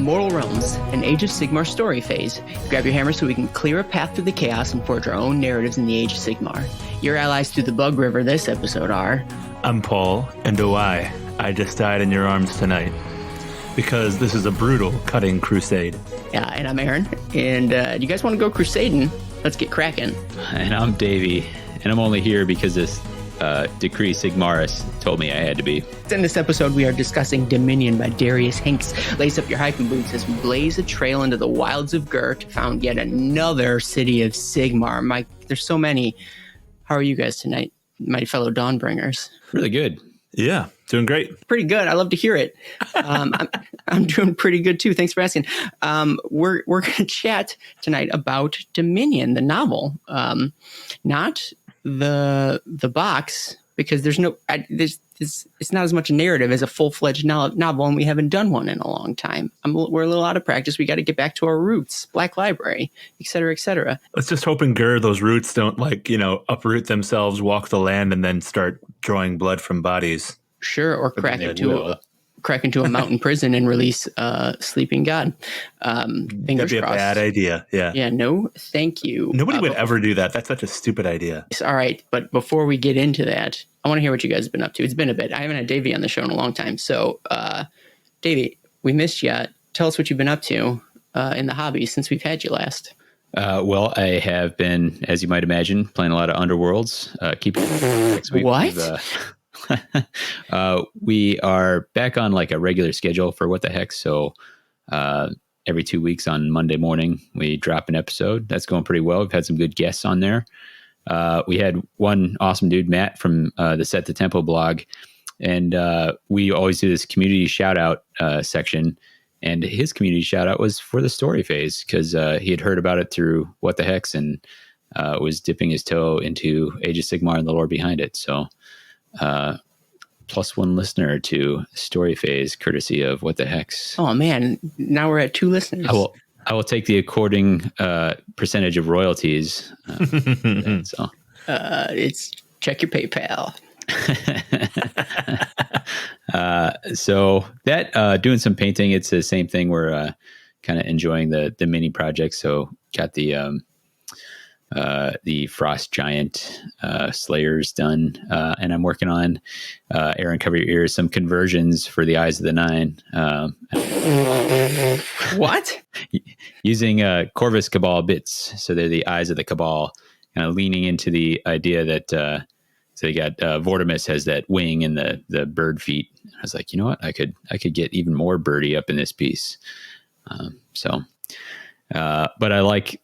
Mortal Realms, an Age of Sigmar story phase. Grab your hammer so we can clear a path through the chaos and forge our own narratives in the Age of Sigmar. Your allies through the Bug River this episode are... I'm Paul, and oh I just died in your arms tonight. Because this is a brutal cutting crusade. Yeah, and I'm Aaron, and do you guys want to go crusading? Let's get cracking. And I'm Davy, and I'm only here because this Decree Sigmaris told me I had to be. In this episode, we are discussing Dominion by Darius Hinks. Lace up your hiking boots as we blaze a trail into the wilds of Ghur to found yet another City of Sigmar. Mike, there's so many. How are you guys tonight, my fellow Dawnbringers? Really good. Yeah, doing great. Pretty good. I love to hear it. I'm doing pretty good too. Thanks for asking. We're going to chat tonight about Dominion, the novel, not the box, because there's no it's not as much a narrative as a full-fledged novel, and we haven't done one in a long time. We're a little out of practice. We got to get back to our roots, Black Library, et cetera, et cetera. Let's just hope in Ghur those roots don't uproot themselves, walk the land, and then start drawing blood from bodies. Sure, or crack into a mountain prison and release Sleeping God. Fingers That'd be crossed. A bad idea. Yeah. Yeah. No, thank you. Nobody would ever do that. That's such a stupid idea. All right, but before we get into that, I want to hear what you guys have been up to. It's been a bit. I haven't had Davy on the show in a long time. So, Davy, we missed you. Tell us what you've been up to in the hobby since we've had you last. Well, I have been, as you might imagine, playing a lot of Underworlds. Keeping next week. What? We are back on like a regular schedule for What the Heck. So every 2 weeks on Monday morning, we drop an episode. That's going pretty well. We've had some good guests on there. We had one awesome dude, Matt, from the Set the Tempo blog. And we always do this community shout out section. And his community shout out was for the story phase because he had heard about it through What the Hex and was dipping his toe into Age of Sigmar and the lore behind it. So plus one listener to story phase courtesy of What the Hex. Oh man, now we're at 2 listeners. I will take the according percentage of royalties. It's check your PayPal. So that doing some painting, it's the same thing. We're kind of enjoying the mini project. So got the Frost Giant Slayers done, and I'm working on Aaron, cover your ears, some conversions for the Eyes of the Nine. What? Using Corvus Cabal bits, so they're the Eyes of the Cabal, kind of leaning into the idea that so you got Vortimus has that wing and the bird feet. I was like, you know what, I could get even more birdie up in this piece. But I like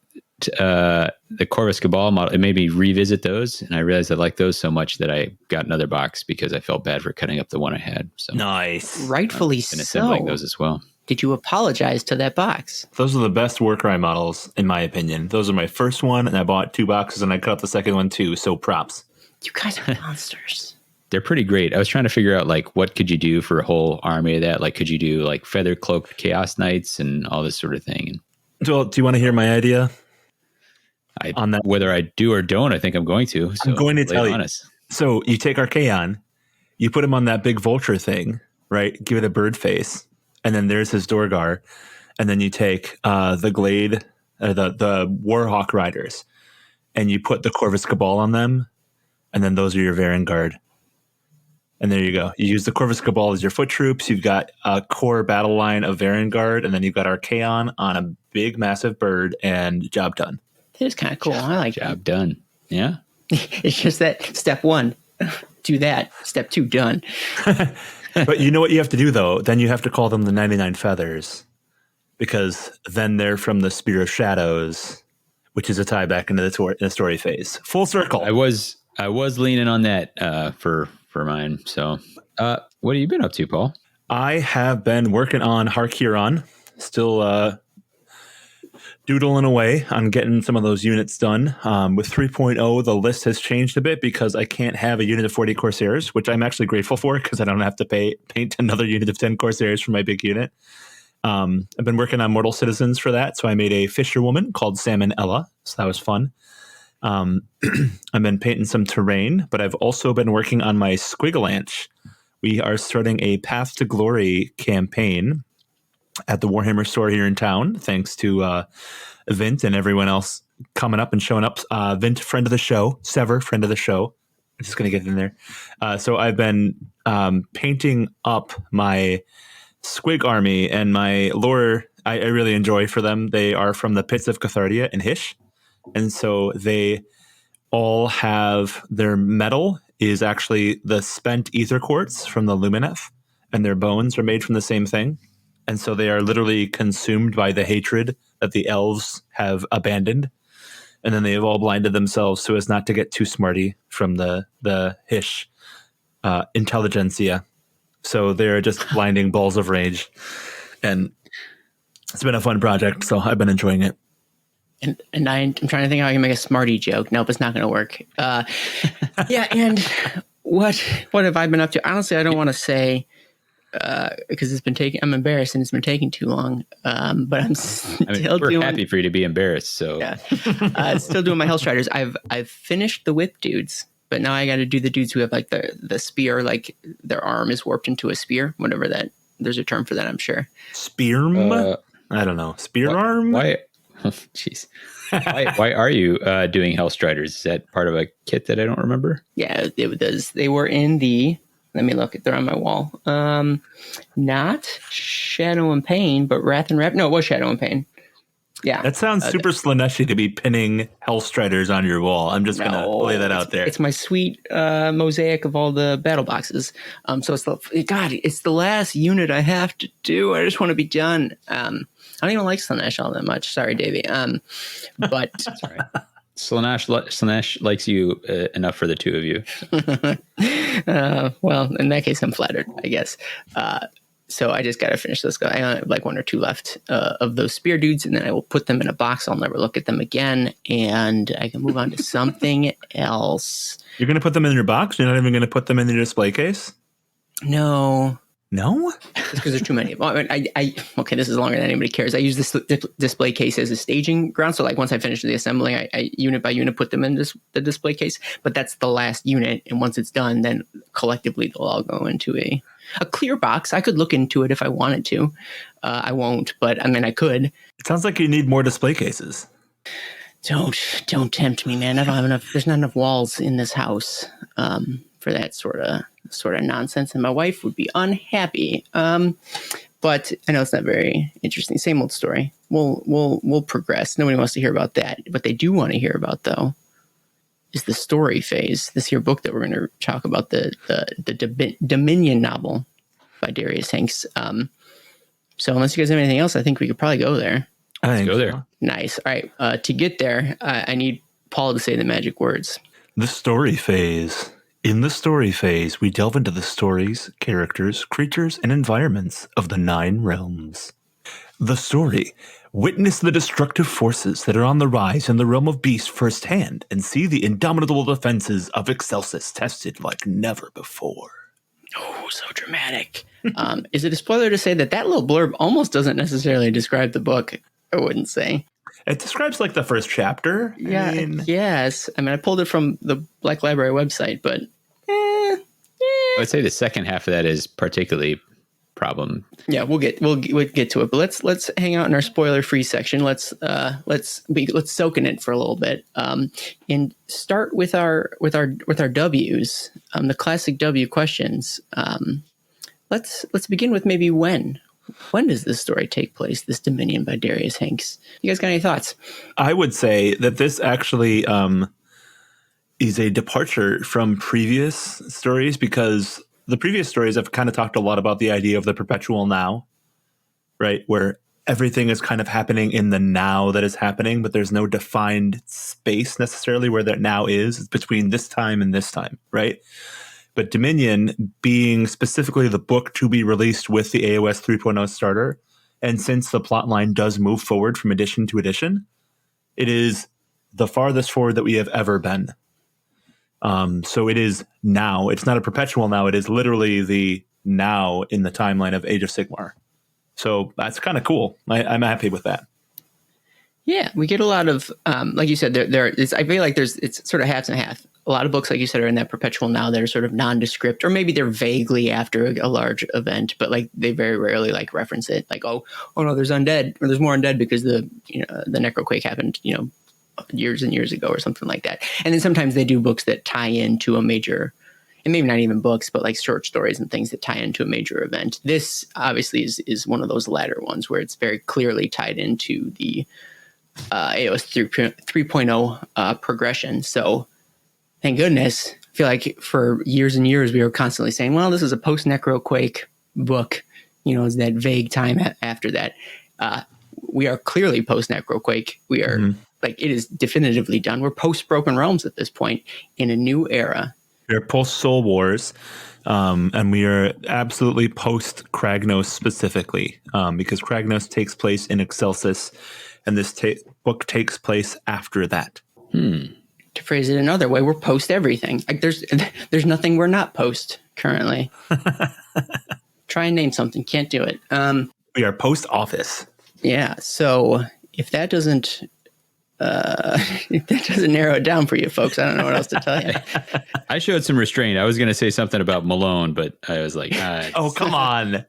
the Corvus Cabal model. It made me revisit those, and I realized I like those so much that I got another box because I felt bad for cutting up the one I had. So nice, rightfully so. Assembling those as well. Did you apologize to that box? Those are the best Warcry models, in my opinion. Those are my first one, and I bought 2 boxes, and I cut up the second one too. So props. You guys are monsters. They're pretty great. I was trying to figure out like what could you do for a whole army of that? Like, could you do like feather cloaked Chaos Knights and all this sort of thing? Well, do you want to hear my idea? On that, whether I do or don't, I think I'm going to. So I'm going to tell you. Honest. So you take Archaon, you put him on that big vulture thing, right? Give it a bird face, and then there's his Dorgar, and then you take the Glade, the Warhawk Riders, and you put the Corvus Cabal on them, and then those are your Varangard. And there you go. You use the Corvus Cabal as your foot troops. You've got a core battle line of Varangard, and then you've got Archaon on a big, massive bird, and job done. It is kind of cool. I like job done. Yeah. It's just that step 1, do that. Step 2, done. But you know what you have to do, though? Then you have to call them the 99 Feathers, because then they're from the Spear of Shadows, which is a tie back into the story phase. Full circle. I was leaning on that for mine. So what have you been up to, Paul? I have been working on Harkiron, still doodling away on getting some of those units done. With 3.0, the list has changed a bit because I can't have a unit of 40 Corsairs, which I'm actually grateful for because I don't have to paint another unit of 10 Corsairs for my big unit. I've been working on Mortal Citizens for that, so I made a fisherwoman called Salmon Ella, so that was fun. I've been painting some terrain, but I've also been working on my Squigalanch. We are starting a Path to Glory campaign at the Warhammer store here in town, thanks to Vint and everyone else coming up and showing up. Vint, friend of the show. Sever, friend of the show. I'm just going to get in there. So I've been painting up my Squig army, and my lore I really enjoy for them. They are from the Pits of Cathardia and Hish. And so they all have their metal is actually the spent ether quartz from the Lumineth, and their bones are made from the same thing. And so they are literally consumed by the hatred that the elves have abandoned. And then they have all blinded themselves so as not to get too smarty from the Hish intelligentsia. So they're just blinding balls of rage. And it's been a fun project, so I've been enjoying it. And I'm trying to think how I can make a Smarty joke. Nope, it's not going to work. Yeah, and what have I been up to? Honestly, I don't want to say because I'm embarrassed and it's been taking too long. But I'm still we're happy for you to be embarrassed. So yeah, still doing my Hellstriders. I've finished the whip dudes, but now I got to do the dudes who have like the spear, like their arm is warped into a spear. Whatever that. There's a term for that, I'm sure. Spearm? I don't know. Spear arm? Why? Jeez. Why are you doing Hellstriders? Is that part of a kit that I don't remember? Yeah, it does. They were in the. Let me look. They're on my wall. Not Shadow and Pain, but Wrath and Wrath. No, it was Shadow and Pain. Yeah. That sounds super Slaneshi to be pinning Hellstriders on your wall. I'm just going to lay that out there. It's my sweet mosaic of all the battle boxes. So it's the last unit I have to do. I just want to be done. I don't even like Slanesh all that much. Sorry, Davy. But that's all right. Slanesh likes you enough for the two of you. Well, in that case, I'm flattered, I guess. So I just got to finish this guy. I only have like one or two left of those spear dudes, and then I will put them in a box. I'll never look at them again, and I can move on to something else. You're going to put them in your box? You're not even going to put them in your display case? No. No? Because there's too many. Well, okay, this is longer than anybody cares. I use this display case as a staging ground. So like once I finish the assembling, I unit by unit put them in the display case. But that's the last unit. And once it's done, then collectively they'll all go into a clear box. I could look into it if I wanted to. I won't, but I mean, I could. It sounds like you need more display cases. Don't tempt me, man. I don't have enough. There's not enough walls in this house for that sort of nonsense, and my wife would be unhappy. But I know it's not very interesting. Same old story. We'll progress. Nobody wants to hear about that. What they do want to hear about, though, is the story phase. This here book that we're going to talk about, the Dominion novel by Darius Hinks. So unless you guys have anything else, I think we could probably go there. Let's go there. Nice. All right. To get there, I need Paul to say the magic words. The story phase. In the story phase, we delve into the stories, characters, creatures, and environments of the 9 realms. The story. Witness the destructive forces that are on the rise in the realm of beast firsthand and see the indomitable defenses of Excelsis tested like never before. Oh, so dramatic. Is it a spoiler to say that little blurb almost doesn't necessarily describe the book? I wouldn't say. It describes like the first chapter. Yes. I mean, I pulled it from the Black Library website, but I would say the second half of that is particularly problem. Yeah, we'll get to it. But let's hang out in our spoiler-free section. Let's soak in it for a little bit. And start with our W's, the classic W questions. Let's begin with maybe when. When does this story take place, this Dominion by Darius Hinks? You guys got any thoughts? I would say that this actually is a departure from previous stories, because the previous stories have kind of talked a lot about the idea of the perpetual now, right? Where everything is kind of happening in the now that is happening, but there's no defined space necessarily where that now is. It's between this time and this time, right? But Dominion being specifically the book to be released with the AOS 3.0 starter, and since the plotline does move forward from edition to edition, it is the farthest forward that we have ever been. So it is now. It's not a perpetual now. It is literally the now in the timeline of Age of Sigmar. So that's kind of cool. I'm happy with that. Yeah, we get a lot of, like you said, I feel like it's sort of half and half. a lot of books, like you said, are in that perpetual now that are sort of nondescript, or maybe they're vaguely after a large event, but like they very rarely like reference it. Like, oh no, there's undead, or there's more undead because the necroquake happened, years and years ago, or something like that. And then sometimes they do books that tie into a major, and maybe not even books, but like short stories and things that tie into a major event. This obviously is one of those latter ones where it's very clearly tied into the AOS 3.0 progression. So thank goodness. I feel like for years and years, we were constantly saying, well, this is a post-Necroquake book. It's that vague time after that. We are clearly post-Necroquake. We are, it is definitively done. We're post-Broken Realms at this point in a new era. We are post-Soul Wars, and we are absolutely post-Kragnos specifically, because Kragnos takes place in Excelsis, and this book takes place after that. To phrase it another way, we're post everything. Like there's nothing we're not post currently. Try and name something. Can't do it. We are post office. Yeah. So if that doesn't narrow it down for you folks, I don't know what else to tell you. I showed some restraint. I was going to say something about Malone, but I was like, oh, come on.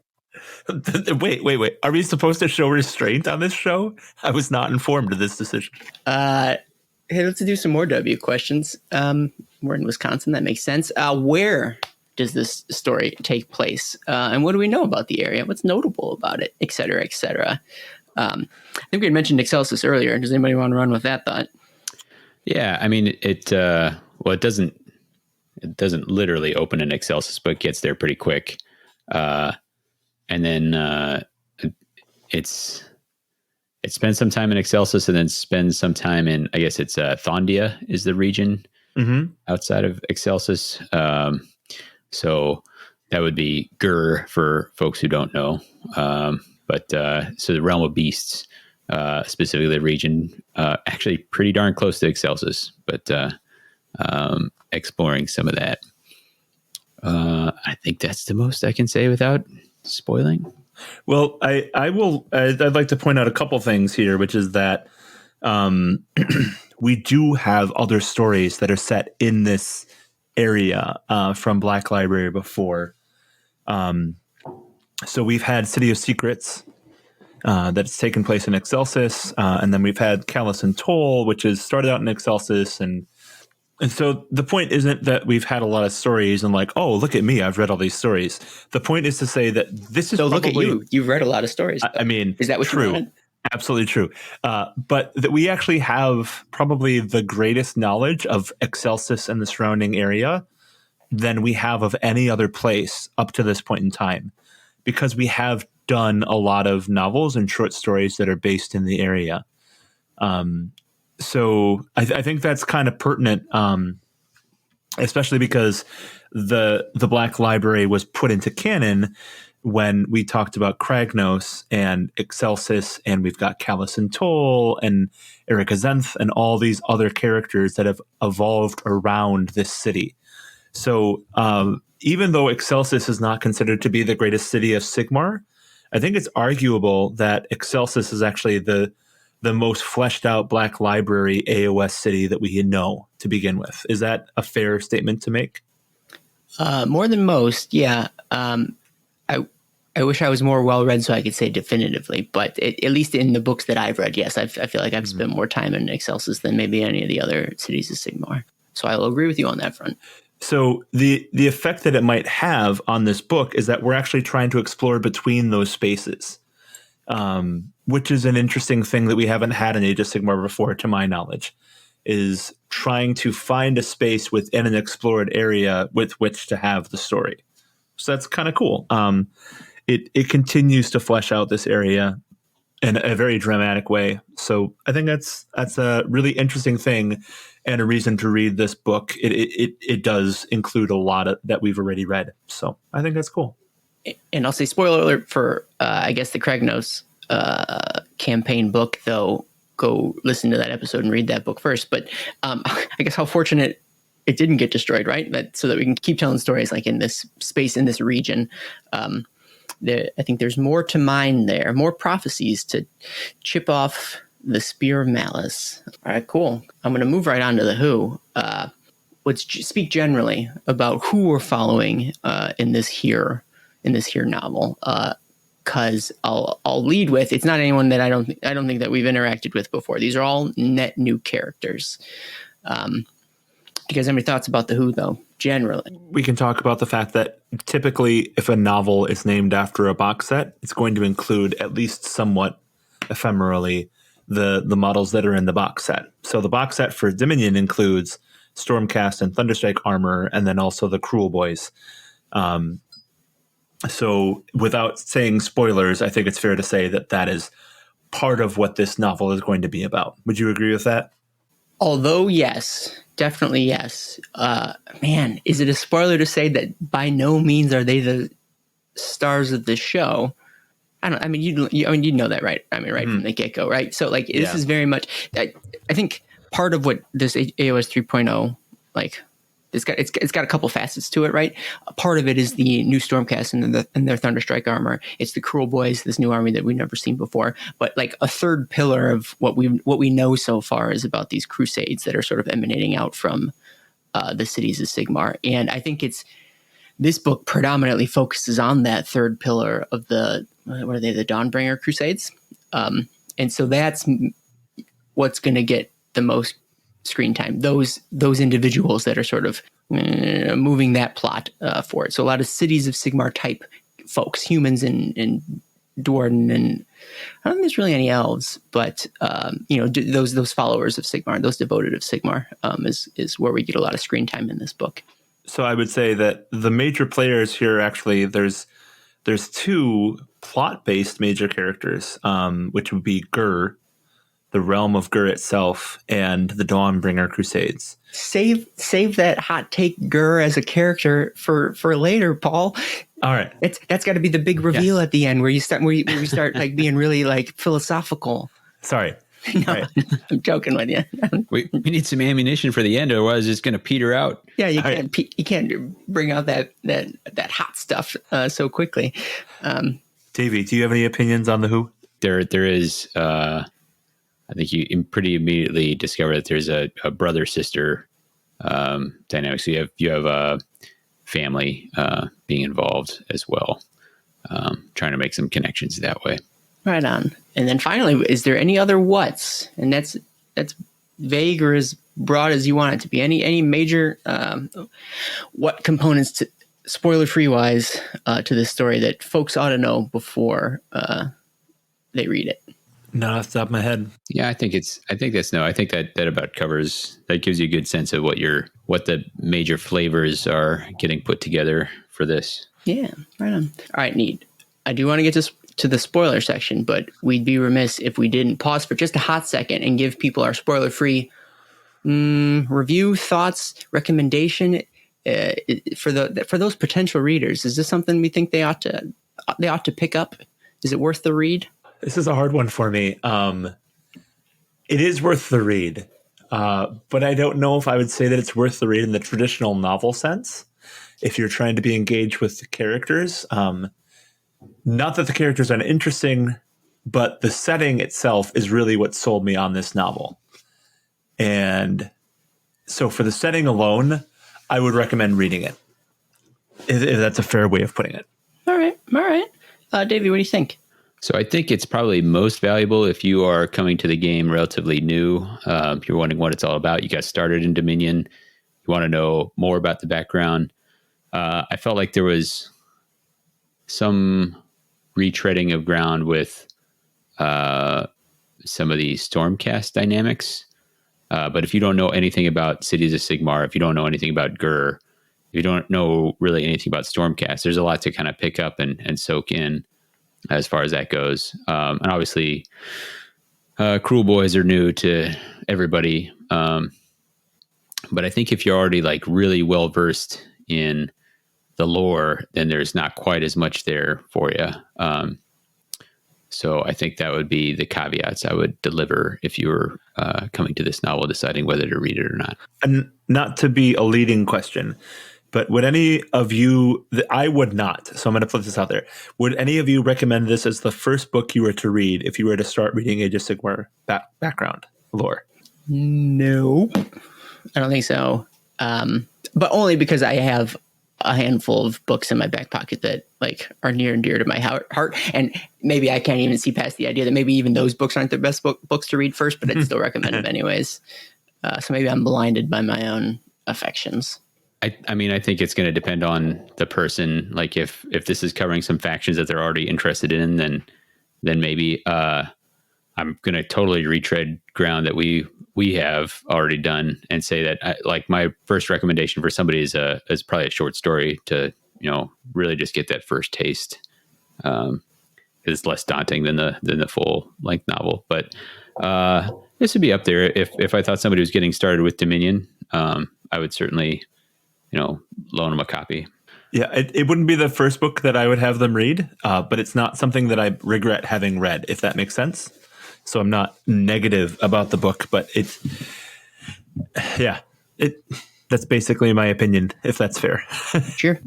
Wait. Are we supposed to show restraint on this show? I was not informed of this decision. Hey, let's do some more W questions. We're in Wisconsin. That makes sense. Where does this story take place? And what do we know about the area? What's notable about it? Et cetera, et cetera. I think we had mentioned Excelsis earlier. Does anybody want to run with that thought? Yeah, I mean, it doesn't literally open in Excelsis, but gets there pretty quick. And then it spends some time in Excelsis and then spends some time in, I guess it's Thondia is the region outside of Excelsis. So that would be Ghur for folks who don't know. But so the Realm of Beasts, specifically the region, actually pretty darn close to Excelsis, but exploring some of that. I think that's the most I can say without spoiling. Well, I'd like to point out a couple things here, which is that we do have other stories that are set in this area from Black Library before. So we've had City of Secrets that's taken place in Excelsis, and then we've had Callous and Toll, which is started out in Excelsis, and so the point isn't that we've had a lot of stories and like, oh, look at me, I've read all these stories. The point is to say that this is so probably, look at you. You've read a lot of stories. I mean, is that what true? You wanted? Absolutely true. But that we actually have probably the greatest knowledge of Excelsis and the surrounding area than we have of any other place up to this point in time, because we have done a lot of novels and short stories that are based in the area. So I think that's kind of pertinent, especially because the Black Library was put into canon when we talked about Kragnos and Excelsis, and we've got Callous and Toll and Erika Zenth and all these other characters that have evolved around this city. So even though Excelsis is not considered to be the greatest city of Sigmar, I think it's arguable that Excelsis is actually the most fleshed out Black Library AOS city that we know to begin with. Is that a fair statement to make? More than most, yeah. I wish I was more well-read so I could say definitively, but at least in the books that I've read, yes, I feel like I've spent more time in Excelsis than maybe any of the other cities of Sigmar. So I'll agree with you on that front. So the effect that it might have on this book is that we're actually trying to explore between those spaces, which is an interesting thing that we haven't had in Age of Sigmar before, to my knowledge, is trying to find a space within an explored area with which to have the story. So that's kind of cool. It continues to flesh out this area in a very dramatic way. So I think that's a really interesting thing and a reason to read this book. It does include a lot of that we've already read. So I think that's cool. And I'll say spoiler alert for, I guess, the Kragnos campaign book, though. Go listen to that episode and read that book first. But I guess how fortunate it didn't get destroyed, right? So that we can keep telling stories like in this space, in this region. I think there's more to mine there, more prophecies to chip off the Spear of Malice. All right, cool. I'm going to move right on to the Who. speak generally about who we're following in this here novel. Because I'll lead with, it's not anyone that I don't think that we've interacted with before. These are all net new characters. Do you guys have any thoughts about the who, though, generally? We can talk about the fact that typically if a novel is named after a box set, it's going to include at least somewhat ephemerally the models that are in the box set. So the box set for Dominion includes Stormcast and Thunderstrike armor, and then also the Cruel Boys. So without saying spoilers, I think it's fair to say that that is part of what this novel is going to be about. Would you agree with that? Although, yes, definitely yes. Man, is it a spoiler to say that by no means are they the stars of the show? You know that, right? I mean, right from the get-go, right? So, like, this is very much. I think part of what this AOS 3.0, like, it's got a couple facets to it, right? A part of it is the new Stormcast and their Thunderstrike armor. It's the Cruel Boys, this new army that we've never seen before. But like a third pillar of what we know so far is about these crusades that are sort of emanating out from the cities of Sigmar. And I think this book predominantly focuses on that third pillar of the Dawnbringer Crusades. And so that's what's going to get the most screen time, those individuals that are sort of moving that plot forward. So a lot of Cities of Sigmar type folks, humans and Dwarden, and I don't think there's really any elves, but those followers of Sigmar, those devoted of Sigmar, is where we get a lot of screen time in this book. So I would say that the major players here, actually, there's two plot-based major characters, which would be Ghur, the realm of Ghur itself, and the Dawnbringer Crusades. Save that hot take Ghur as a character for later, Paul. All right, that's got to be the big reveal at the end where we start like being really like philosophical. Sorry. No, right. I'm joking with you. we need some ammunition for the end, otherwise it's going to peter out. Yeah, you can't bring out that hot stuff so quickly. Davy, do you have any opinions on the who? There is. I think you pretty immediately discover that there's a brother-sister dynamic. So you have a family being involved as well, trying to make some connections that way. Right on. And then finally, is there any other what's? And that's vague or as broad as you want it to be. Any major what components, to spoiler-free wise, to this story that folks ought to know before they read it? Not off the top of my head. Yeah, I think that about covers, that gives you a good sense of what the major flavors are getting put together for this. Yeah, right on. All right, neat. I do want to get to the spoiler section, but we'd be remiss if we didn't pause for just a hot second and give people our spoiler-free review, thoughts, recommendation for those potential readers. Is this something we think they ought to pick up? Is it worth the read? This is a hard one for me. It is worth the read, but I don't know if I would say that it's worth the read in the traditional novel sense. If you're trying to be engaged with the characters, not that the characters aren't interesting, but the setting itself is really what sold me on this novel. And so for the setting alone, I would recommend reading it, if that's a fair way of putting it. All right. Davey, what do you think? So I think it's probably most valuable if you are coming to the game relatively new. If you're wondering what it's all about, you got started in Dominion, you want to know more about the background. I felt like there was some retreading of ground with some of the Stormcast dynamics. But if you don't know anything about Cities of Sigmar, if you don't know anything about Ghur, if you don't know really anything about Stormcast, there's a lot to kind of pick up and soak in as far as that goes. And obviously, Cruel Boys are new to everybody. But I think if you're already like really well versed in the lore, then there's not quite as much there for you. So I think that would be the caveats I would deliver if you were coming to this novel, deciding whether to read it or not. And not to be a leading question, but would any of you, I would not, so I'm going to put this out there. Would any of you recommend this as the first book you were to read if you were to start reading Age of Sigmar background lore? No, I don't think so. but only because I have a handful of books in my back pocket that like are near and dear to my heart. And maybe I can't even see past the idea that maybe even those books aren't the best books to read first, but I'd still recommend them anyways. So maybe I'm blinded by my own affections. I mean, I think it's going to depend on the person. Like if this is covering some factions that they're already interested in, then maybe I'm going to totally retread ground that we have already done and say that like my first recommendation for somebody is probably a short story to, really just get that first taste. It's less daunting than the full length novel, but this would be up there. If I thought somebody was getting started with Dominion, I would certainly, loan them a copy. Yeah, it wouldn't be the first book that I would have them read, but it's not something that I regret having read, if that makes sense. So I'm not negative about the book, but that's basically my opinion, if that's fair. Sure.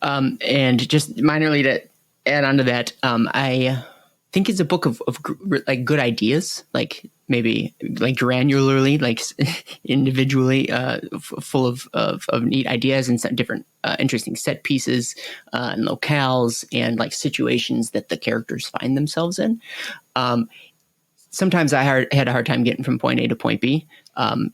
And just minorly to add on to that, I think it's a book of like good ideas, like maybe like granularly, like individually, full of neat ideas and some different interesting set pieces and locales and like situations that the characters find themselves in. Sometimes I had a hard time getting from point A to point B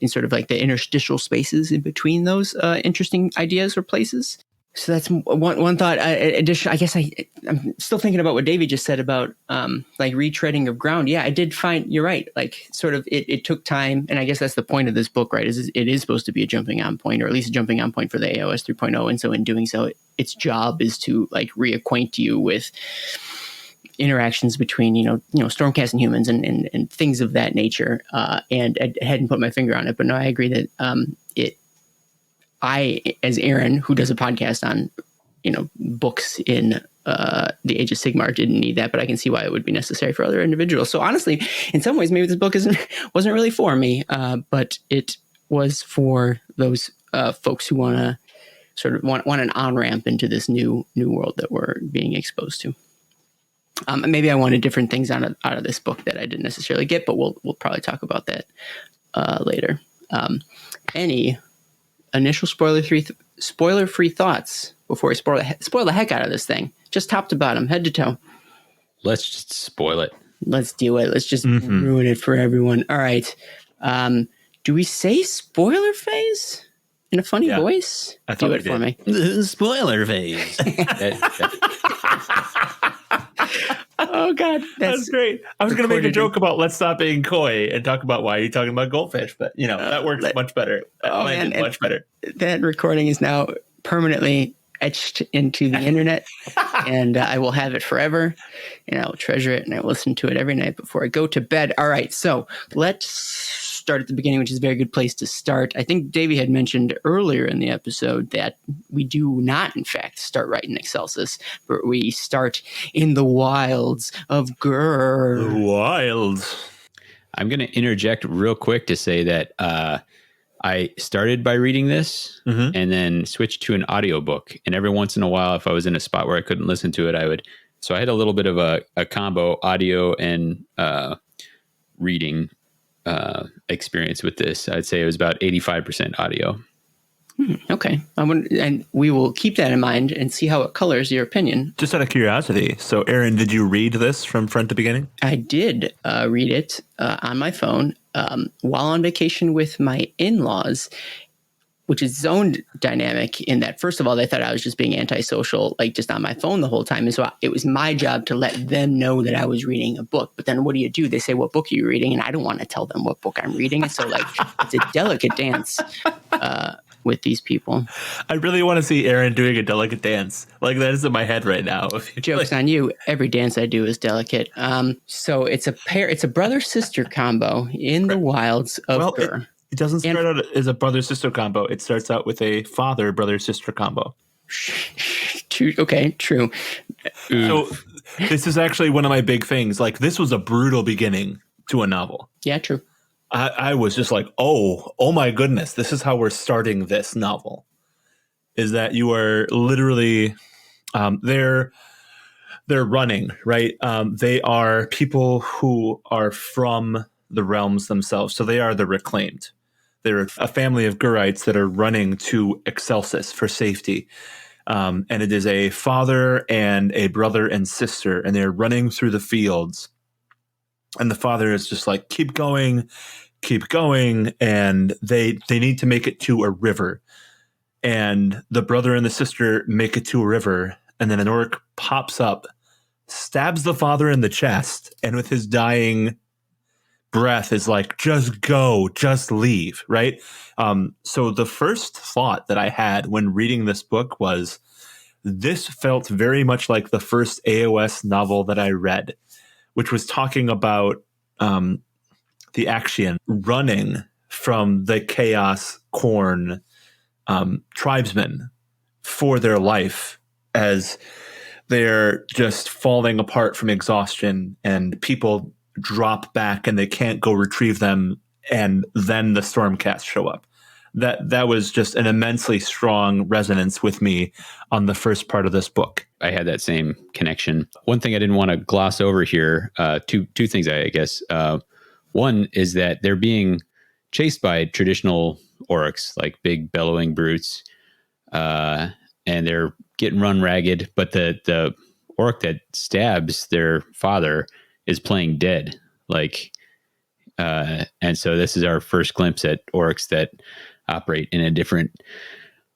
in sort of like the interstitial spaces in between those interesting ideas or places. So that's one thought. Addition, I guess I'm still thinking about what Davy just said about like retreading of ground. Yeah, I did find you're right. Like sort of it took time, and I guess that's the point of this book, right? Is it is supposed to be a jumping on point, or at least a jumping on point for the AOS 3.0. And so in doing so, its job is to like reacquaint you with interactions between Stormcast and humans and things of that nature. And I hadn't put my finger on it, but no, I agree that I, as Aaron, who does a podcast on, books in the Age of Sigmar, didn't need that, but I can see why it would be necessary for other individuals. So honestly, in some ways, maybe this book wasn't really for me, but it was for those folks who want to sort of want an on-ramp into this new world that we're being exposed to. Maybe I wanted different things out of this book that I didn't necessarily get, but we'll probably talk about that later. Any initial spoiler-free thoughts before we spoil the heck out of this thing? Just top to bottom, head to toe. Let's just spoil it. Let's do it. Let's just ruin it for everyone. All right. Do we say spoiler phase in a funny voice? Do it for me. Spoiler phase. Oh God, that's great. I was going to make a joke about let's stop being coy and talk about why you're talking about goldfish, but that works much better. Much better. That recording is now permanently etched into the internet, and I will have it forever, and I will treasure it, and I will listen to it every night before I go to bed. All right, so let's start at the beginning, which is a very good place to start. I think Davy had mentioned earlier in the episode that we do not, in fact, start right in Excelsis, but we start in the wilds of Ghur. The wilds. I'm going to interject real quick to say that I started by reading this and then switched to an audiobook. And every once in a while, if I was in a spot where I couldn't listen to it, I would. So I had a little bit of a combo audio and reading experience with this. I'd say it was about 85% audio. Okay. And we will keep that in mind and see how it colors your opinion. Just out of curiosity. So Aaron, did you read this from front to beginning? I did read it on my phone while on vacation with my in-laws, which is its own dynamic in that, first of all, they thought I was just being antisocial, like just on my phone the whole time. And so it was my job to let them know that I was reading a book. But then what do? They say, what book are you reading? And I don't want to tell them what book I'm reading. And so it's a delicate dance with these people. I really want to see Aaron doing a delicate dance. Like that is in my head right now. Joke's on you. Every dance I do is delicate. So it's a brother-sister combo in the wilds of Ghur. It doesn't start out as a brother-sister combo. It starts out with a father-brother-sister combo. True. Okay, true. So this is actually one of my big things. Like this was a brutal beginning to a novel. Yeah, true. I was just like, oh my goodness, this is how we're starting this novel. Is that you are literally, they're running, right? They are people who are from the realms themselves. So they are the reclaimed. They're a family of Ghurites that are running to Excelsis for safety. And it is a father and a brother and sister, and they're running through the fields. And the father is just like, keep going. And they need to make it to a river. And the brother and the sister make it to a river. And then an orc pops up, stabs the father in the chest, and with his dying breath is like, just go, just leave, right? So the first thought that I had when reading this book was, this felt very much like the first AOS novel that I read, which was talking about the Axian running from the Chaos Corn tribesmen for their life as they're just falling apart from exhaustion, and people drop back and they can't go retrieve them, and then the Stormcast show up. That was just an immensely strong resonance with me on the first part of this book. I had that same connection. One thing I didn't want to gloss over here, two things, I guess. One is that they're being chased by traditional orcs, like big bellowing brutes, and they're getting run ragged. But the orc that stabs their father is playing dead. And so this is our first glimpse at orcs that operate in a different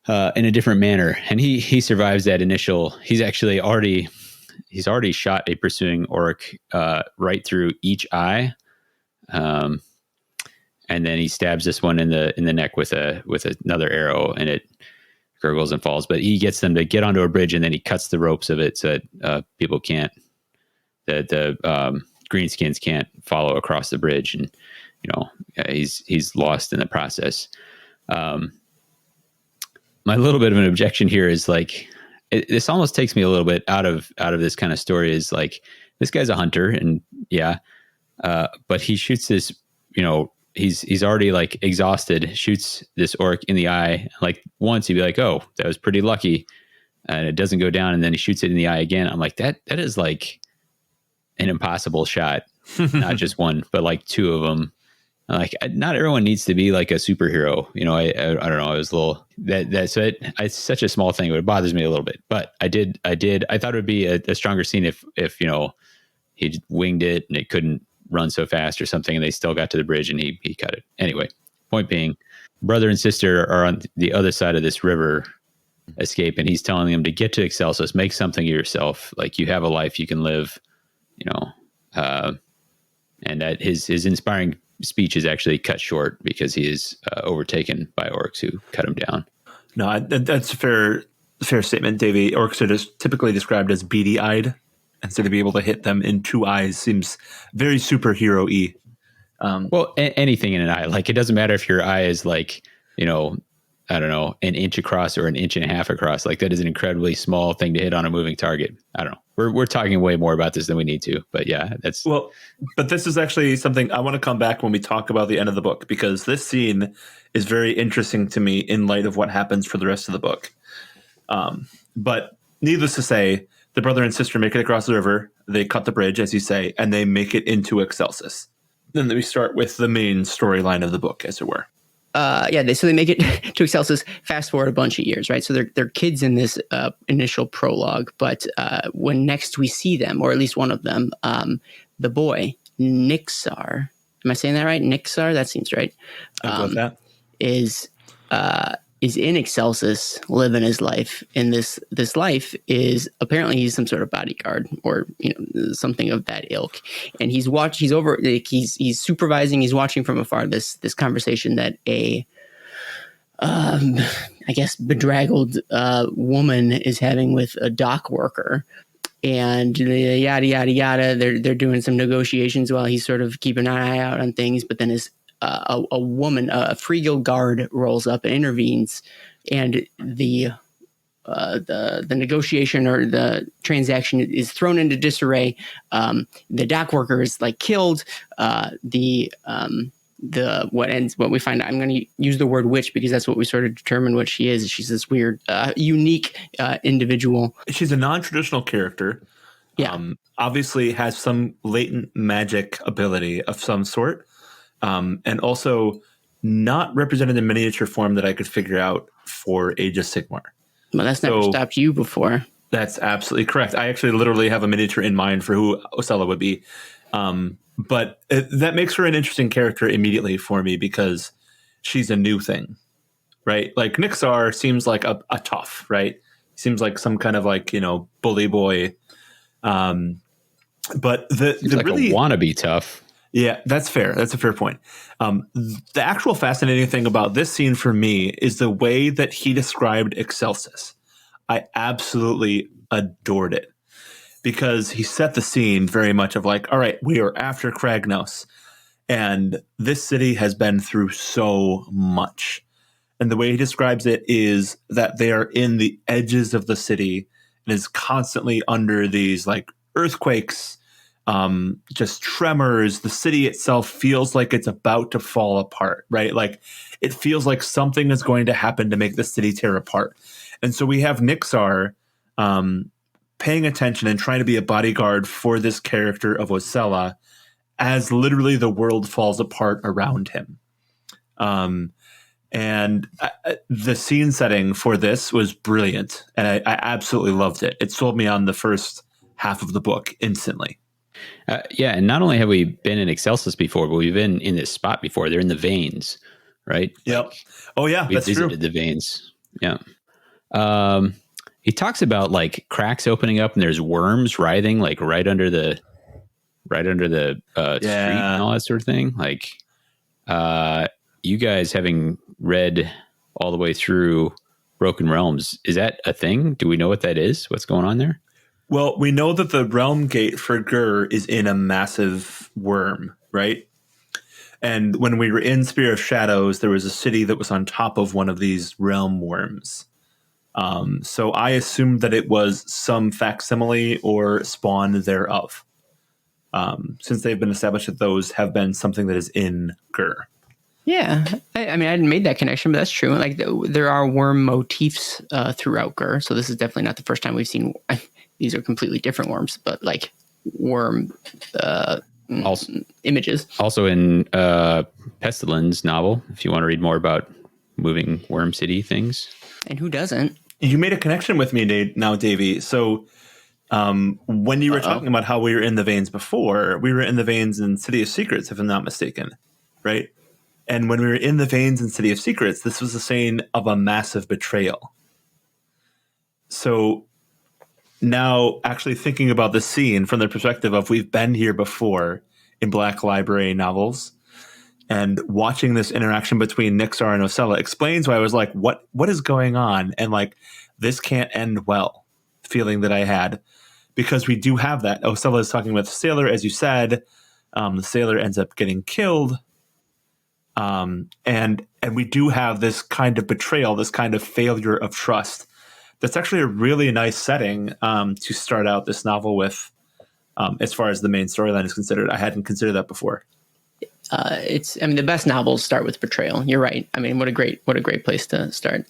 manner. And he survives that initial. He's already shot a pursuing orc right through each eye. And then he stabs this one in the neck with another arrow, and it gurgles and falls. But he gets them to get onto a bridge, and then he cuts the ropes of it so that people can't, the greenskins can't follow across the bridge, and he's lost in the process. My little bit of an objection here is like, this almost takes me a little bit out of this kind of story. Is like, this guy's a hunter, and but he shoots this, he's already like exhausted, shoots this orc in the eye. Like once he'd be like, oh, that was pretty lucky. And it doesn't go down. And then he shoots it in the eye again. I'm like, that is like an impossible shot. Not just one, but like two of them. Like, not everyone needs to be like a superhero. I don't know. I was a little so it's such a small thing, but it bothers me a little bit. But I thought it would be a stronger scene if he winged it and it couldn't run so fast or something, and they still got to the bridge and he cut it. Anyway, point being, brother and sister are on the other side of this river escape, and he's telling them to get to Excelsis, make something of yourself. Like, you have a life you can live, and that his inspiring speech is actually cut short because he is overtaken by orcs who cut him down. No, that's a fair statement, Davy. Orcs are just typically described as beady-eyed, and so to be able to hit them in two eyes seems very superhero-y. Well, anything in an eye, like, it doesn't matter if your eye is like, I don't know, an inch across or an inch and a half across. Like, that is an incredibly small thing to hit on a moving target. I don't know. We're talking way more about this than we need to, but yeah, that's but this is actually something I want to come back when we talk about the end of the book, because this scene is very interesting to me in light of what happens for the rest of the book. But needless to say, the brother and sister make it across the river. They cut the bridge, as you say, and they make it into Excelsis. Then we start with the main storyline of the book, as it were. So they make it to Excelsis. Fast forward a bunch of years, right? So they're kids in this initial prologue, but when next we see them, or at least one of them, the boy Nixar. Am I saying that right? Nixar? That seems right. I'll go with that. Is in Excelsis, living his life. And this life is, apparently he's some sort of bodyguard or something of that ilk. And he's supervising, he's watching from afar this conversation that a I guess bedraggled woman is having with a dock worker. And yada yada yada. They're doing some negotiations while he's sort of keeping an eye out on things. But then a woman, a Freegill guard, rolls up and intervenes, and the negotiation or the transaction is thrown into disarray. The dock worker is like killed. What we find out, I'm going to use the word witch because that's what we sort of determine what she is. She's this weird, unique individual. She's a non-traditional character. Yeah. Obviously has some latent magic ability of some sort. And also not represented in miniature form that I could figure out for Age of Sigmar. Well, that's never stopped you before. That's absolutely correct. I actually literally have a miniature in mind for who Osella would be. But that makes her an interesting character immediately for me because she's a new thing, right? Like Nixar seems like a tough, right? Seems like some kind of like, bully boy. But the like really a wannabe tough. Yeah, that's fair. That's a fair point. The actual fascinating thing about this scene for me is the way that he described Excelsis. I absolutely adored it because he set the scene very much of like, all right, we are after Kragnos, and this city has been through so much. And the way he describes it is that they are in the edges of the city and is constantly under these like earthquakes, just tremors. The city itself feels like it's about to fall apart, right? Like it feels like something is going to happen to make the city tear apart. And so we have Nixar paying attention and trying to be a bodyguard for this character of Osella as literally the world falls apart around him. And the scene setting for this was brilliant. And I absolutely loved it. It sold me on the first half of the book instantly. Yeah, and not only have we been in Excelsis before, but we've been in this spot before. They're in the veins, right? Yep. Oh yeah, we that's visited true. The veins. Yeah. He talks about like cracks opening up and there's worms writhing like right under the street and all that sort of thing. Like, you guys having read all the way through Broken Realms, is that a thing? Do we know what that is? What's going on there? Well, we know that the realm gate for Ghur is in a massive worm, right? And when we were in Spear of Shadows, there was a city that was on top of one of these realm worms. So I assumed that it was some facsimile or spawn thereof, since they've been established that those have been something that is in Ghur. Yeah, I mean, I hadn't made that connection, but that's true. Like, there are worm motifs throughout Ghur, so this is definitely not the first time we've seen. These are completely different worms, but like worm images. Also in Pestilence novel, if you want to read more about moving worm city things. And who doesn't? You made a connection with me now, Davy. So when you were talking about how we were in the veins before, we were in the veins in City of Secrets, if I'm not mistaken, right? And when we were in the veins in City of Secrets, this was a scene of a massive betrayal. So now actually thinking about the scene from the perspective of we've been here before in Black Library novels, and watching this interaction between Nixar and Osella explains why I was like, what is going on? And like, this can't end well, feeling that I had, because we do have that. Osella is talking with the sailor, as you said. The sailor ends up getting killed. And we do have this kind of betrayal, this kind of failure of trust. That's actually a really nice setting to start out this novel with, as far as the main storyline is considered. I hadn't considered that before. The best novels start with betrayal. You're right. I mean, what a great place to start.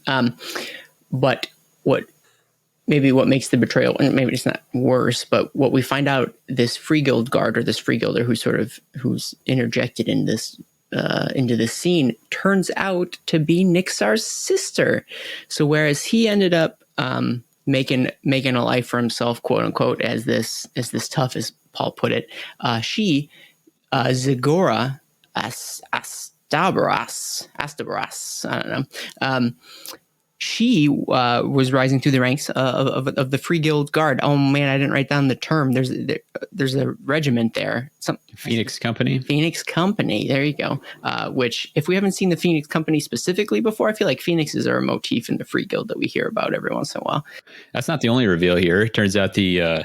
But what makes the betrayal, and maybe it's not worse, but what we find out, this Free Guild guard or this Free Guilder who's interjected in this into this scene turns out to be Nixar's sister. So whereas he ended up making a life for himself, quote unquote, as this tough, as Paul put it, she Zagora Astabras, I don't know. She was rising through the ranks of the Free Guild Guard. Oh man, I didn't write down the term. There's a regiment there. Phoenix Company. Phoenix Company. There you go. Which, if we haven't seen the Phoenix Company specifically before, I feel like phoenixes are a motif in the Free Guild that we hear about every once in a while. That's not the only reveal here. It turns out the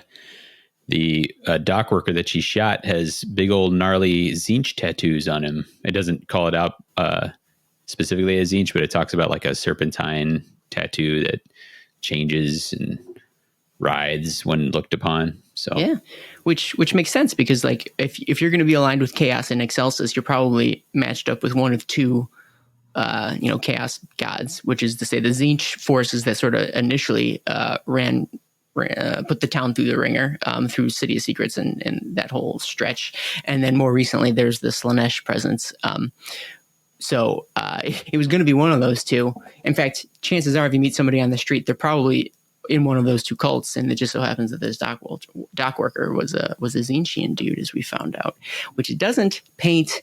dock worker that she shot has big old gnarly Zinch tattoos on him. It doesn't call it out specifically as Zinch, but it talks about like a serpentine tattoo that changes and writhes when looked upon. So yeah, which makes sense, because like if you're going to be aligned with Chaos and Excelsis, you're probably matched up with one of two Chaos gods, which is to say the Zinch forces that sort of initially put the town through the ringer through City of Secrets and that whole stretch. And then more recently, there's the Slanesh presence. So it was going to be one of those two. In fact, chances are, if you meet somebody on the street, they're probably in one of those two cults. And it just so happens that this dock worker was a Zinchian dude, as we found out, which doesn't paint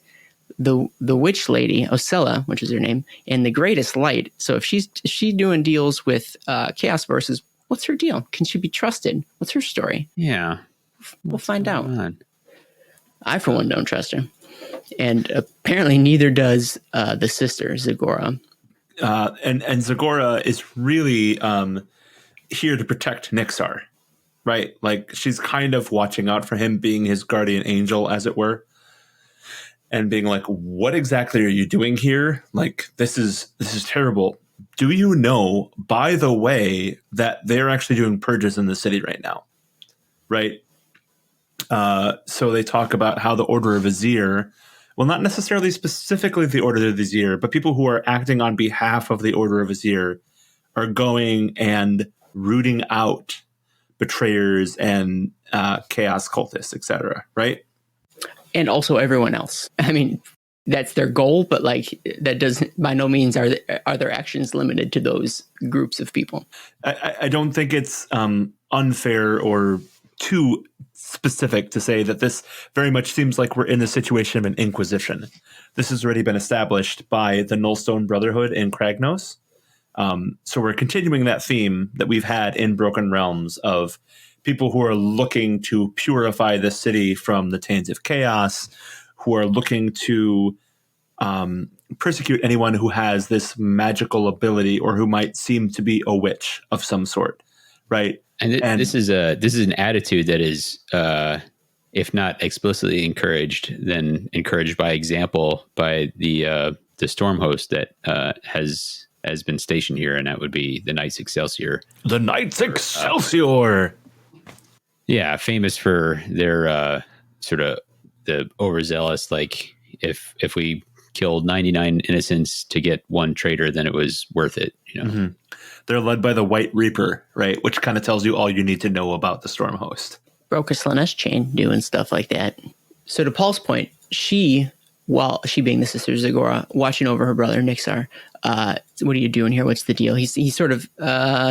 the witch lady Osella, which is her name, in the greatest light. So if she's doing deals with Chaos Verses, what's her deal? Can she be trusted? What's her story? Yeah, We'll find out. on? I, for one, don't trust her. And apparently neither does the sister, Zagora. And Zagora is really here to protect Nixar, right? Like, she's kind of watching out for him, being his guardian angel, as it were, and being like, what exactly are you doing here? Like, this is terrible. Do you know, by the way, that they're actually doing purges in the city right now? Right? So they talk about how the Order of Vizier, well, not necessarily specifically the Order of Vizier, but people who are acting on behalf of the Order of Vizier are going and rooting out betrayers and chaos cultists, etc. Right? And also everyone else. I mean, that's their goal, but like that doesn't, by no means are their actions limited to those groups of people. I don't think it's unfair or too specific to say that this very much seems like we're in the situation of an inquisition. This has already been established by the Nullstone Brotherhood in Kragnos. So we're continuing that theme that we've had in Broken Realms of people who are looking to purify the city from the taints of chaos, who are looking to persecute anyone who has this magical ability or who might seem to be a witch of some sort, right? And this is an attitude that is, if not explicitly encouraged, then encouraged by example by the storm host that has been stationed here, and that would be the Knights Excelsior. The Knights Excelsior. Yeah, famous for their sort of the overzealous, like if we killed 99 innocents to get one traitor, then it was worth it. You know, mm-hmm. They're led by the White Reaper, right? Which kind of tells you all you need to know about the Storm Host. Broke a Slanesh chain doing stuff like that. So to Paul's point, she being the sister Zagora, watching over her brother Nixar, what are you doing here? What's the deal? He sort of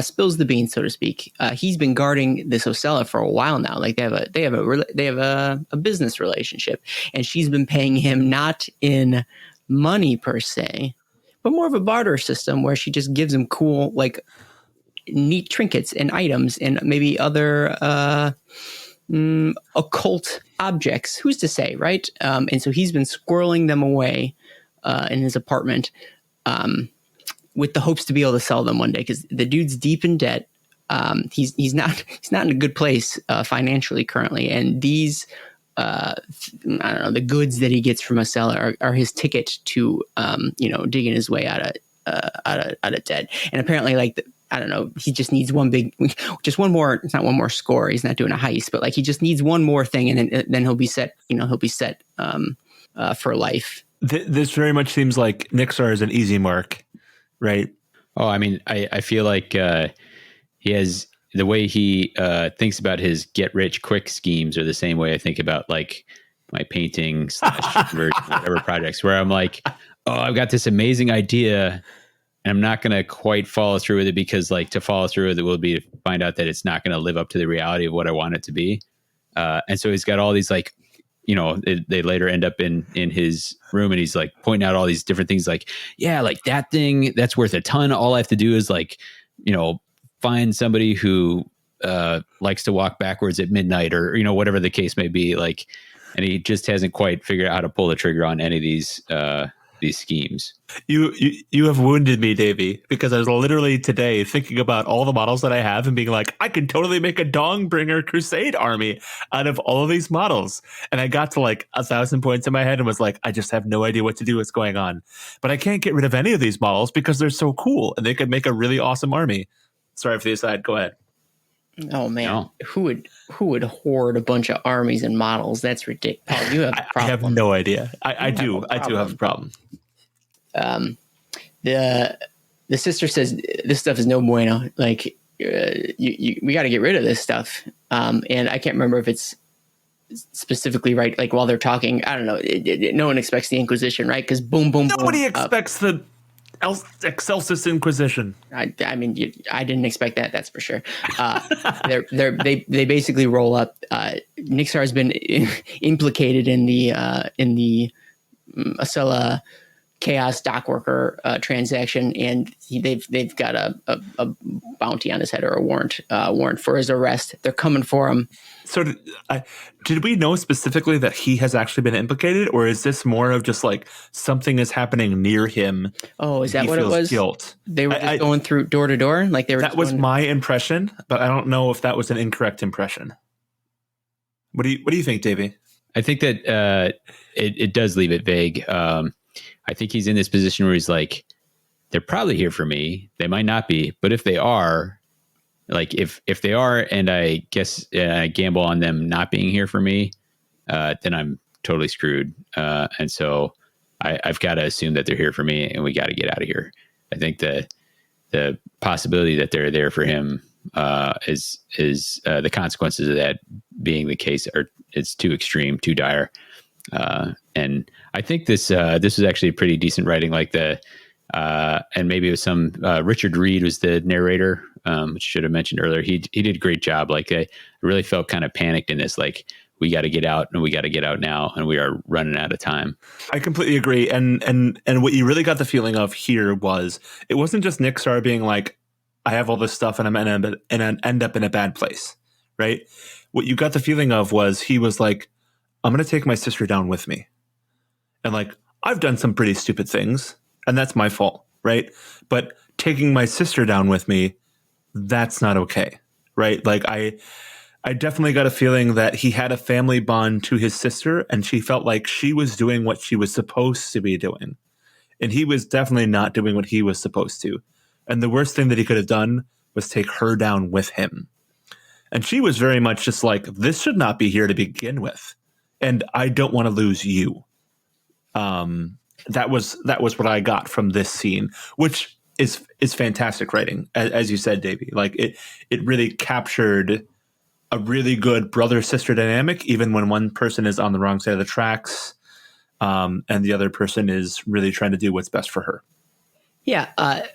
spills the beans, so to speak. He's been guarding this Osella for a while now. Like they have a business relationship, and she's been paying him not in money per se, but more of a barter system where she just gives him cool, like, neat trinkets and items and maybe other occult objects. Who's to say, right? And so he's been squirreling them away in his apartment with the hopes to be able to sell them one day, because the dude's deep in debt. He's not in a good place financially currently, and these I don't know, the goods that he gets from a seller are his ticket to digging his way out of debt. And apparently, like, I don't know, he just needs one more. It's not one more score. He's not doing a heist, but like he just needs one more thing, and then he'll be set. He'll be set for life. This very much seems like Nixar is an easy mark, right? Oh, I mean, I feel like he has the way he thinks about his get rich quick schemes are the same way I think about like my painting / whatever projects, where I'm like, oh, I've got this amazing idea and I'm not going to quite follow through with it, because like to follow through with it will be to find out that it's not going to live up to the reality of what I want it to be. And so he's got all these like, they later end up in his room, and he's like pointing out all these different things like, yeah, like that thing that's worth a ton. All I have to do is like, find somebody who likes to walk backwards at midnight, or whatever the case may be. Like, and he just hasn't quite figured out how to pull the trigger on any of these schemes. You have wounded me, Davy, because I was literally today thinking about all the models that I have and being like, I can totally make a Dongbringer Crusade army out of all of these models. And I got to like 1,000 points in my head and was like, I just have no idea what to do, what's going on. But I can't get rid of any of these models because they're so cool and they could make a really awesome army. Sorry for the aside. Go ahead. Oh man, no. Who would hoard a bunch of armies and models? That's ridiculous. Paul, you have a problem. I have no idea. I do have a problem. The sister says this stuff is no bueno. Like we got to get rid of this stuff. And I can't remember if it's specifically, right? Like while they're talking, I don't know. No one expects the Inquisition, right? Because boom, boom, Nobody boom, expects the Excelsis Inquisition. I mean, I didn't expect that. That's for sure. They basically roll up. Nixar has been implicated in the Acela Chaos Dockworker transaction, and they've got a bounty on his head, or a warrant for his arrest. They're coming for him. So did we know specifically that he has actually been implicated, or is this more of just like something is happening near him? Oh, is that what it was? Guilt. They were just going through door to door, like they were. That was my impression, but I don't know if that was an incorrect impression. What do you think, Davey? I think that it does leave it vague. I think he's in this position where he's like, they're probably here for me. They might not be, but if they are, like if they are, and I guess I gamble on them not being here for me, then I'm totally screwed. And so I've got to assume that they're here for me, and we got to get out of here. I think the possibility that they're there for him is the consequences of that being the case it's too extreme, too dire. And I think this was actually pretty decent writing, like and maybe it was some Richard Reed was the narrator, which I should have mentioned earlier. He did a great job. Like I really felt kind of panicked in this, like we got to get out, and we got to get out now, and we are running out of time. I completely agree. And what you really got the feeling of here was it wasn't just Nixar being like, I have all this stuff and I'm gonna end up in a bad place, right? What you got the feeling of was he was like, I'm going to take my sister down with me. And like, I've done some pretty stupid things, and that's my fault, right? But taking my sister down with me, that's not okay, right? Like I definitely got a feeling that he had a family bond to his sister, and she felt like she was doing what she was supposed to be doing. And he was definitely not doing what he was supposed to. And the worst thing that he could have done was take her down with him. And she was very much just like, this should not be here to begin with. And I don't want to lose you. That was what I got from this scene, which is fantastic writing, as you said, Davey. Like it really captured a really good brother-sister dynamic, even when one person is on the wrong side of the tracks, and the other person is really trying to do what's best for her. Yeah. I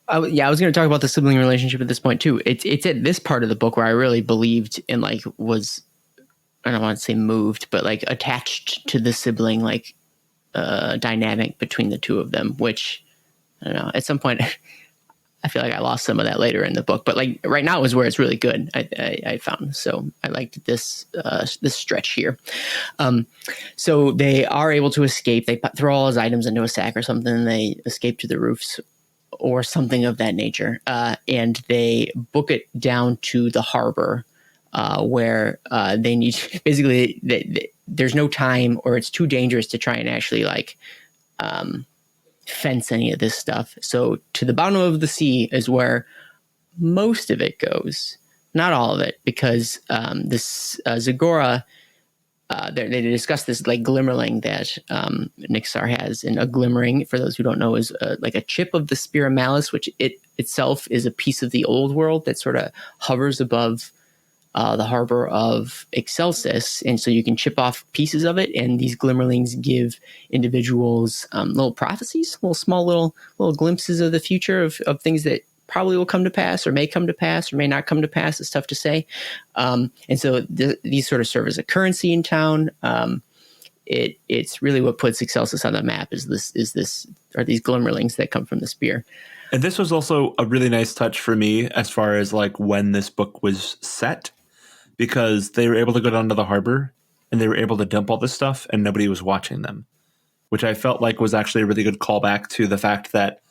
was going to talk about the sibling relationship at this point too. It's at this part of the book where I really believed and like was, I don't want to say moved, but like attached to the sibling, like dynamic between the two of them, which I don't know, at some point I feel like I lost some of that later in the book, but like right now is where it's really good. I found, so I liked this stretch here. So they are able to escape. They throw all his items into a sack or something, and they escape to the roofs or something of that nature. And they book it down to the harbor, where they need, basically there's no time, or it's too dangerous to try and actually like fence any of this stuff. So to the bottom of the sea is where most of it goes, not all of it, because this Zagora, they discuss this like glimmerling that Nixar has, and a glimmering, for those who don't know, is like a chip of the Spear of Malice, which itself is a piece of the old world that sort of hovers above the harbor of Excelsis, and so you can chip off pieces of it, and these glimmerlings give individuals little prophecies, little glimpses of the future of things that probably will come to pass, or may come to pass, or may not come to pass. It's tough to say. And so these sort of serve as a currency in town. It's really what puts Excelsis on the map are these glimmerlings that come from the spear. And this was also a really nice touch for me as far as like when this book was set, because they were able to go down to the harbor and they were able to dump all this stuff and nobody was watching them, which I felt like was actually a really good callback to the fact that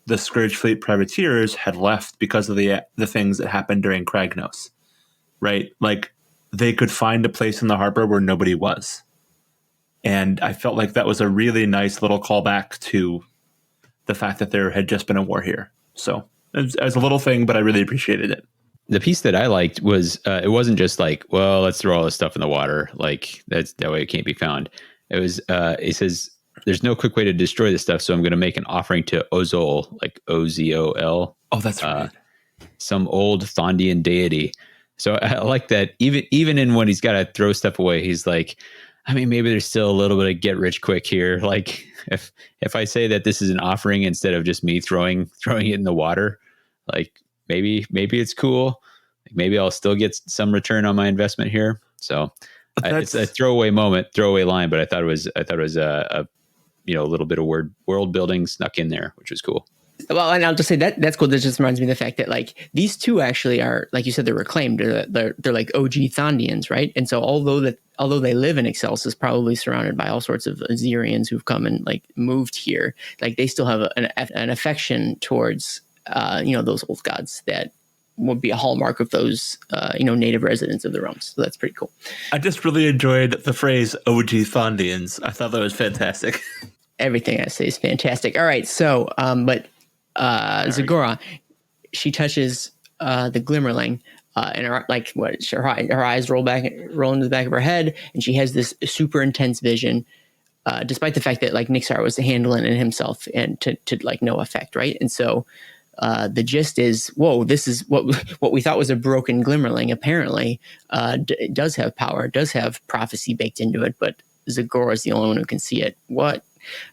the Scourge Fleet privateers had left because of the things that happened during Kragnos, right? Like they could find a place in the harbor where nobody was. And I felt like that was a really nice little callback to the fact that there had just been a war here. So it was a little thing, but I really appreciated it. The piece that I liked was it wasn't just like, well, let's throw all this stuff in the water. Like that way it can't be found. It was, it says, there's no quick way to destroy this stuff, so I'm going to make an offering to Ozol, like Ozol. Oh, that's right. Some old Thondian deity. So I like that. Even in when he's got to throw stuff away, he's like, I mean, maybe there's still a little bit of get rich quick here. Like if I say that this is an offering instead of just me throwing it in the water, like maybe it's cool. Like maybe I'll still get some return on my investment here. So it's a throwaway line, but I thought it was a little bit of world building snuck in there, which was cool. Well, and I'll just say that's cool. That just reminds me of the fact that like these two actually are, like you said, they're reclaimed. They're like OG Thondians, right? And so although they live in Excelsis, probably surrounded by all sorts of Azerians who've come and like moved here, like they still have an affection towards those old gods that would be a hallmark of those native residents of the realms. So that's pretty cool. I just really enjoyed the phrase OG Thondians. I thought that was fantastic. Everything I say is fantastic. All right, so Zagora, she touches the Glimmerling, and her eyes roll into the back of her head, and she has this super intense vision, despite the fact that like Nixar was handling it himself and to like no effect, right? And so the gist is, whoa, this is what we thought was a broken Glimmerling. Apparently, does have power, does have prophecy baked into it, but Zagora is the only one who can see it. What?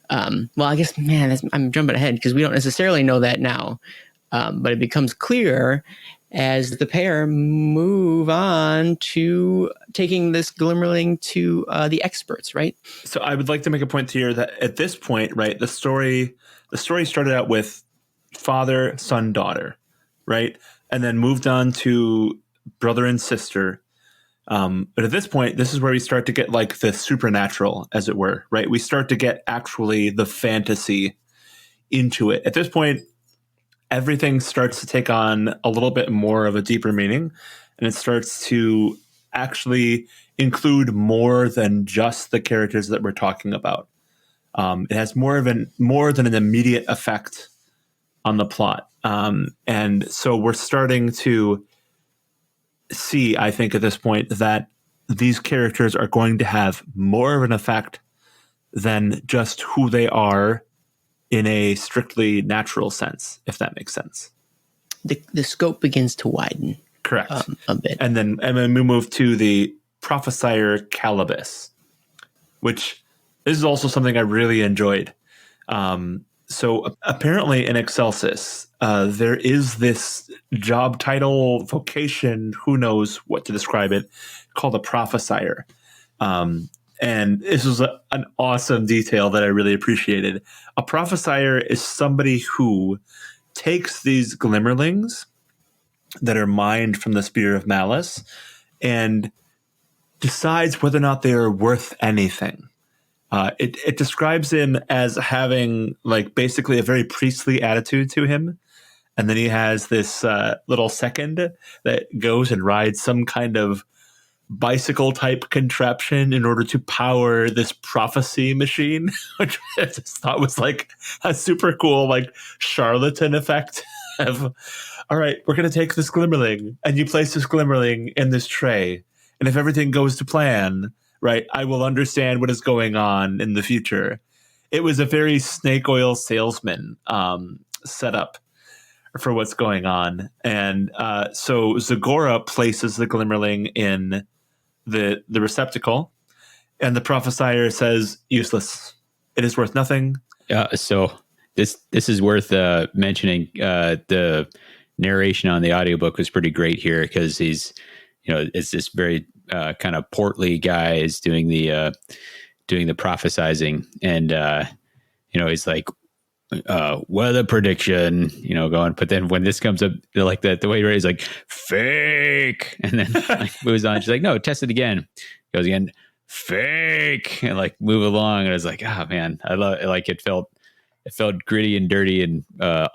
Well, I guess, man, I'm jumping ahead because we don't necessarily know that now, but it becomes clear as the pair move on to taking this Glimmerling to the experts, right? So I would like to make a point here that at this point, right, the story started out with father, son, daughter, right, and then moved on to brother and sister. But at this point, this is where we start to get like the supernatural, as it were, right? We start to get actually the fantasy into it. At this point, everything starts to take on a little bit more of a deeper meaning, and it starts to actually include more than just the characters that we're talking about. It has more than an immediate effect on the plot. And so we're starting to see, I think, at this point that these characters are going to have more of an effect than just who they are in a strictly natural sense, if that makes sense. The scope begins to widen. Correct. A bit. And then we move to the Prophesier Calibus, which this is also something I really enjoyed. So apparently in Excelsis, there is this job title, vocation, who knows what to describe it, called a Prophesier. And this was an awesome detail that I really appreciated. A Prophesier is somebody who takes these Glimmerlings that are mined from the Spear of Malice and decides whether or not they are worth anything. It describes him as having like basically a very priestly attitude to him. And then he has this little second that goes and rides some kind of bicycle type contraption in order to power this prophecy machine, which I just thought was like a super cool, like charlatan effect of, all right, we're going to take this Glimmerling and you place this Glimmerling in this tray. And if everything goes to plan, right, I will understand what is going on in the future. It was a very snake oil salesman setup for what's going on. And so Zagora places the Glimmerling in the receptacle, and the Prophesier says, useless. It is worth nothing. So this is worth mentioning. The narration on the audiobook was pretty great here because he's, it's this very kind of portly guy is doing the prophesizing, and he's like, weather prediction, going, but then when this comes up like that, the way he's like fake, and then like, moves on. She's like, no, test it again. Goes again, fake, and like move along. And I was like, oh man, I love it. Like it felt gritty and dirty and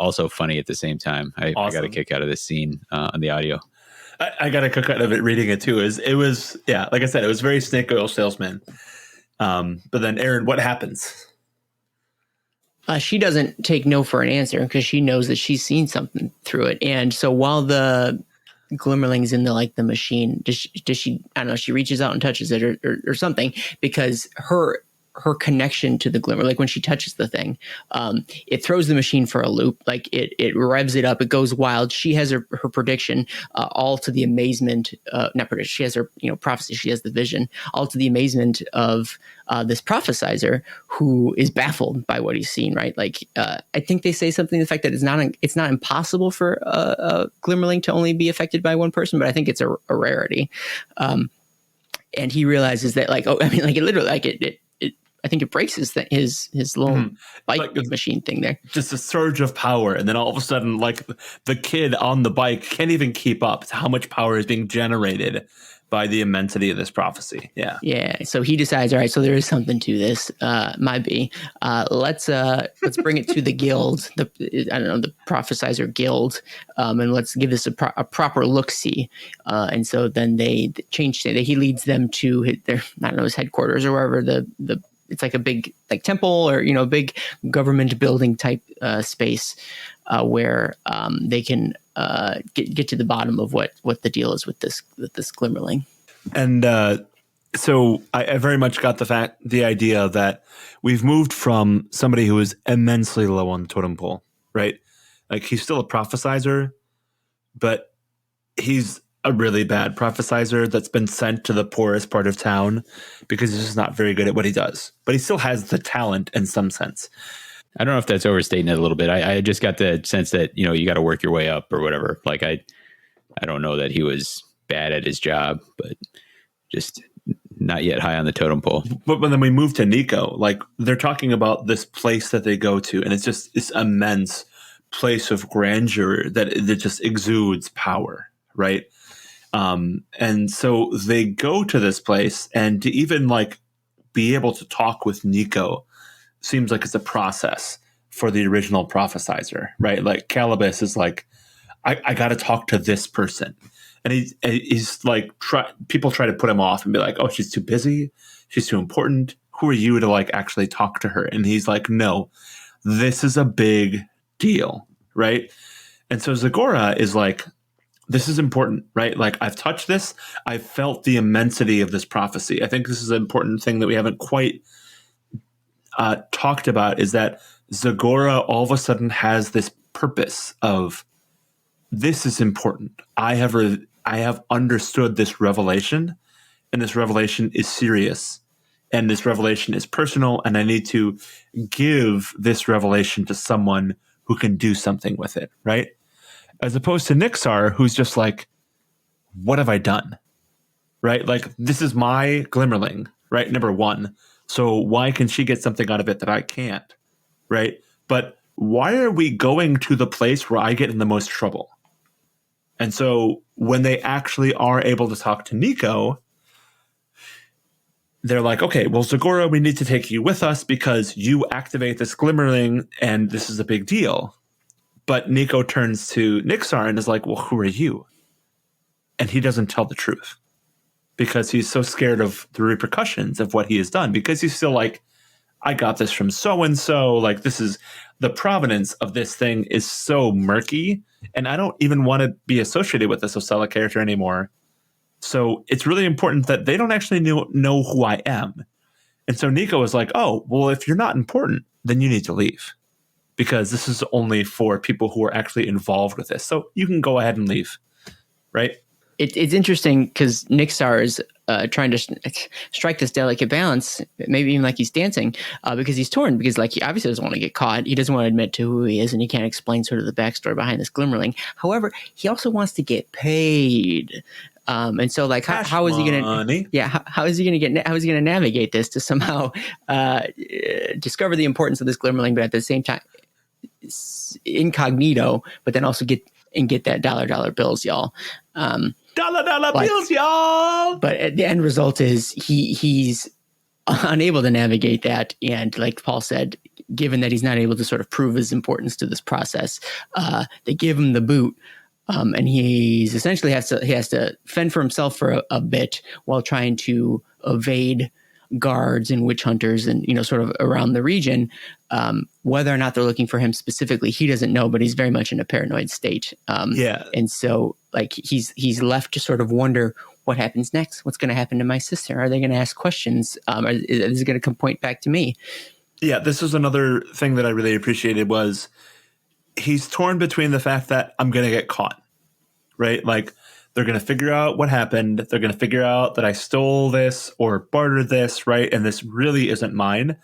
also funny at the same time. I got a kick out of this scene on the audio. I got a kick out of it reading it too. It was like I said, it was very snake oil salesman. But then Aaron, what happens? She doesn't take no for an answer because she knows that she's seen something through it. And so while the Glimmerling's in the machine, does she I don't know, she reaches out and touches it or something, because her her connection to the glimmer. Like when she touches the thing, it throws the machine for a loop. Like it revs it up. It goes wild. She has her prediction, all to the amazement, not prediction. She has her, prophecy. She has the vision, all to the amazement of this prophesizer who is baffled by what he's seen. Right. Like I think they say something to the fact that it's not impossible for a glimmerling to only be affected by one person, but I think it's a rarity. And he realizes that, like, it literally, like I think it breaks his little bike machine thing there. Just a surge of power, and then all of a sudden, like the kid on the bike can't even keep up to how much power is being generated by the immensity of this prophecy. Yeah. Yeah. So he decides, all right, so there is something to this. Might be. Let's bring it to the guild. The prophesizer guild, and let's give this a proper look-see. And so then they change. He leads them to his headquarters or wherever it's like a big temple or big government building type space where they can get to the bottom of what the deal is with this glimmerling. And so I very much got the idea that we've moved from somebody who is immensely low on the totem pole, right? Like he's still a prophesizer, but he's a really bad prophesizer that's been sent to the poorest part of town because he's just not very good at what he does. But he still has the talent in some sense. I don't know if that's overstating it a little bit. I just got the sense that, you got to work your way up or whatever. Like I don't know that he was bad at his job, but just not yet high on the totem pole. But when then we move to Nico, like they're talking about this place that they go to, and it's just this immense place of grandeur that just exudes power, right? And so they go to this place, and to even like be able to talk with Nico seems like it's a process for the original prophesizer, right? Like Calibus is like, I got to talk to this person. And he's like, people try to put him off and be like, oh, she's too busy. She's too important. Who are you to like actually talk to her? And he's like, no, this is a big deal, right? And so Zagora is like, this is important, right? Like I've touched this. I've felt the immensity of this prophecy. I think this is an important thing that we haven't quite talked about is that Zagora all of a sudden has this purpose of this is important. I have understood this revelation, and this revelation is serious, and this revelation is personal, and I need to give this revelation to someone who can do something with it, right? As opposed to Nixar, who's just like, what have I done? Right? Like, this is my Glimmerling, right? Number one. So why can she get something out of it that I can't? Right? But why are we going to the place where I get in the most trouble? And so when they actually are able to talk to Nico, they're like, okay, well, Zagora, we need to take you with us because you activate this Glimmerling and this is a big deal. But Nico turns to Nixar and is like, well, who are you? And he doesn't tell the truth because he's so scared of the repercussions of what he has done, because he's still like, I got this from so-and-so. Like, this is the provenance of this thing is so murky, and I don't even want to be associated with this Osella character anymore. So it's really important that they don't actually know who I am. And so Nico is like, oh, well, if you're not important, then you need to leave, because this is only for people who are actually involved with this. So you can go ahead and leave, right? It's interesting because Nixar is trying to strike this delicate balance, maybe even like he's dancing, because he's torn, because like he obviously doesn't want to get caught. He doesn't want to admit to who he is, and he can't explain sort of the backstory behind this Glimmerling. However, he also wants to get paid. And so like, how is he going to, how is he going to navigate this to somehow discover the importance of this Glimmerling, but at the same time incognito, but then also get that dollar bills, y'all. Dollar bills, y'all. But the end result is he's unable to navigate that. And like Paul said, given that he's not able to sort of prove his importance to this process, they give him the boot. And he's essentially has to fend for himself for a bit while trying to evade guards and witch hunters and, sort of around the region. Whether or not they're looking for him specifically, he doesn't know, but he's very much in a paranoid state. And so like he's left to sort of wonder what happens next? What's going to happen to my sister? Are they going to ask questions? Is it going to come point back to me? Yeah, this is another thing that I really appreciated was he's torn between the fact that I'm going to get caught, right? Like they're going to figure out what happened. They're going to figure out that I stole this or bartered this, right? And this really isn't mine.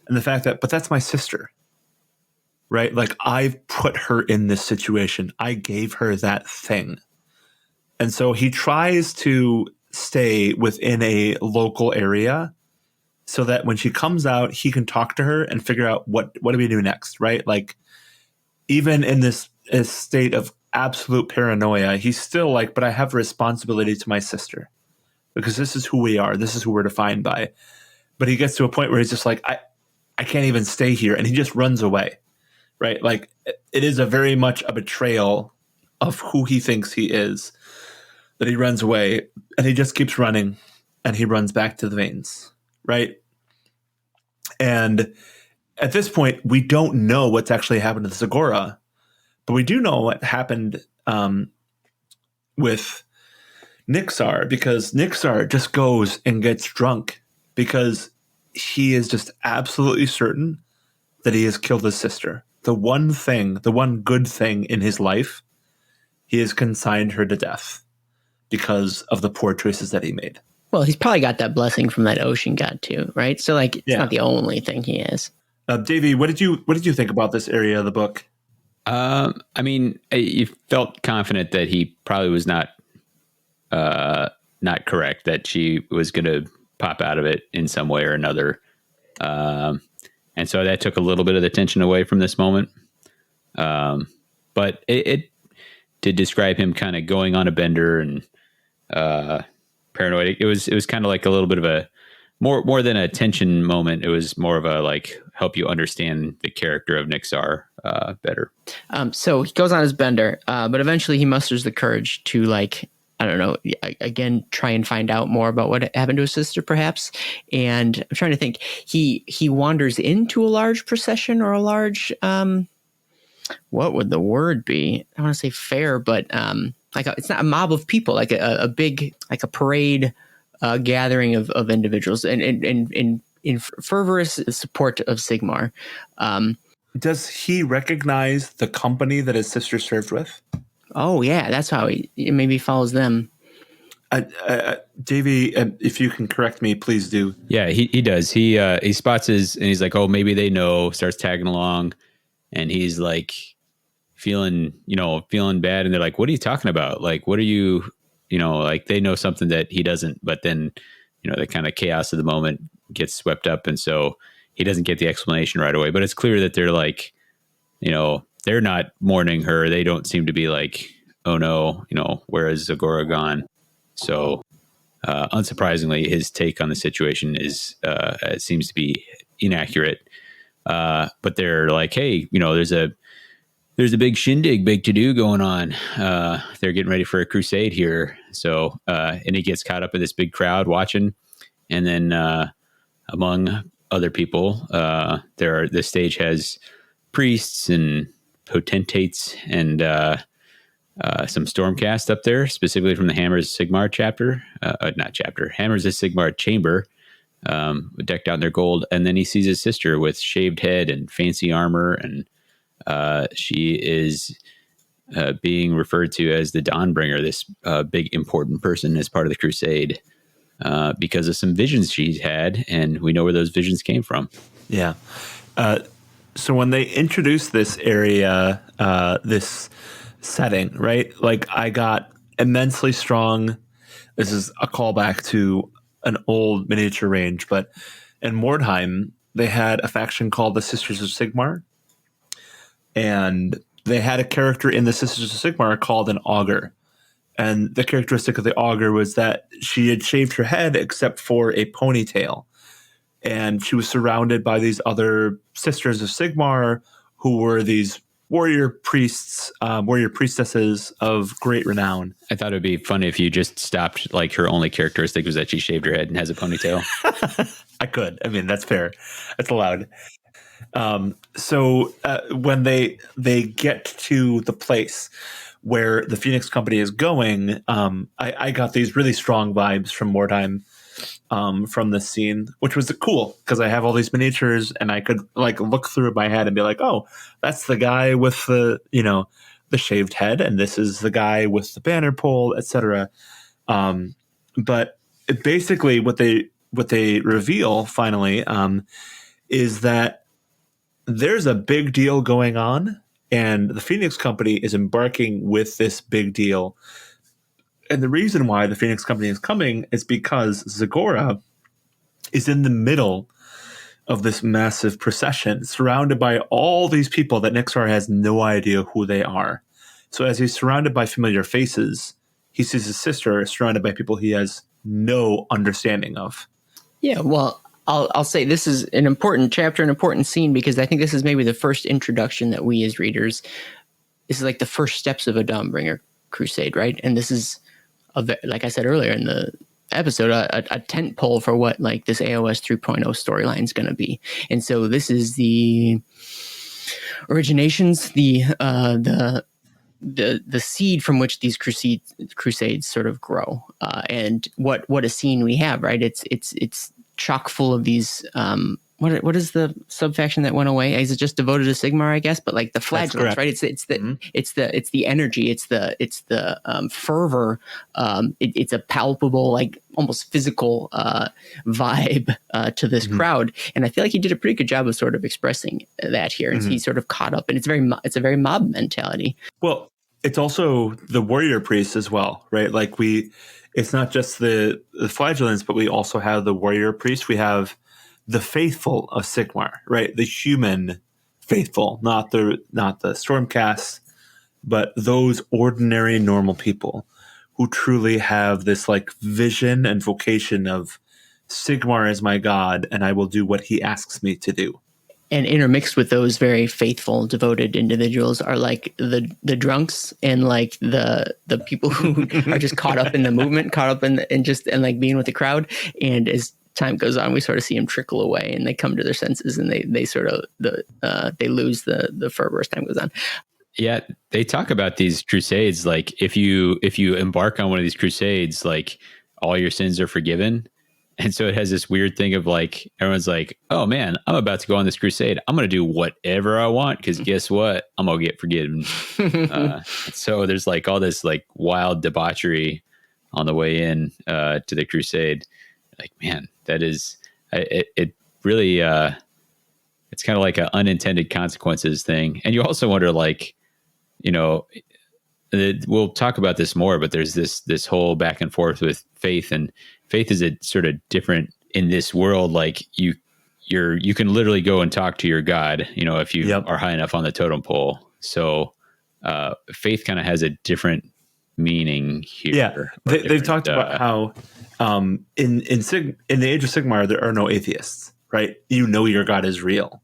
And the fact that, but that's my sister, right? Like I've put her in this situation. I gave her that thing. And so he tries to stay within a local area so that when she comes out, he can talk to her and figure out what do we do next, right? Like even in this state of absolute paranoia, he's still like, but I have a responsibility to my sister because this is who we are. This is who we're defined by. But he gets to a point where he's just like, I can't even stay here. And he just runs away, right? Like it is a very much a betrayal of who he thinks he is that he runs away and he just keeps running and he runs back to the veins, right? And at this point, we don't know what's actually happened to the Zagora, but we do know what happened with Nixar because Nixar just goes and gets drunk because he is just absolutely certain that he has killed his sister. The one good thing in his life, he has consigned her to death because of the poor choices that he made. Well, he's probably got that blessing from that ocean god too, right? So like, it's not the only thing he has. Davy, what did you think about this area of the book? I mean, you felt confident that he probably was not correct, that she was going to pop out of it in some way or another. And so that took a little bit of the tension away from this moment. But it did describe him kind of going on a bender and paranoid. It was kind of like a little bit of a more than a tension moment. It was more of a like help you understand the character of Nixar better. So he goes on his bender, but eventually he musters the courage to like, I don't know, again, try and find out more about what happened to his sister, perhaps. And I'm trying to think. He wanders into a large procession or a large, what would the word be? I want to say fair, but like it's not a mob of people, like a big, like a parade gathering of individuals, and in fervorous support of Sigmar. Does he recognize the company that his sister served with? Oh yeah, that's how he maybe follows them. Davey, if you can correct me, please do. Yeah, he does. He spots his, and he's like, oh, maybe they know. Starts tagging along, and he's like feeling bad. And they're like, what are you talking about? Like, what are you, like they know something that he doesn't. But then, the kind of chaos of the moment gets swept up, and so he doesn't get the explanation right away. But it's clear that they're like, they're not mourning her. They don't seem to be like, oh no, where is Zagora gone? So, unsurprisingly, his take on the situation is seems to be inaccurate. But they're like, hey, there's a big shindig, big to do going on. They're getting ready for a crusade here. So, and he gets caught up in this big crowd watching, and then among other people, the stage has priests and potentates and some Stormcast up there, specifically from the Hammers of Sigmar chapter, Hammers of Sigmar chamber, decked out in their gold. And then he sees his sister with shaved head and fancy armor, and she is being referred to as the Dawnbringer, this big important person as part of the crusade, because of some visions she's had, and we know where those visions came from. Yeah. So when they introduced this area, this setting, right? Like I got immensely strong. This is a callback to an old miniature range, but in Mordheim, they had a faction called the Sisters of Sigmar. And they had a character in the Sisters of Sigmar called an augur. And the characteristic of the augur was that she had shaved her head except for a ponytail. And she was surrounded by these other Sisters of Sigmar who were these warrior priests, warrior priestesses of great renown. I thought it would be funny if you just stopped, like her only characteristic was that she shaved her head and has a ponytail. I could. I mean, that's fair. That's allowed. So when they get to the place, where the Phoenix Company is going, I got these really strong vibes from Mordheim from this scene, which was cool because I have all these miniatures and I could like look through my head and be like, oh, that's the guy with the, the shaved head, and this is the guy with the banner pole, etc. But basically what they reveal finally is that there's a big deal going on, and the Phoenix Company is embarking with this big deal. And the reason why the Phoenix Company is coming is because Zagora is in the middle of this massive procession, surrounded by all these people that Nixar has no idea who they are. So as he's surrounded by familiar faces, he sees his sister surrounded by people he has no understanding of. Yeah, well, I'll say this is an important chapter, an important scene, because I think this is maybe the first introduction that we as readers, this is like the first steps of a Dawnbringer crusade, right? And this is, like I said earlier in the episode, a tent pole for what like this AOS 3.0 storyline is going to be. And so this is the originations, the seed from which these crusades sort of grow, and what a scene we have, right? It's chock full of these. What is the subfaction that went away? Is it just devoted to Sigmar, I guess? But like the flagellants, right? It's the energy, it's the fervor. It's a palpable, like almost physical vibe to this crowd, and I feel like he did a pretty good job of sort of expressing that here. And he's sort of caught up, and it's a very mob mentality. Well, it's also the warrior priests as well, right? Like it's not just the flagellants, but we also have the warrior priests. We have the faithful of Sigmar, right? The human faithful, not the Stormcast, but those ordinary normal people who truly have this like vision and vocation of Sigmar is my god, and I will do what he asks me to do. And intermixed with those very faithful, devoted individuals are like the drunks and like the people who are just caught up in the movement, caught up in like being with the crowd. And as time goes on, we sort of see them trickle away, and they come to their senses, and they sort of they lose the fervor as time goes on. Yeah, they talk about these crusades. Like if you embark on one of these crusades, like all your sins are forgiven. And so it has this weird thing of like, everyone's like, oh man, I'm about to go on this crusade. I'm going to do whatever I want, because guess what? I'm going to get forgiven. So there's like all this like wild debauchery on the way in to the crusade. Like, man, that is, it really, it's kind of like an unintended consequences thing. And you also wonder, like, we'll talk about this more, but there's this whole back and forth with faith, and faith is a sort of different in this world. Like you can literally go and talk to your God, if you are high enough on the totem pole. So faith kind of has a different meaning here. Yeah, they've talked about how in the Age of Sigmar there are no atheists, right? Your God is real,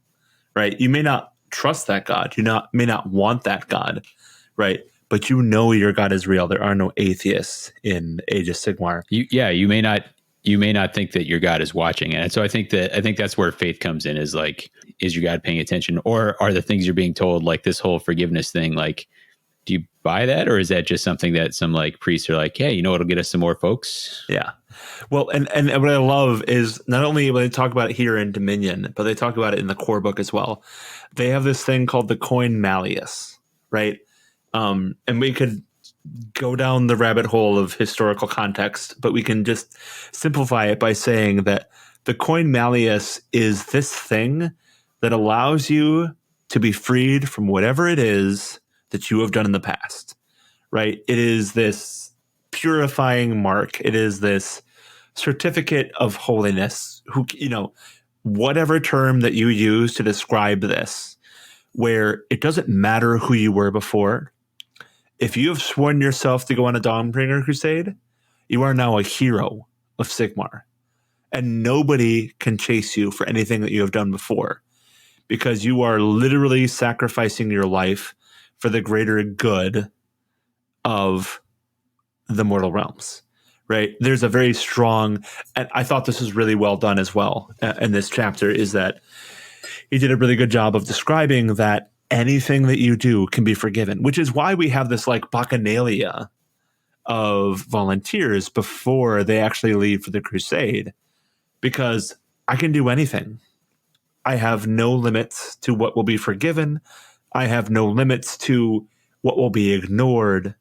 right? You may not trust that God, may not want that God, right? But your God is real. There are no atheists in Age of Sigmar. You may not think that your God is watching. And so I think that's where faith comes in, is like, is your God paying attention, or are the things you're being told, like this whole forgiveness thing, like, do you buy that, or is that just something that some like priests are like, hey, it'll get us some more folks? Yeah. Well, and what I love is not only when they talk about it here in Dominion, but they talk about it in the core book as well. They have this thing called the coin malleus, right? And we could go down the rabbit hole of historical context, but we can just simplify it by saying that the coin malleus is this thing that allows you to be freed from whatever it is that you have done in the past, right? It is this purifying mark. It is this certificate of holiness, whatever term that you use to describe this, where it doesn't matter who you were before. If you have sworn yourself to go on a Dawnbringer crusade, you are now a hero of Sigmar. And nobody can chase you for anything that you have done before, because you are literally sacrificing your life for the greater good of the mortal realms, right? There's a very strong, and I thought this was really well done as well in this chapter, is that he did a really good job of describing that anything that you do can be forgiven, which is why we have this like bacchanalia of volunteers before they actually leave for the crusade, because I can do anything. I have no limits to what will be forgiven. I have no limits to what will be ignored.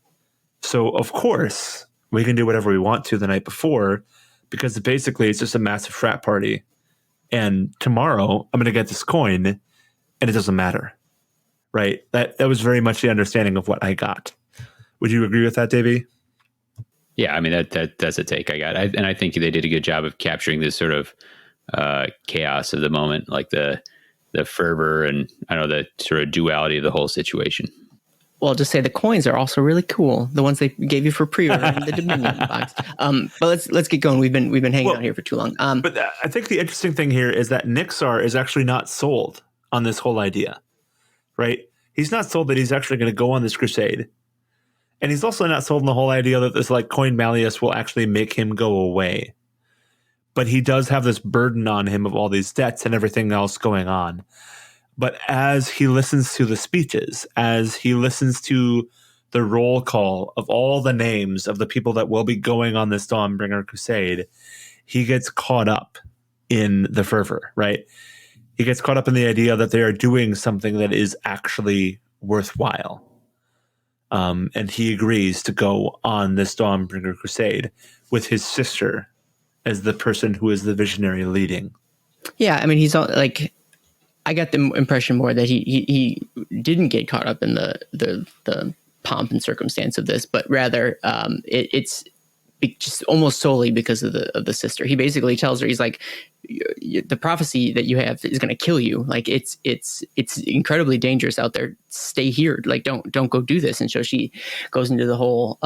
So, of course, we can do whatever we want to the night before, because basically it's just a massive frat party. And tomorrow I'm going to get this coin and it doesn't matter. Right? That was very much the understanding of what I got. Would you agree with that, Davy? Yeah, I mean, that's a take I got. And I think they did a good job of capturing this sort of chaos of the moment, like the fervor and I don't know, the sort of duality of the whole situation. Well, I'll just say the coins are also really cool. The ones they gave you for pre-order in the Dominion box. But let's get going. We've been hanging out here for too long. But I think the interesting thing here is that Nixar is actually not sold on this whole idea, right? He's not sold that he's actually going to go on this crusade. And he's also not sold on the whole idea that this like coin Malleus will actually make him go away. But he does have this burden on him of all these debts and everything else going on. But as he listens to the speeches, as he listens to the roll call of all the names of the people that will be going on this Dawnbringer crusade, he gets caught up in the fervor, right? He gets caught up in the idea that they are doing something that is actually worthwhile. And he agrees to go on this Dawnbringer crusade with his sister as the person who is the visionary leading. Yeah, I mean, he's all, like, I got the impression more that he didn't get caught up in the pomp and circumstance of this, but rather it's just almost solely because of the sister. He basically tells her, he's like, the prophecy that you have is going to kill you. Like it's incredibly dangerous out there. Stay here. Like don't go do this. And so she goes into the whole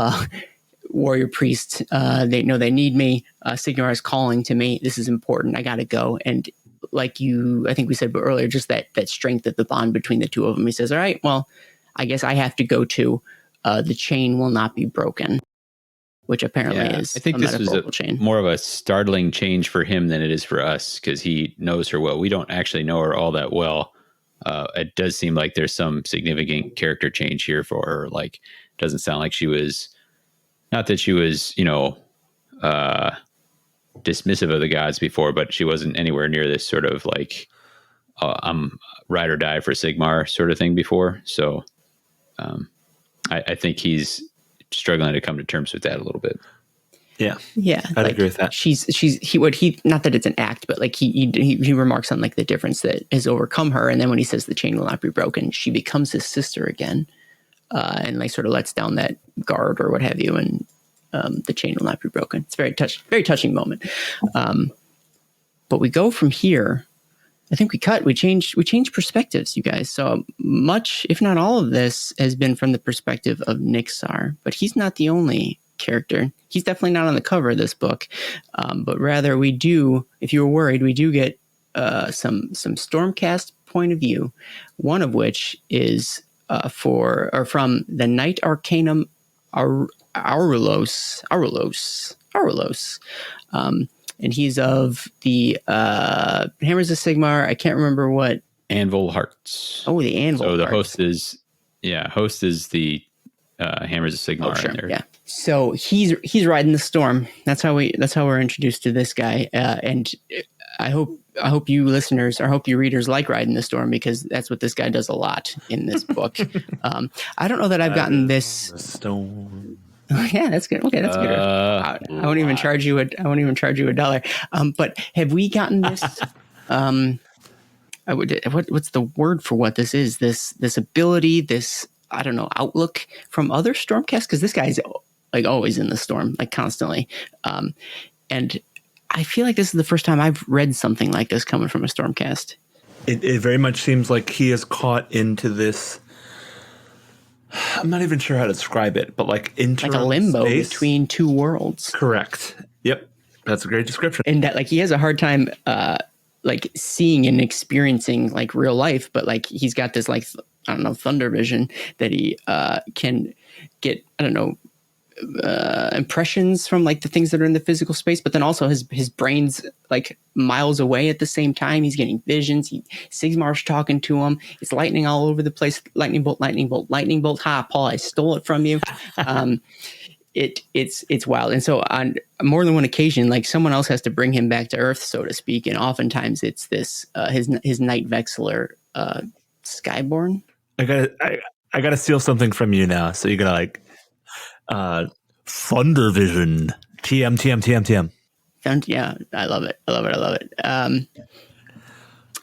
warrior priest. They know they need me. Sigmar is calling to me. This is important. I got to go. And like I think we said earlier, just that strength of the bond between the two of them. He says, all right, well, I guess I have to go too. The chain will not be broken, which apparently is I think this was more of a startling change for him than it is for us, because he knows her well. We don't actually know her all that well. It does seem like there's some significant character change here for her. Like, it doesn't sound like she was, not that she was, dismissive of the gods before, but she wasn't anywhere near this sort of like, I'm ride or die for Sigmar sort of thing before. So I think he's struggling to come to terms with that a little bit. Yeah, I'd agree with that. He not that it's an act, but like he remarks on like the difference that has overcome her, and then when he says the chain will not be broken, she becomes his sister again, and like sort of lets down that guard or what have you, and the chain will not be broken. It's very touching moment. But we go from here. I think we change perspectives, you guys. So much, if not all of this, has been from the perspective of Nixar, but he's not the only character. He's definitely not on the cover of this book, but rather we do, if you were worried, we do get some Stormcast point of view, one of which is from the Knight Arcanum Aurelos. And he's of the Hammers of Sigmar. I can't remember what. Anvil Hearts. Oh, the Anvil So the Hearts. host is the Hammers of Sigmar. Oh, sure. Yeah. So he's riding the storm. That's how we're introduced to this guy. And I hope you listeners, or I hope you readers like riding the storm, because that's what this guy does a lot in this book. I don't know that I've gotten this. Storm. Yeah, that's good. Okay, that's good. I won't even charge you $1. But have we gotten this? What's the word for what this is? This ability, this, I don't know, outlook from other Stormcasts? Because this guy's like always in the storm, like constantly. And I feel like this is the first time I've read something like this coming from a Stormcast. It very much seems like he is caught into this. I'm not even sure how to describe it, but like interim, like a limbo space between two worlds. Correct. Yep. That's a great description. And that, like, he has a hard time like seeing and experiencing like real life, but like he's got this like, I don't know, thunder vision that he can get, I don't know, impressions from like the things that are in the physical space, but then also his brain's like miles away at the same time. He's getting visions. Sigmar's talking to him. It's lightning all over the place. Lightning bolt, lightning bolt, lightning bolt. Ha, Paul, I stole it from you. It's wild. And so on more than one occasion, like someone else has to bring him back to Earth, so to speak. And oftentimes it's this his Night Vexillor, Skyborn. I gotta steal something from you now. So you're gonna like Thunder Vision. TM. Yeah, I love it.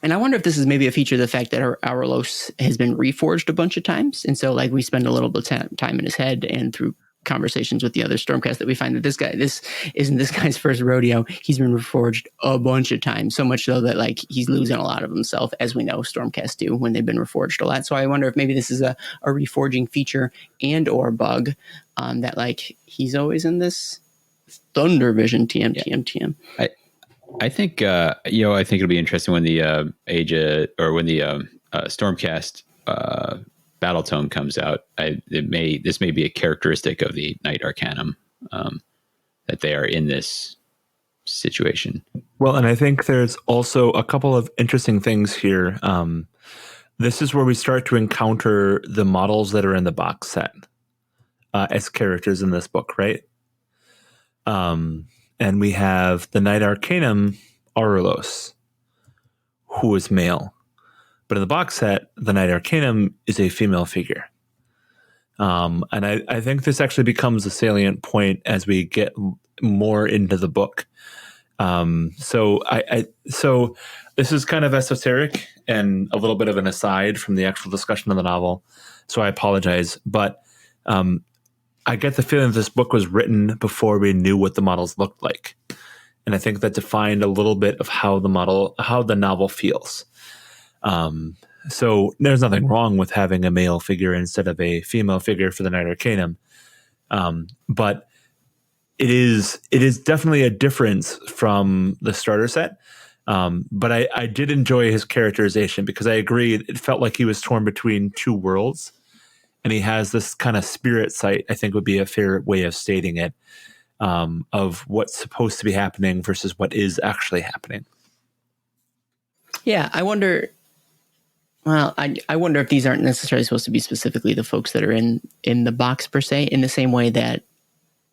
And I wonder if this is maybe a feature of the fact that Auralos has been reforged a bunch of times. And so like we spend a little bit of time in his head and through conversations with the other Stormcast that we find that this isn't this guy's first rodeo. He's been reforged a bunch of times, so much so that like he's losing a lot of himself, as we know Stormcast do when they've been reforged a lot. So I wonder if maybe this is a reforging feature and or bug that like he's always in this Thunder Vision TM. I think I think it'll be interesting when the when the Stormcast battle tome comes out. This may be a characteristic of the Knight Arcanum that they are in this situation. Well, and I think there's also a couple of interesting things here. This is where we start to encounter the models that are in the box set as characters in this book, right? And we have the Knight Arcanum Auralos, who is male. But in the box set, the Knight Arcanum is a female figure. And I think this actually becomes a salient point as we get more into the book. So this is kind of esoteric and a little bit of an aside from the actual discussion of the novel. So I apologize. But I get the feeling that this book was written before we knew what the models looked like. And I think that defined a little bit of how the novel feels. So there's nothing wrong with having a male figure instead of a female figure for the Knight Arcanum. But it is definitely a difference from the starter set. But I did enjoy his characterization because I agree it felt like he was torn between two worlds, and he has this kind of spirit sight, I think would be a fair way of stating it, of what's supposed to be happening versus what is actually happening. Yeah, I wonder. Well, I wonder if these aren't necessarily supposed to be specifically the folks that are in the box per se, in the same way that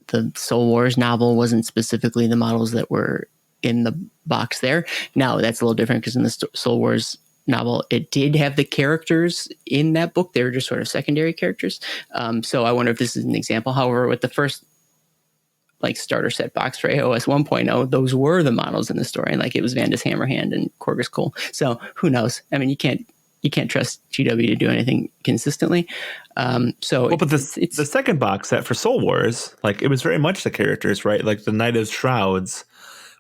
the Soul Wars novel wasn't specifically the models that were in the box there. Now, that's a little different because in the Soul Wars novel, it did have the characters in that book. They were just sort of secondary characters. So I wonder if this is an example. However, with the first like starter set box for AOS 1.0, those were the models in the story. And like it was Vandus Hammerhand and Corgus Cole. So who knows? I mean, you can't trust GW to do anything consistently. But the second box set for Soul Wars, like it was very much the characters, right? Like the Knight of Shrouds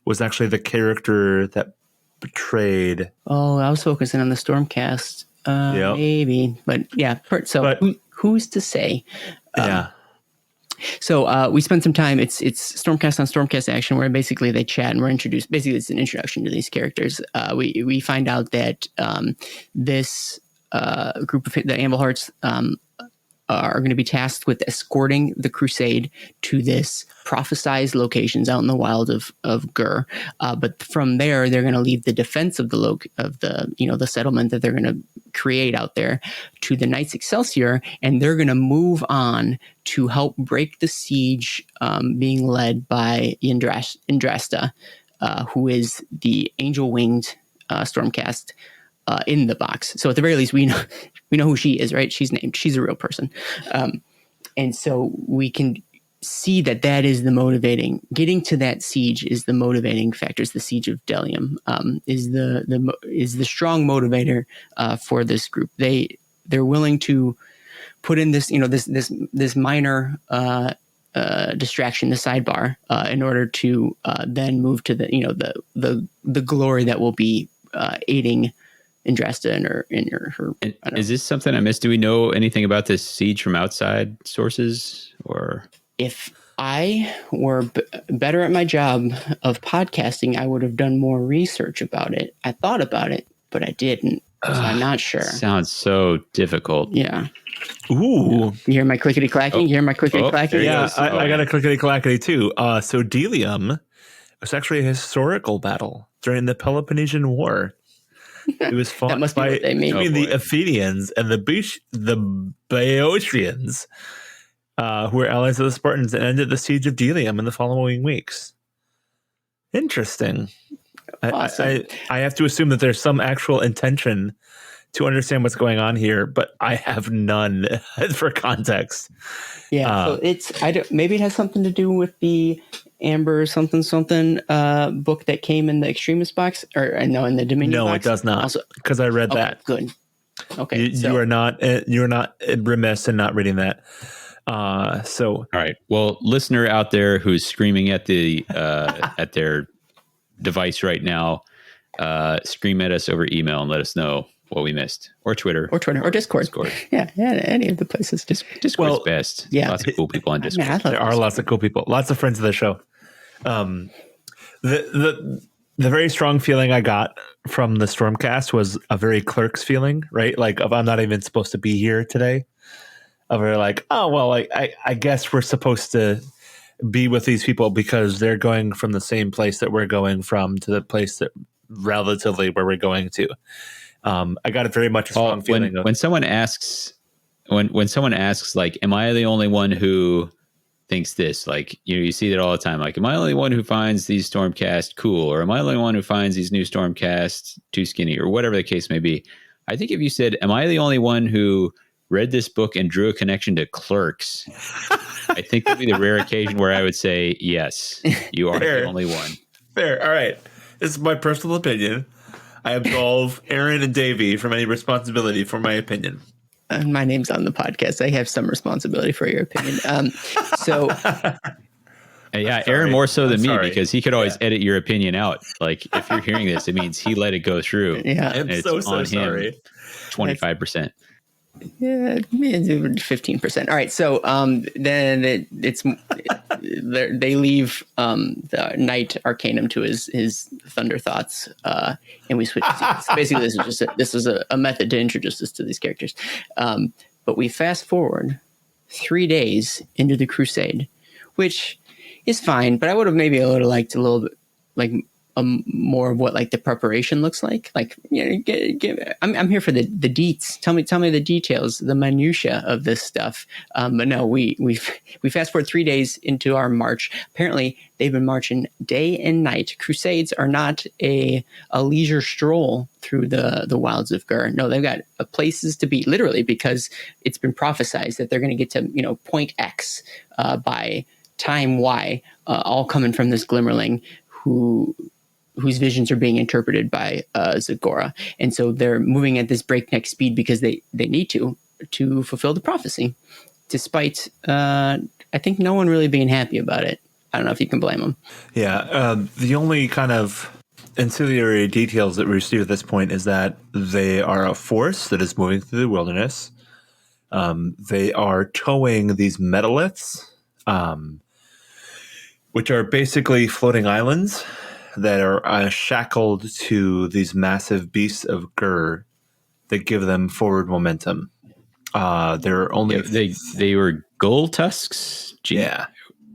was actually the character that betrayed. Oh, I was focusing on the Stormcast, maybe, but yeah. Who's to say? Yeah. So we spent some time. It's Stormcast on Stormcast Action, where basically they chat and we're introduced. Basically, it's an introduction to these characters. We find out that this group of the Amble Hearts are going to be tasked with escorting the Crusade to this prophesized locations out in the wild of Ghur. But from there, they're going to leave the defense of the settlement that they're going to create out there to the Knights Excelsior, and they're going to move on to help break the siege, being led by Indrasta, who is the angel-winged Stormcast in the box. So at the very least, we know who she is, right? She's named. She's a real person. And so we can see that is the motivating. Getting to that siege is the motivating factor. Is the siege of Delium is the strong motivator for this group. They're willing to put in this this minor distraction, the sidebar, in order to then move to the glory that will be aiding Indrasta in her. Is this something I missed? Do we know anything about this siege from outside sources? Or if I were better at my job of podcasting, I would have done more research about it. I thought about it, but I didn't. So I'm not sure. Sounds so difficult. Yeah. Ooh. You hear my clickety clacking? You hear my clickety clacking? Yeah, I got a clickety clackety too. So Delium was actually a historical battle during the Peloponnesian War. It was fought That must be what they mean. between the Athenians and the Boeotians, who were allies of the Spartans, and ended the siege of Delium in the following weeks. Interesting. Awesome. I have to assume that there's some actual intention to understand what's going on here, but I have none for context. Yeah, so maybe it has something to do with the Amber something book that came in the Extremist box, or no, in the Dominion box. No, it does not, because I read that. Good. Okay, you are not remiss in not reading that. All right. Well, listener out there who's screaming at the at their device right now, scream at us over email and let us know what we missed, or Twitter, or Discord. Yeah, any of the places. Discord's best. Yeah, lots of cool people on Discord. There are lots of cool people, lots of friends of the show. The very strong feeling I got from the Stormcast was a very Clerks feeling, right? Like, I'm not even supposed to be here today. We're like, oh well, I guess we're supposed to be with these people because they're going from the same place that we're going from to the place that relatively where we're going to. I got a very much a strong feeling when someone asks, when someone asks, like, am I the only one who thinks this? Like, you see that all the time. Like, am I the only one who finds these Stormcast cool, or am I the only one who finds these new Stormcast too skinny, or whatever the case may be? I think if you said, am I the only one who read this book and drew a connection to Clerks, I think that'd be the rare occasion where I would say, yes, you are the only one. Fair. All right. This is my personal opinion. I absolve Aaron and Davy from any responsibility for my opinion. And my name's on the podcast. I have some responsibility for your opinion. Yeah, Aaron more so than me, because he could always edit your opinion out. Like, if you're hearing this, it means he let it go through. Yeah, I'm so sorry. 25%. Yeah, 15%. All right, so then they leave the Knight Arcanum to his Thunder Thoughts, and we switch. Basically, this is a method to introduce us to these characters. But we fast forward 3 days into the Crusade, which is fine. But I would have maybe liked a little bit like more of what like the preparation looks like. Like, I'm here for the deets. Tell me the details, the minutia of this stuff. But no, we fast forward 3 days into our march. Apparently, they've been marching day and night. Crusades are not a leisure stroll through the wilds of Ghur. No, they've got places to be, literally, because it's been prophesized that they're going to get to point X by time Y, all coming from this Glimmerling whose visions are being interpreted by Zagora. And so they're moving at this breakneck speed because they need to fulfill the prophecy, despite I think no one really being happy about it. I don't know if you can blame them. Yeah, the only kind of ancillary details that we receive at this point is that they are a force that is moving through the wilderness. They are towing these metaliths, which are basically floating islands that are shackled to these massive beasts of Ghur that give them forward momentum. They're only they were gull tusks. Yeah.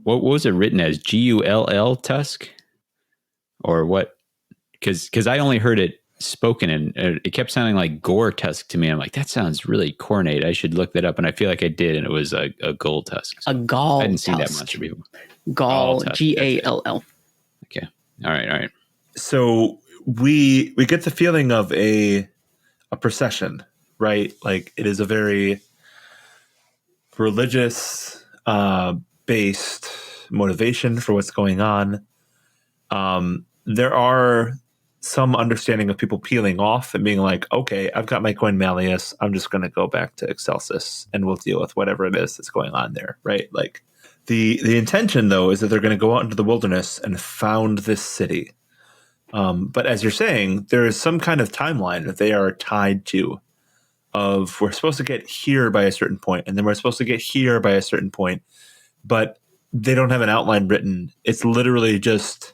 What was it written as? Gull tusk, or what? Because I only heard it spoken, and it kept sounding like gore tusk to me. I'm like, that sounds really cornate. I should look that up, and I feel like I did, and it was a gull tusk. A gall. I hadn't seen that much before. Gall, Gall. Okay. All right. So we get the feeling of a procession, right? Like, it is a very religious based motivation for what's going on. There are some understanding of people peeling off and being like, okay, I've got my coin Malleus. I'm just going to go back to Excelsis and we'll deal with whatever it is that's going on there, right? Like, the intention, though, is that they're going to go out into the wilderness and found this city. But as you're saying, there is some kind of timeline that they are tied to, of we're supposed to get here by a certain point, and then we're supposed to get here by a certain point, but they don't have an outline written. It's literally just,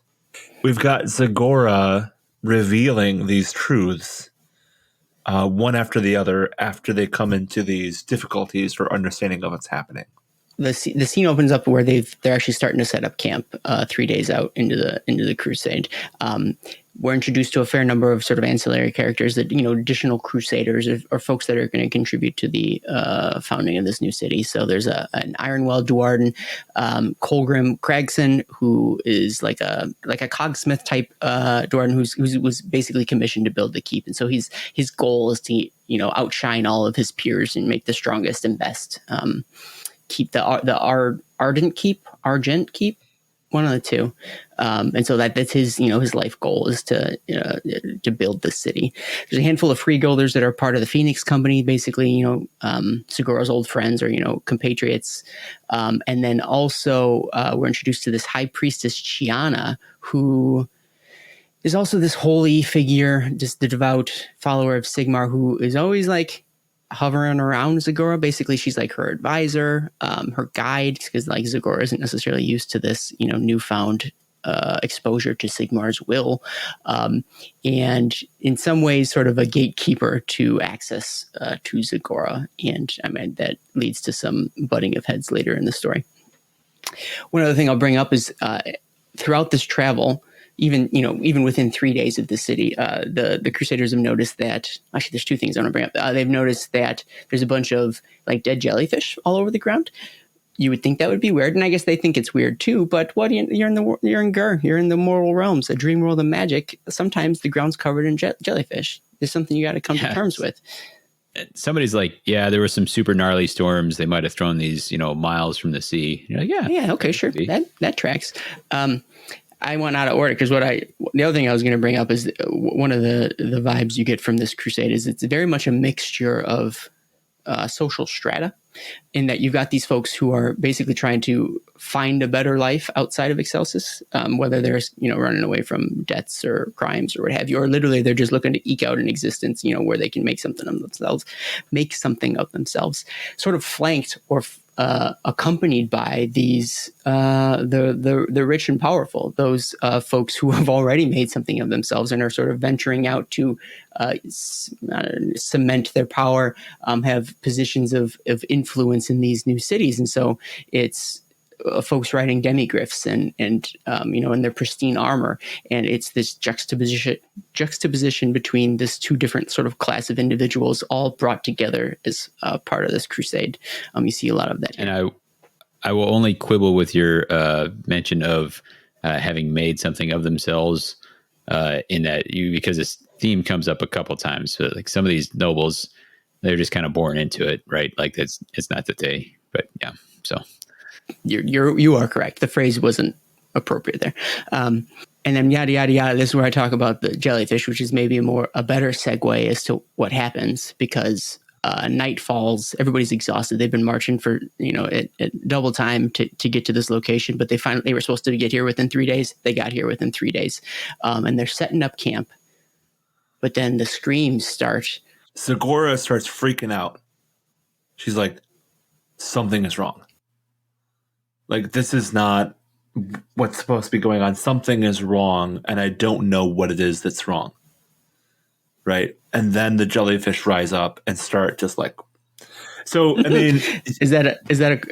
we've got Zagora revealing these truths, one after the other after they come into these difficulties for understanding of what's happening. The scene opens up where they're actually starting to set up camp 3 days out into the crusade. We're introduced to a fair number of sort of ancillary characters that, additional crusaders or folks that are going to contribute to the founding of this new city. So there's an Ironwell Duarden, Colgrim Cragson, who is like a cogsmith type Duarden who was basically commissioned to build the keep. And so his goal is to, outshine all of his peers and make the strongest and best keep the Argent keep, one of the two, and so that's his his life goal is to build the city. There's a handful of freeguilders that are part of the Phoenix Company, basically Segura's old friends or compatriots, and then also we're introduced to this high priestess Chiana, who is also this holy figure, just the devout follower of Sigmar, who is always like hovering around Zagora. Basically, she's like her advisor, her guide, because like Zagora isn't necessarily used to this, newfound exposure to Sigmar's will, and in some ways, sort of a gatekeeper to access to Zagora. And I mean that leads to some butting of heads later in the story. One other thing I'll bring up is throughout this travel, even within 3 days of the city, the Crusaders have noticed that, actually there's two things I want to bring up. They've noticed that there's a bunch of like dead jellyfish all over the ground. You would think that would be weird, and I guess they think it's weird too, but you're in Ghur, you're in the mortal realms, a dream world of magic. Sometimes the ground's covered in jellyfish. There's something you got to come to terms with. Somebody's like, yeah, there were some super gnarly storms. They might have thrown these, miles from the sea. You're like, yeah, okay, sure. That tracks. I went out of order because the other thing I was going to bring up is one of the vibes you get from this crusade is it's very much a mixture of social strata, in that you've got these folks who are basically trying to find a better life outside of Excelsis, whether they're running away from debts or crimes or what have you, or literally they're just looking to eke out an existence, where they can make something of themselves, sort of flanked or accompanied by these the rich and powerful, those folks who have already made something of themselves and are sort of venturing out to cement their power, have positions of influence in these new cities. And so it's folks riding demigryphs and in their pristine armor, and it's this juxtaposition between this two different sort of class of individuals, all brought together as part of this crusade. You see a lot of that. And I will only quibble with your mention of having made something of themselves, in that because this theme comes up a couple times. So like some of these nobles, they're just kind of born into it, right? Like it's not that they, but yeah. So you are correct. The phrase wasn't appropriate there. And then yada, yada, yada. This is where I talk about the jellyfish, which is maybe a better segue as to what happens, because night falls. Everybody's exhausted. They've been marching for, at double time to get to this location, but they were supposed to get here within 3 days. They got here within 3 days. And they're setting up camp, but then the screams start. Segura starts freaking out. She's like, something is wrong. Like, this is not what's supposed to be going on. Something is wrong, and I don't know what it is that's wrong. Right? And then the jellyfish rise up and start just like... So, I mean... Is that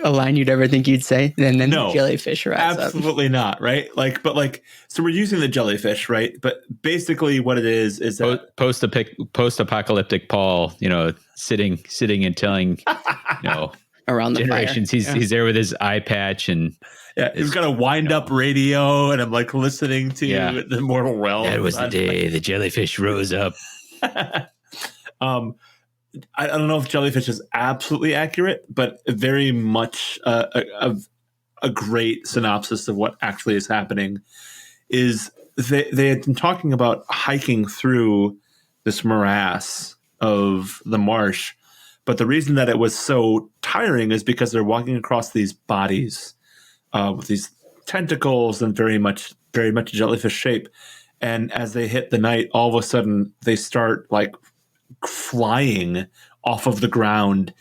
a line you'd ever think you'd say? And then no, the jellyfish rise up. Absolutely not, right? So we're using the jellyfish, right? But basically what it is that... Post-apocalyptic Paul, sitting and telling, around the generations. Fire. He's there with his eye patch and... Yeah, he's got a wind-up radio, and I'm like listening to the mortal realm. That was the day the jellyfish rose up. I don't know if jellyfish is absolutely accurate, but very much a great synopsis of what actually is happening is they had been talking about hiking through this morass of the marsh, but the reason that it was so tiring is because they're walking across these bodies with these tentacles and very much jellyfish shape. And as they hit the night, all of a sudden they start like flying off of the ground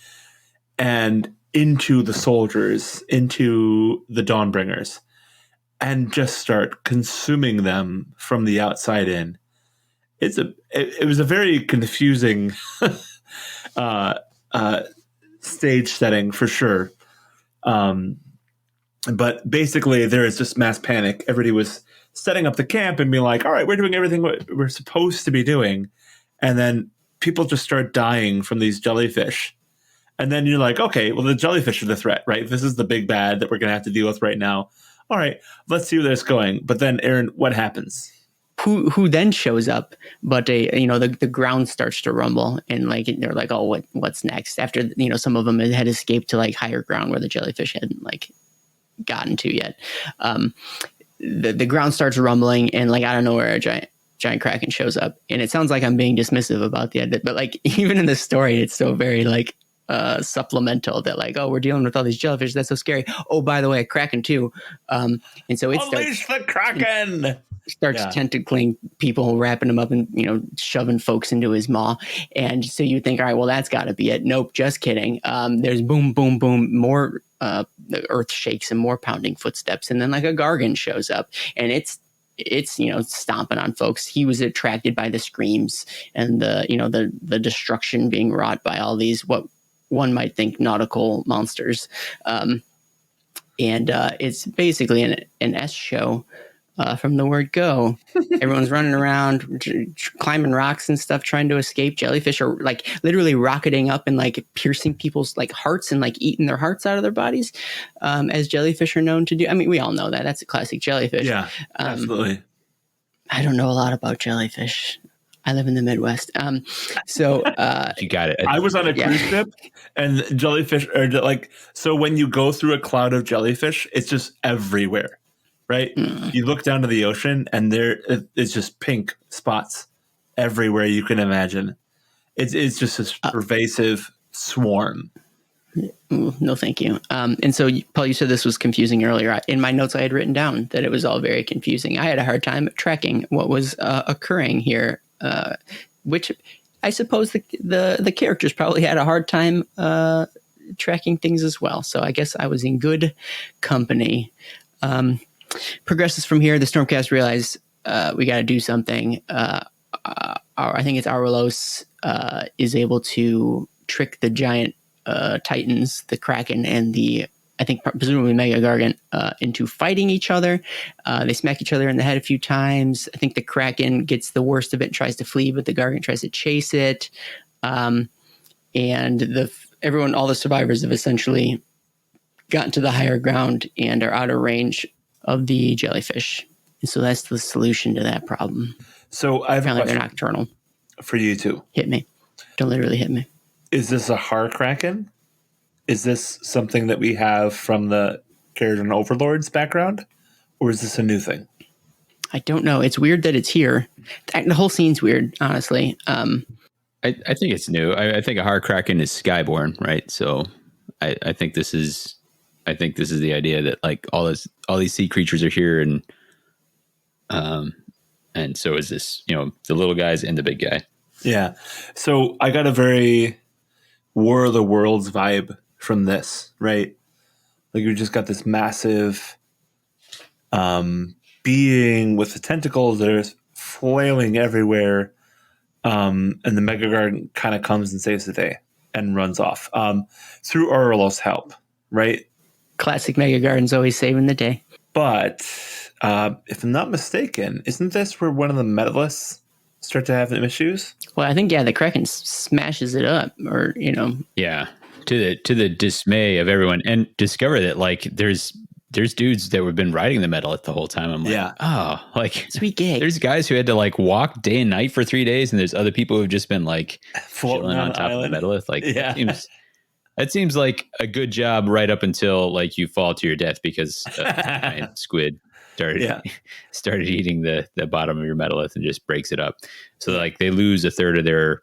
and into the soldiers, into the Dawnbringers, and just start consuming them from the outside in. It's it was a very confusing stage setting for sure. But basically, there is just mass panic. Everybody was setting up the camp and being like, all right, we're doing everything what we're supposed to be doing. And then people just start dying from these jellyfish. And then you're like, okay, well, the jellyfish are the threat, right? This is the big bad that we're going to have to deal with right now. All right, let's see where this is going. But then, Aaron, what happens? Who then shows up? But the ground starts to rumble, and like they're like, oh, what's next? After some of them had escaped to like higher ground where the jellyfish hadn't like gotten to yet. The ground starts rumbling, and like I don't know where a giant kraken shows up, and it sounds like I'm being dismissive about the edit, but like even in the story, it's so very like supplemental that like, oh, we're dealing with all these jellyfish. That's so scary. Oh, by the way, a kraken too. And so it Unleash the kraken. Starts tentacling people, wrapping them up and shoving folks into his maw. And so you think, all right, well, that's got to be it. Nope, just kidding. There's boom, boom, boom, more the earth shakes and more pounding footsteps, and then like a gargan shows up, and it's stomping on folks. He was attracted by the screams and the destruction being wrought by all these what one might think nautical monsters. And it's basically an S show. From the word go. Everyone's running around, climbing rocks and stuff, trying to escape. Jellyfish are like literally rocketing up and like piercing people's like hearts and like eating their hearts out of their bodies, as jellyfish are known to do. I mean, we all know that. That's a classic jellyfish. Yeah, absolutely. I don't know a lot about jellyfish. I live in the Midwest. So you got it. I was on a cruise ship, and jellyfish are like, so when you go through a cloud of jellyfish, it's just everywhere. Right? You look down to the ocean and it's just pink spots everywhere you can imagine. It's just this pervasive swarm. No, thank you. And so, Paul, you said this was confusing earlier. In my notes, I had written down that it was all very confusing. I had a hard time tracking what was occurring here, which I suppose the characters probably had a hard time tracking things as well. So I guess I was in good company. Progresses from here. The Stormcast realize we got to do something. I think it's Aurelos is able to trick the giant titans, the Kraken and I think presumably Mega Gargant, into fighting each other. They smack each other in the head a few times. I think the Kraken gets the worst of it and tries to flee, but the Gargant tries to chase it. And all the survivors have essentially gotten to the higher ground and are out of range of the jellyfish. And so that's the solution to that problem. So I have a question. They're nocturnal. For you too. Hit me. Don't literally hit me. Is this a Har Kraken? Is this something that we have from the Keratin Overlord's background? Or is this a new thing? I don't know. It's weird that it's here. The whole scene's weird, honestly. I think it's new. I think a Har Kraken is skyborn, right? So I think this is the idea that like all these sea creatures are here, and so is this, the little guys and the big guy. Yeah. So I got a very War of the Worlds vibe from this, right? Like you just got this massive being with the tentacles that are flailing everywhere, and the Mega Garden kind of comes and saves the day and runs off through Aurelos' help, right? Classic Mega Garden's always saving the day. But if I'm not mistaken, isn't this where one of the medalists start to have issues? Well, I think, the Kraken smashes it up, or, Yeah, to the dismay of everyone, and discover that, like, there's dudes that have been riding the medalith the whole time. I'm like, oh, like, sweet gig. There's guys who had to, like, walk day and night for 3 days, and there's other people who've just been, like, chilling on top of the medalith. Like, That seems like a good job right up until like you fall to your death because a giant squid started eating the bottom of your medalith and just breaks it up. So like they lose a third of their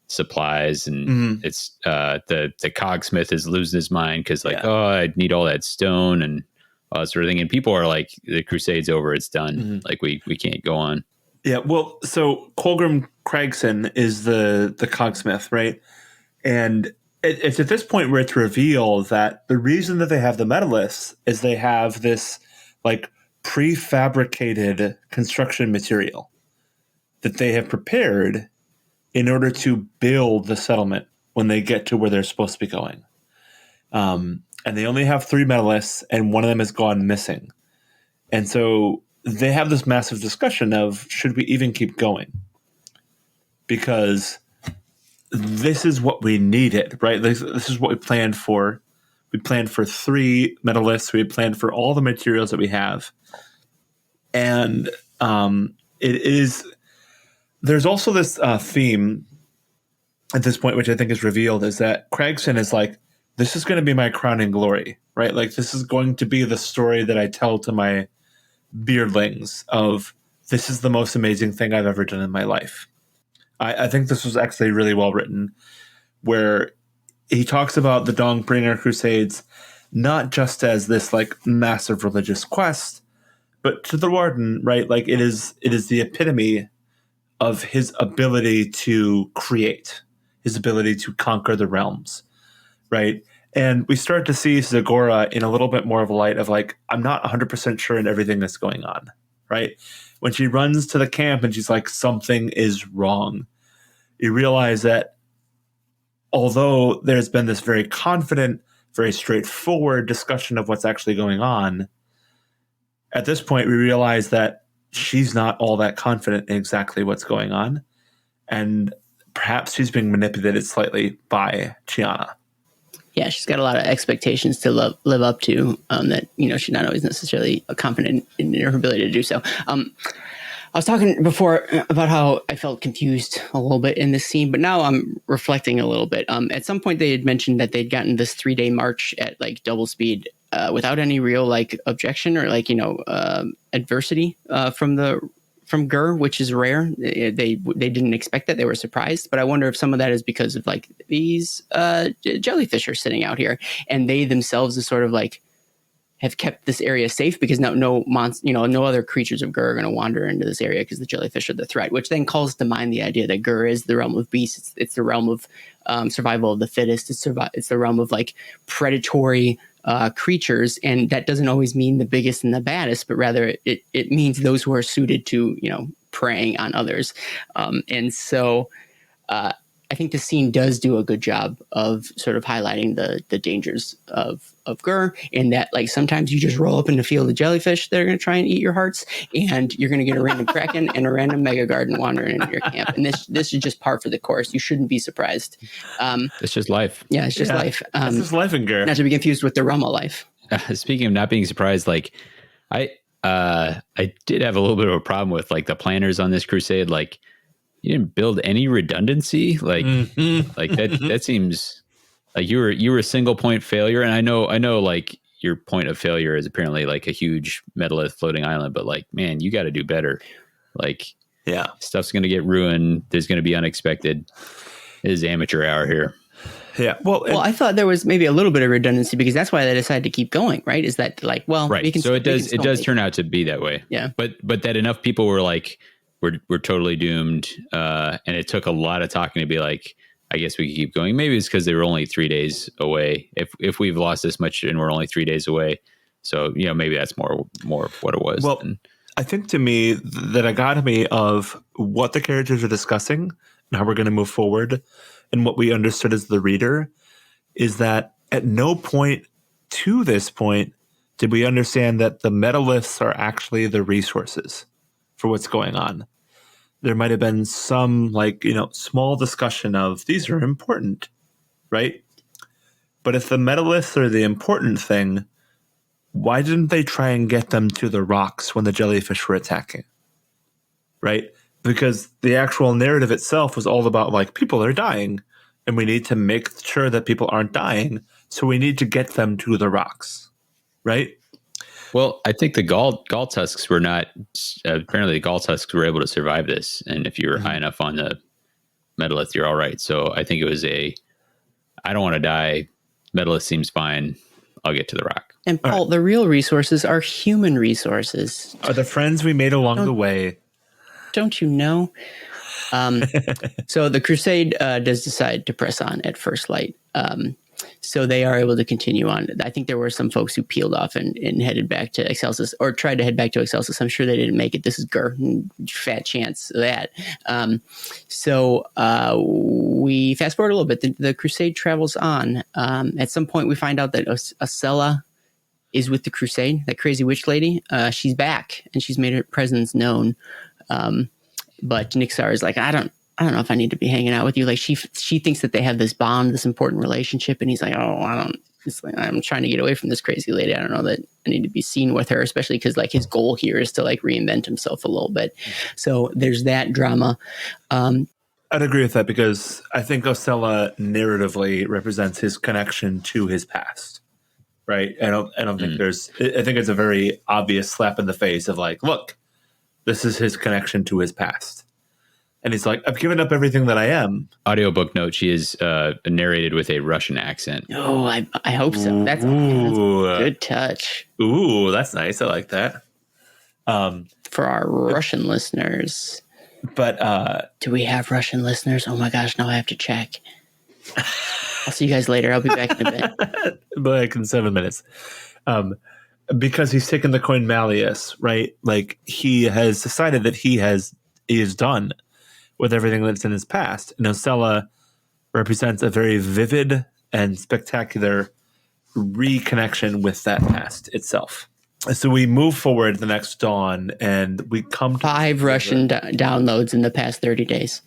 supplies, and it's the cogsmith is losing his mind because I need all that stone and all that sort of thing. And people are like, the crusade's over, it's done. Like we can't go on. Yeah, well, so Colgrim Craigsson is the cogsmith, right? And it's at this point where it's revealed that the reason that they have the medalists is they have this like prefabricated construction material that they have prepared in order to build the settlement when they get to where they're supposed to be going. And they only have 3 medalists, and one of them has gone missing. And so they have this massive discussion of, should we even keep going? Because this is what we needed, right? This is what we planned for. We planned for 3 medalists. We planned for all the materials that we have. And there's also this theme at this point, which I think is revealed, is that Craigston is like, this is going to be my crowning glory, right? Like, this is going to be the story that I tell to my beardlings of, this is the most amazing thing I've ever done in my life. I think this was actually really well written, where he talks about the Dawnbringer Crusades not just as this like massive religious quest, but to the Warden, right? Like, it is the epitome of his ability to create, his ability to conquer the realms, right? And we start to see Zagora in a little bit more of a light of like, I'm not 100% sure in everything that's going on, right? When she runs to the camp and she's like, something is wrong, you realize that although there's been this very confident, very straightforward discussion of what's actually going on, at this point we realize that she's not all that confident in exactly what's going on. And perhaps she's being manipulated slightly by Chiana. Yeah, she's got a lot of expectations to live up to that, she's not always necessarily confident in her ability to do so. I was talking before about how I felt confused a little bit in this scene, but now I'm reflecting a little bit. At some point, they had mentioned that they'd gotten this 3-day march at like double speed without any real like objection or like adversity from Ghur, which is rare. They didn't expect that. They were surprised, but I wonder if some of that is because of like these jellyfish are sitting out here, and they themselves is sort of like have kept this area safe because no other creatures of Ghur are going to wander into this area because the jellyfish are the threat, which then calls to mind the idea that Ghur is the realm of beasts. It's the realm of survival of the fittest. It's the realm of like predatory creatures, and that doesn't always mean the biggest and the baddest, but rather it means those who are suited to preying on others. And so I think the scene does do a good job of sort of highlighting the dangers of Ghur, in that like sometimes you just roll up in the field of jellyfish that are going to try and eat your hearts, and you're going to get a random kraken and a random mega garden wandering into your camp. And this is just par for the course. You shouldn't be surprised. It's just life. Yeah, it's just life. It's just life in Ghur. Not to be confused with the realm of life. Speaking of not being surprised, like I did have a little bit of a problem with like the planners on this crusade. Like, you didn't build any redundancy, like like that seems like you were a single point failure. And I know like your point of failure is apparently like a huge metallith floating island, but like, man, you got to do better. Like, yeah, stuff's going to get ruined. There's going to be unexpected. It is amateur hour here. Yeah. Well, I thought there was maybe a little bit of redundancy because that's why they decided to keep going, right? Is that like, well, right. So it does turn out to be that way. Yeah. But that enough people were like, we're totally doomed. And it took a lot of talking to be like, I guess we could keep going. Maybe it's because they were only 3 days away. If we've lost this much and we're only 3 days away. So, maybe that's more of what it was. Well, I think to me that dichotomy of what the characters are discussing and how we're going to move forward and what we understood as the reader is that at no point to this point did we understand that the metalliths are actually the resources for what's going on. There might have been some small discussion of these are important, right? But if the metalliths are the important thing, why didn't they try and get them to the rocks when the jellyfish were attacking? Right? Because the actual narrative itself was all about like people are dying and we need to make sure that people aren't dying. So we need to get them to the rocks. Right? Well, I think the gall tusks were not. Apparently, the gall tusks were able to survive this, and if you were high enough on the metallith, you're all right. So I think it was I don't want to die. Metallith seems fine. I'll get to the rock. And Paul, the real resources are human resources. Are the friends we made along the way? Don't you know? So the crusade does decide to press on at first light. So they are able to continue on. I think there were some folks who peeled off and headed back to Excelsis, or tried to head back to Excelsis. I'm sure they didn't make it. This is Ghur. Fat chance of that. So we fast forward a little bit. The crusade travels on. At some point, we find out that Acela is with the crusade, that crazy witch lady. She's back, and she's made her presence known. But Nixar is like, I don't know if I need to be hanging out with you. Like she thinks that they have this bond, this important relationship. And he's like, I'm trying to get away from this crazy lady. I don't know that I need to be seen with her, especially because like his goal here is to like reinvent himself a little bit. So there's that drama. I'd agree with that because I think Acela narratively represents his connection to his past. Right. I don't think I think it's a very obvious slap in the face of like, look, this is his connection to his past. And he's like, I've given up everything that I am. Audiobook note, she is narrated with a Russian accent. Oh, I hope so. That's a good touch. Ooh, that's nice. I like that. For our Russian listeners. But do we have Russian listeners? Oh my gosh, now I have to check. I'll see you guys later. I'll be back in a bit. Like in 7 minutes. Because he's taken the coin Malleus, right? Like he has decided that he is done with everything that's in his past. And Acela represents a very vivid and spectacular reconnection with that past itself. So we move forward the next dawn, and we come to 5 Russian downloads in the past 30 days.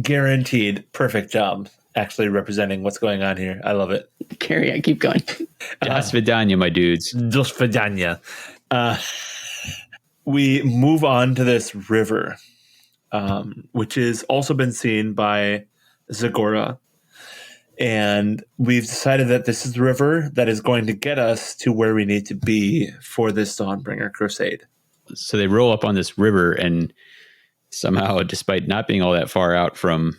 Guaranteed. Perfect job. Actually representing what's going on here. I love it. Carry on. Keep going. До свидания, my dudes. До свидания. We move on to this river, which has also been seen by Zagora. And we've decided that this is the river that is going to get us to where we need to be for this Dawnbringer crusade. So they roll up on this river, and somehow, despite not being all that far out from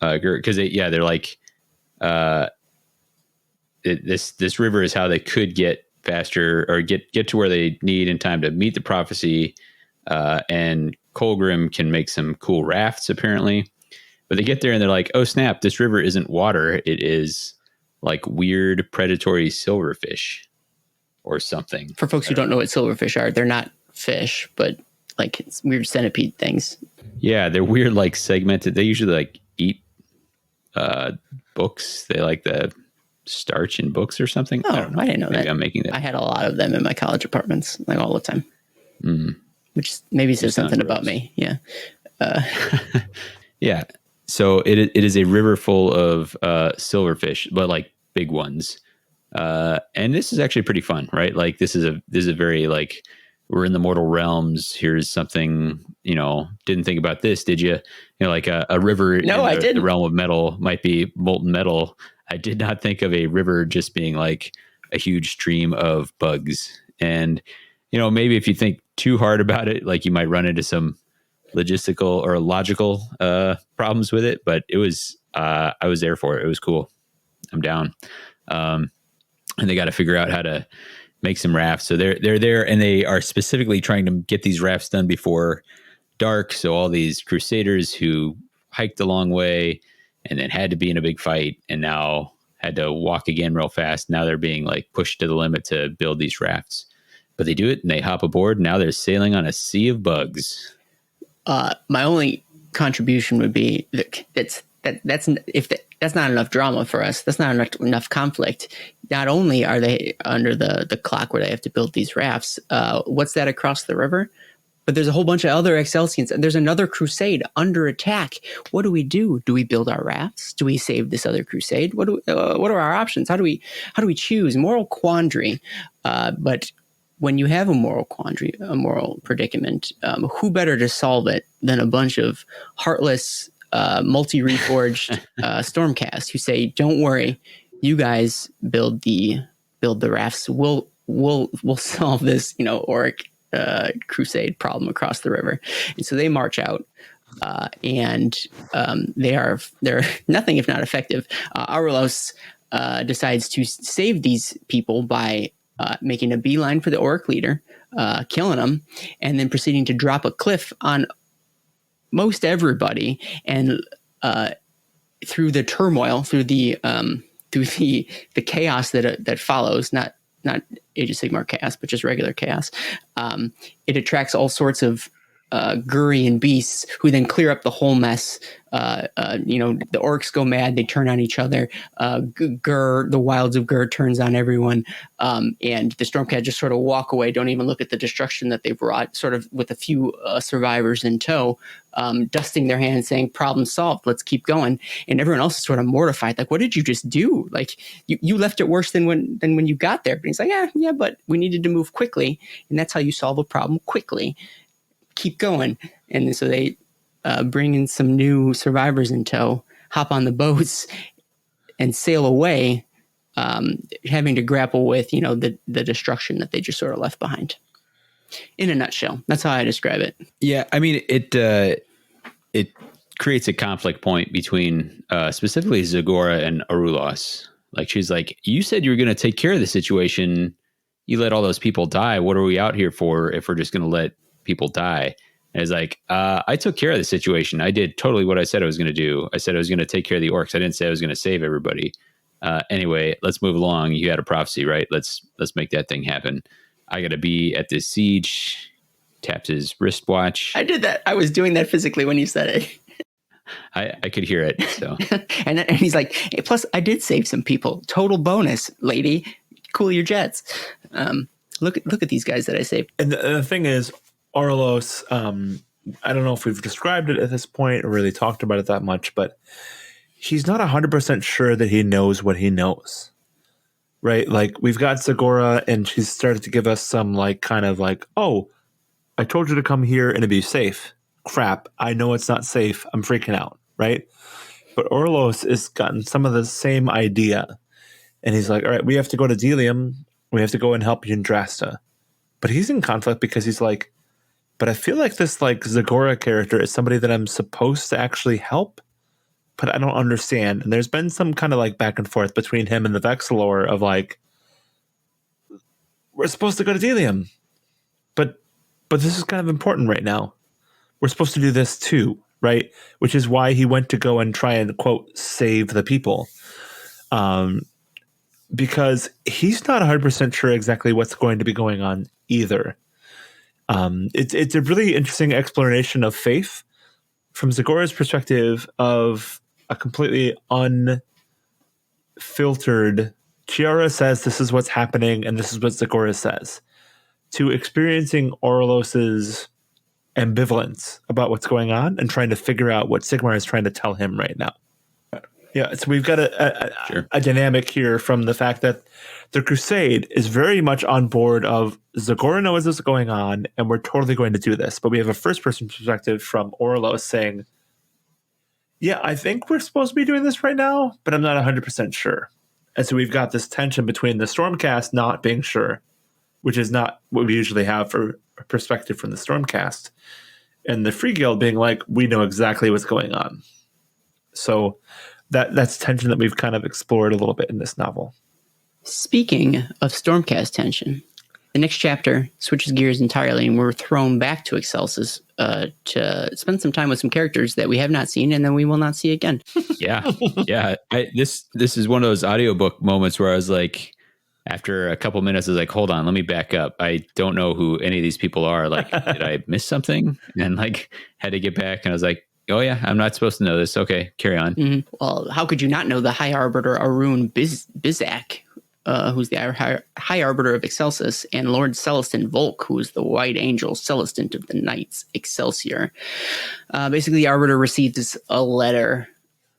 Ghur, because they're like, this river is how they could get faster or get to where they need in time to meet the prophecy. And Colgrim can make some cool rafts, apparently. But they get there and they're like, oh, snap, this river isn't water. It is like weird predatory silverfish or something. For folks who don't know what silverfish are, they're not fish, but like it's weird centipede things. Yeah, they're weird, like segmented. They usually like eat books. They like the starch in books or something. Oh, I don't know. I didn't know that. I'm making that. I had a lot of them in my college apartments, like all the time. Which maybe says something about me. Yeah. Yeah. So it is a river full of silverfish, but like big ones. And this is actually pretty fun, right? Like this is a very like, we're in the mortal realms. Here's something, didn't think about this, did you? Like a river in the realm of metal might be molten metal. I did not think of a river just being like a huge stream of bugs. And, maybe if you think too hard about it, like you might run into some logistical or logical problems with it. But it was, I was there for it. It was cool. I'm down. And they got to figure out how to make some rafts. So they're there, and they are specifically trying to get these rafts done before dark. So all these crusaders who hiked a long way and then had to be in a big fight and now had to walk again real fast. Now they're being like pushed to the limit to build these rafts, but they do it and they hop aboard. Now they're sailing on a sea of bugs. My only contribution would be that's not enough drama for us. That's not enough conflict. Not only are they under the clock where they have to build these rafts, what's that across the river? But there's a whole bunch of other Excelsians, and there's another crusade under attack. What do we do? Do we build our rafts? Do we save this other crusade? What are our options? How do we choose? Moral quandary. But when you have a moral quandary, a moral predicament, who better to solve it than a bunch of heartless, multi-reforged Stormcast who say, "Don't worry, you guys build the rafts. We'll solve this, orc crusade problem across the river." And so they march out, and they're nothing if not effective. Arulos decides to save these people by making a beeline for the orc leader, killing him, and then proceeding to drop a cliff on most everybody. And through the turmoil, through the through the chaos that follows, not Age of Sigmar chaos, but just regular chaos. It attracts all sorts of Ghurian beasts who then clear up the whole mess. The orcs go mad. They turn on each other. Ghur, the wilds of Ghur, turns on everyone. And the Stormcast just sort of walk away, don't even look at the destruction that they brought, sort of with a few survivors in tow, dusting their hands, saying, problem solved, let's keep going. And everyone else is sort of mortified. Like, what did you just do? Like, you left it worse than when you got there. But he's like, yeah, but we needed to move quickly. And that's how you solve a problem quickly. Keep going. And so they bring in some new survivors in tow, hop on the boats, and sail away, having to grapple with, the destruction that they just sort of left behind. In a nutshell, that's how I describe it. Yeah, I mean, it creates a conflict point between specifically Zagora and Arulos. Like, she's like, you said you were going to take care of the situation. You let all those people die. What are we out here for if we're just going to let people die? And it's like, I took care of the situation. I did totally what I said I was going to do. I said I was going to take care of the orcs. I didn't say I was going to save everybody. Anyway, let's move along. You had a prophecy, right? Let's make that thing happen. I got to be at this siege. Taps his wristwatch. I did that. I was doing that physically when you said it. I could hear it. So, and he's like, hey, plus I did save some people. Total bonus, lady. Cool your jets. Look at these guys that I saved. And the thing is, Orlos, I don't know if we've described it at this point or really talked about it that much, but he's not 100% sure that he knows what he knows, right? Like, we've got Zagora, and she's started to give us some oh, I told you to come here and to be safe. Crap, I know it's not safe. I'm freaking out, right? But Orlos has gotten some of the same idea, and he's like, all right, we have to go to Delium. We have to go and help Yndrasta. But he's in conflict because he's like, but I feel like this Zagora character is somebody that I'm supposed to actually help, but I don't understand. And there's been some kind of back and forth between him and the Vexilor of we're supposed to go to Delium, but this is kind of important right now. We're supposed to do this too, right? Which is why he went to go and try and, quote, save the people. Because he's not 100% sure exactly what's going to be going on either. It's a really interesting exploration of faith from Zagora's perspective of a completely unfiltered. Chiara says this is what's happening, and this is what Zagora says. To experiencing Orlos's ambivalence about what's going on and trying to figure out what Sigmar is trying to tell him right now. Yeah, so we've got a dynamic here from the fact that the Crusade is very much on board of Zagora knows what's going on, and we're totally going to do this. But we have a first-person perspective from Orlos saying, yeah, I think we're supposed to be doing this right now, but I'm not 100% sure. And so we've got this tension between the Stormcast not being sure, which is not what we usually have for a perspective from the Stormcast, and the Free Guild being like, we know exactly what's going on. So that's tension that we've kind of explored a little bit in this novel. Speaking of Stormcast tension, the next chapter switches gears entirely, and we're thrown back to Excelsis to spend some time with some characters that we have not seen and then we will not see again. Yeah. This is one of those audiobook moments where I was like, after a couple minutes, I was like, hold on, let me back up. I don't know who any of these people are. Like, did I miss something? And had to get back, and I was like, oh yeah, I'm not supposed to know this. Okay, carry on. Mm-hmm. Well, how could you not know the High Arbiter Arun Bizak, who's the High Arbiter of Excelsis, and Lord Celestin Volk, who is the White Angel Celestant of the Knights Excelsior. Basically, the Arbiter receives a letter,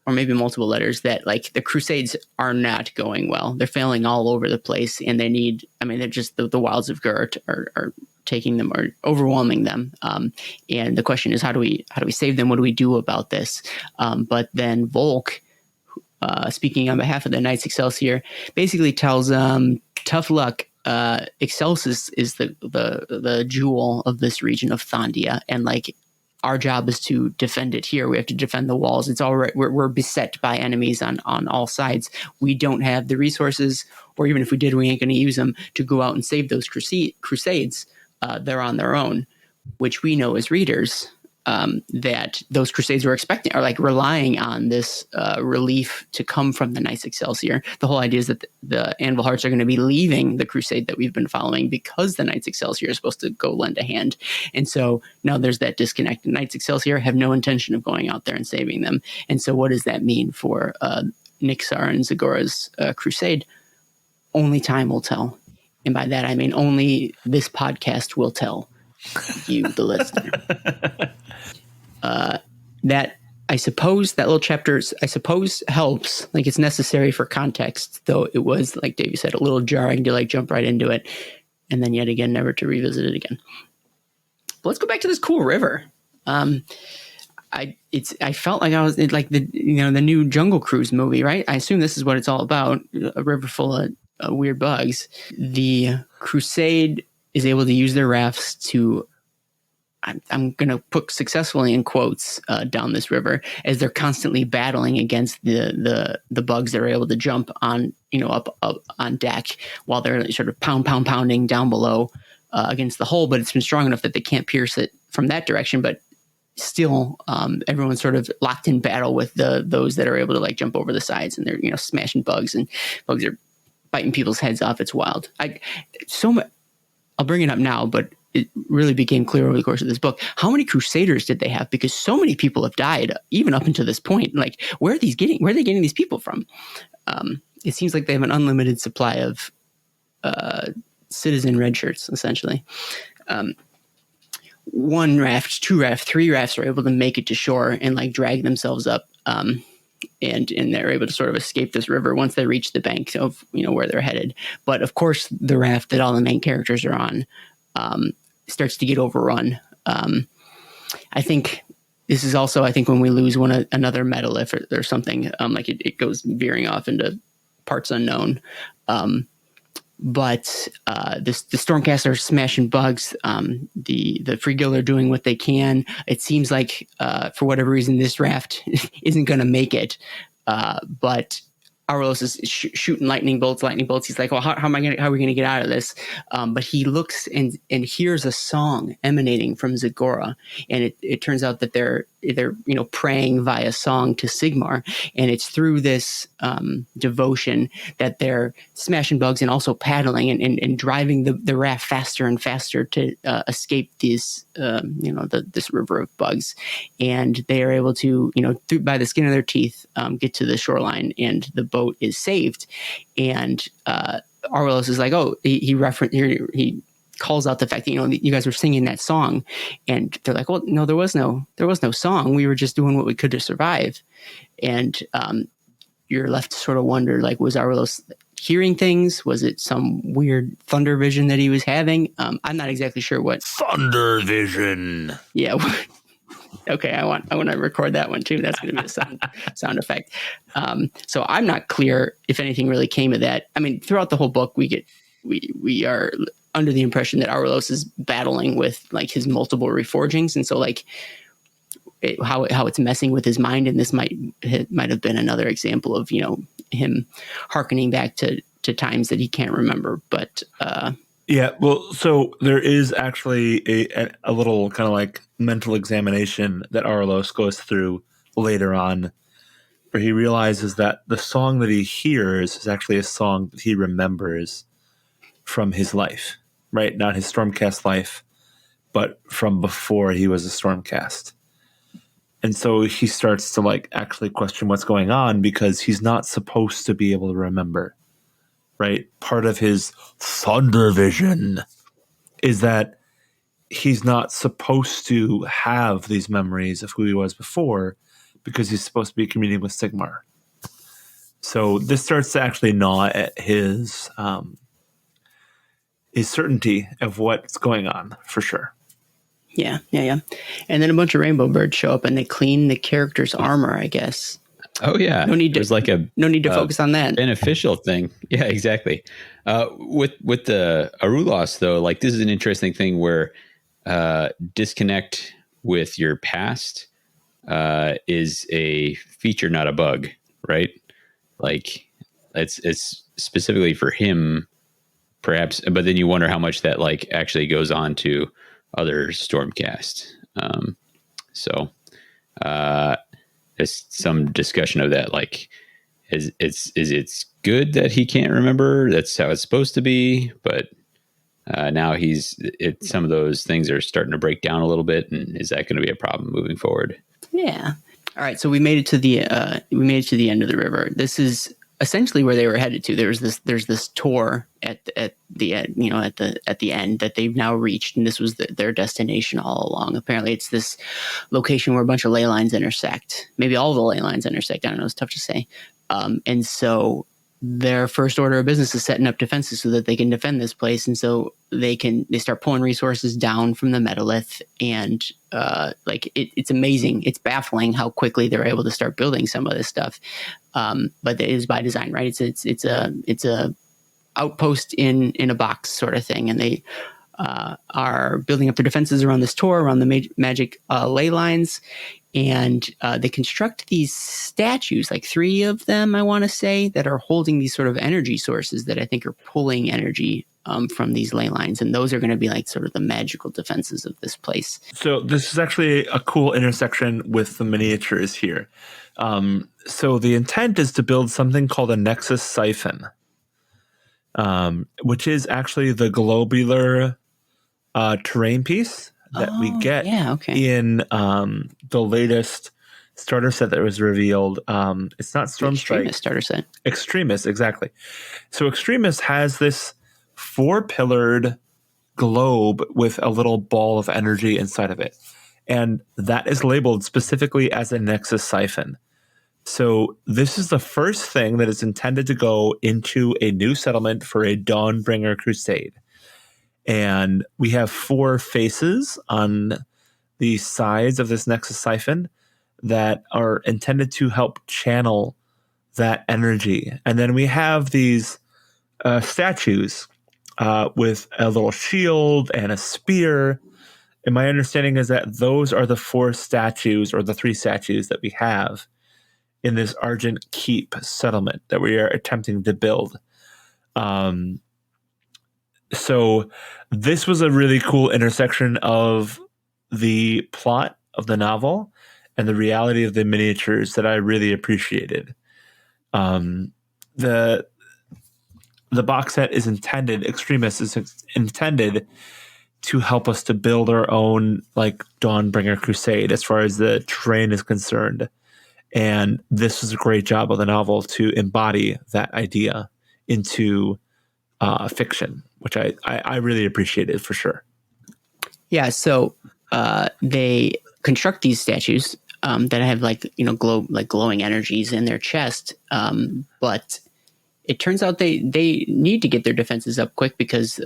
or maybe multiple letters, that the Crusades are not going well. They're failing all over the place, and they need, they're just the wilds of Ghur are taking them or overwhelming them. And the question is, how do we save them? What do we do about this? But then Volk, speaking on behalf of the Knights Excelsior, basically tells them, tough luck. Excelsis is the jewel of this region of Thondia, and our job is to defend it here. We have to defend the walls. It's all right. We're beset by enemies on all sides. We don't have the resources, or even if we did, we ain't going to use them to go out and save those crusades. They're on their own, which we know as readers that those crusades were expecting, are like relying on this relief to come from the Knights Excelsior. The whole idea is that the Anvil Hearts are going to be leaving the crusade that we've been following because the Knights Excelsior is supposed to go lend a hand. And so now there's that disconnect. The Knights Excelsior have no intention of going out there and saving them. And so what does that mean for Nixar and Zagora's crusade? Only time will tell. And by that, I mean only this podcast will tell you, the listener. That, I suppose, that little chapter, I suppose, helps. Like, it's necessary for context, though it was, like Davy said, a little jarring to like jump right into it, and then yet again never to revisit it again. But let's go back to this cool river. I felt like I was like the new Jungle Cruise movie, right? I assume this is what it's all about: a river full of weird bugs. The crusade is able to use their rafts to, I'm going to put successfully in quotes, down this river, as they're constantly battling against the bugs that are able to jump on, up on deck, while they're sort of pounding down below against the hull. But it's been strong enough that they can't pierce it from that direction. But still, everyone's sort of locked in battle with those that are able to like jump over the sides, and they're smashing bugs, and bugs are biting people's heads off. It's wild. I'll bring it up now, but it really became clear over the course of this book how many crusaders did they have, because so many people have died even up until this point. Like, where are they getting these people from? It seems like they have an unlimited supply of citizen red shirts, essentially. One raft, two raft, three rafts are able to make it to shore and like drag themselves up, and they're able to sort of escape this river once they reach the bank of where they're headed. But of course, the raft that all the main characters are on starts to get overrun. I think this is also, when we lose another metalith or something, like it goes veering off into parts unknown. But the Stormcast are smashing bugs. The Free Guild are doing what they can. It seems like, for whatever reason, this raft isn't going to make it. But Aurelius is shooting lightning bolts. He's like, well, how are we going to get out of this? But he looks and hears a song emanating from Zagora. And it turns out that they're praying via song to Sigmar. And it's through this devotion that they're smashing bugs and also paddling and driving the raft faster and faster to escape these, this river of bugs. And they are able to, by the skin of their teeth, get to the shoreline, and the boat is saved. And Aurelius is like, he calls out the fact that you guys were singing that song, and they're like, well, no, there was no song. We were just doing what we could to survive. And you're left to sort of wonder, like, was Aurelius hearing things? Was it some weird thunder vision that he was having? I'm not exactly sure what thunder vision. Yeah. Okay, I want to record that one too. That's going to be a sound effect. So I'm not clear if anything really came of that. I mean, throughout the whole book, we are under the impression that Aurelius is battling with like his multiple reforgings, and so like how it's messing with his mind. And this might have been another example of him hearkening back to times that he can't remember. But yeah, well, so there is actually a little kind of like mental examination that Aurelius goes through later on, where he realizes that the song that he hears is actually a song that he remembers from his life, right? Not his Stormcast life, but from before he was a Stormcast. And so he starts to like actually question what's going on, because he's not supposed to be able to remember, right? Part of his thunder vision is that he's not supposed to have these memories of who he was before, because he's supposed to be communing with Sigmar. So this starts to actually gnaw at his certainty of what's going on, for sure. Yeah. And then a bunch of rainbow birds show up and they clean the character's armor, I guess. Oh yeah, there's like no need to focus on that beneficial thing. Yeah, exactly. With the Aurelius though, like this is an interesting thing where disconnect with your past is a feature, not a bug, right? Like it's specifically for him, perhaps. But then you wonder how much that like actually goes on to other Stormcast. So there's some discussion of that. Like, is it's good that he can't remember? That's how it's supposed to be. But now some of those things are starting to break down a little bit. And is that going to be a problem moving forward? Yeah. All right. So we made it to the end of the river. This is essentially where they were headed to. There's this tour at the end that they've now reached, and this was their destination all along. Apparently, it's this location where a bunch of ley lines intersect. Maybe all the ley lines intersect. I don't know. It's tough to say. And so their first order of business is setting up defenses so that they can defend this place, and so they start pulling resources down from the metalith, and it's amazing. It's baffling how quickly they're able to start building some of this stuff. But it is by design, right? It's a outpost in a box sort of thing, and they are building up their defenses around this tor, around the magic ley lines. And they construct these statues, like 3 of them, I want to say, that are holding these sort of energy sources that I think are pulling energy from these ley lines. And those are going to be like sort of the magical defenses of this place. So this is actually a cool intersection with the miniatures here. So the intent is to build something called a Nexus Siphon, which is actually the globular terrain piece that we get in the latest starter set that was revealed. It's not Stormstrike. Extremist starter set. Extremist, exactly. So Extremist has this 4-pillared globe with a little ball of energy inside of it. And that is labeled specifically as a Nexus Siphon. So this is the first thing that is intended to go into a new settlement for a Dawnbringer Crusade. And we have 4 faces on the sides of this Nexus Siphon that are intended to help channel that energy. And then we have these statues with a little shield and a spear. And my understanding is that those are the 4 statues, or the 3 statues that we have in this Argent Keep settlement that we are attempting to build. So this was a really cool intersection of the plot of the novel and the reality of the miniatures that I really appreciated. The box set is intended, Extremist is intended to help us to build our own like Dawnbringer Crusade as far as the terrain is concerned. And this was a great job of the novel to embody that idea into fiction, which I really appreciated for sure. Yeah, so they construct these statues that have glowing energies in their chest, but it turns out they need to get their defenses up quick because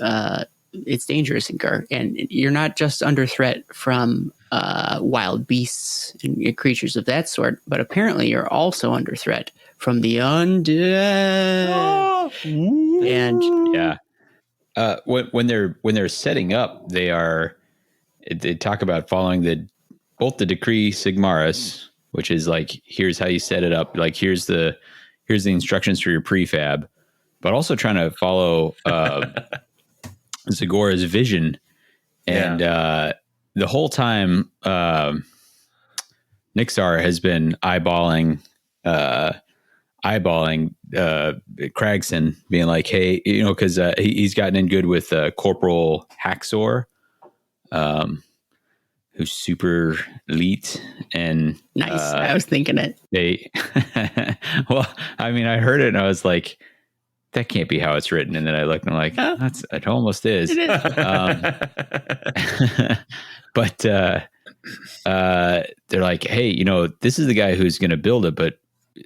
it's dangerous in Ghur, and you're not just under threat from wild beasts and creatures of that sort, but apparently you're also under threat from the undead. And yeah, when they're setting up, they talk about following both the Decree Sigmaris, which is like, here's how you set it up, like here's the instructions for your prefab, but also trying to follow Zagora's vision. And the whole time Nixar has been eyeballing Cragson, being like, hey, because he's gotten in good with Corporal Haxor, who's super elite and nice. I was thinking it. Well, I mean, I heard it and I was like, that can't be how it's written. And then I looked and I'm like, it almost is. It is. But they're like, hey, this is the guy who's going to build it, but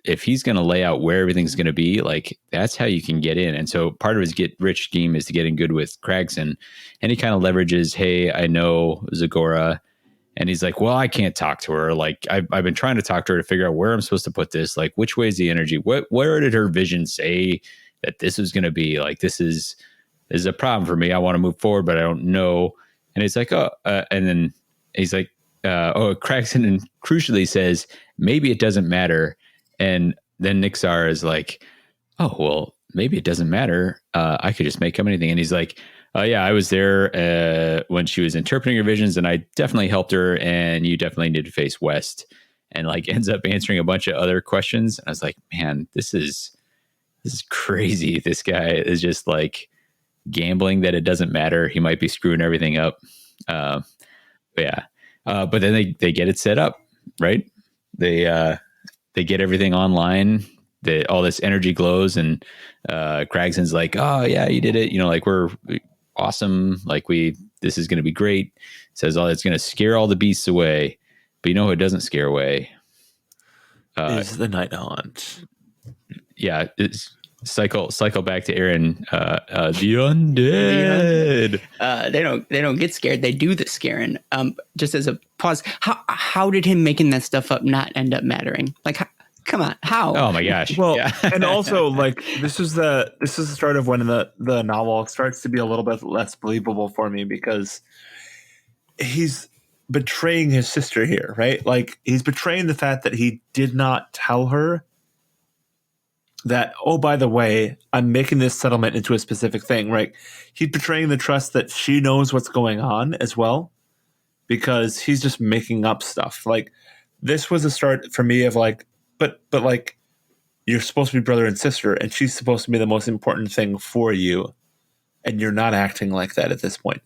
if he's going to lay out where everything's going to be, like, that's how you can get in. And so part of his get rich scheme is to get in good with Cragson. And he kind of leverages, hey, I know Zagora. And he's like, well, I can't talk to her. Like, I've been trying to talk to her to figure out where I'm supposed to put this. Like, which way is the energy? Where did her vision say that this is going to be? Like, this is a problem for me. I want to move forward, but I don't know. And it's like, and then he's like, Cragson, and crucially says, maybe it doesn't matter. And then Nixar is like, oh, well, maybe it doesn't matter. I could just make up anything. And he's like, Yeah, I was there when she was interpreting her visions, and I definitely helped her. And you definitely need to face west, and like ends up answering a bunch of other questions. And I was like, man, this is crazy. This guy is just like gambling that it doesn't matter. He might be screwing everything up. Uh, yeah, but then they get it set up, right? They get everything online. All this energy glows, and Cragson's like, "Oh yeah, you did it! You know, like we're awesome. Like this is going to be great." Says, "Oh, it's going to scare all the beasts away." But you know who it doesn't scare away? Is the Night Haunt. Yeah, it's cycle back to Aaron. The undead. They don't get scared. They do the scaring. Just as a pause, how did him making that stuff up not end up mattering? Like, come on, how? Oh my gosh. Well, yeah. and also like this is the start of when the novel starts to be a little bit less believable for me, because he's betraying his sister here, right? Like he's betraying the fact that he did not tell her that, oh, by the way, I'm making this settlement into a specific thing, right? He's betraying the trust that she knows what's going on as well, because he's just making up stuff. Like this was a start for me of like, but like you're supposed to be brother and sister, and she's supposed to be the most important thing for you, and you're not acting like that at this point.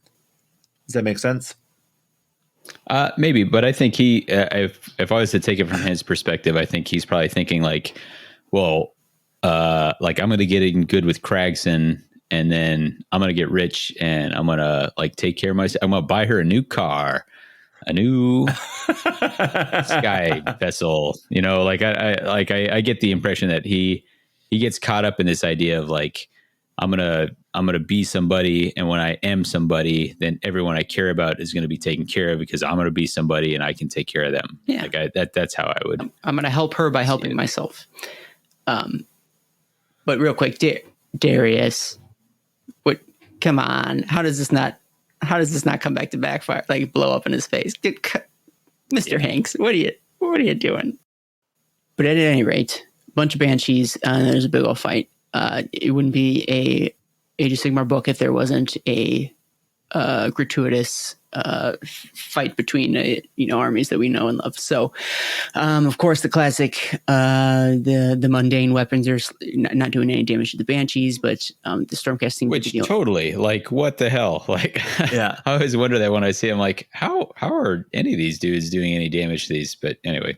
Does that make sense? Maybe, but I think if I was to take it from his perspective, I think he's probably thinking like, well, like I'm going to get in good with Cragson, and then I'm going to get rich, and I'm going to like take care of myself. I'm going to buy her a new car, a new sky vessel. You know, like I get the impression that he gets caught up in this idea of like, I'm gonna be somebody, and when I am somebody, then everyone I care about is going to be taken care of, because I'm going to be somebody and I can take care of them. Yeah, like that's how I would. I'm going to help her by helping myself. But real quick, Darius, what? Come on, how does this not come back to backfire? Like blow up in his face, Mr. Hinks. What are you doing? But at any rate, a bunch of banshees. There's a big old fight. It wouldn't be a Age of Sigmar book if there wasn't a gratuitous fight between armies that we know and love. So, of course, the classic, the mundane weapons are not doing any damage to the banshees, but the stormcasting, which totally like what the hell? Like, yeah, I always wonder that when I see them, like how are any of these dudes doing any damage to these? But anyway,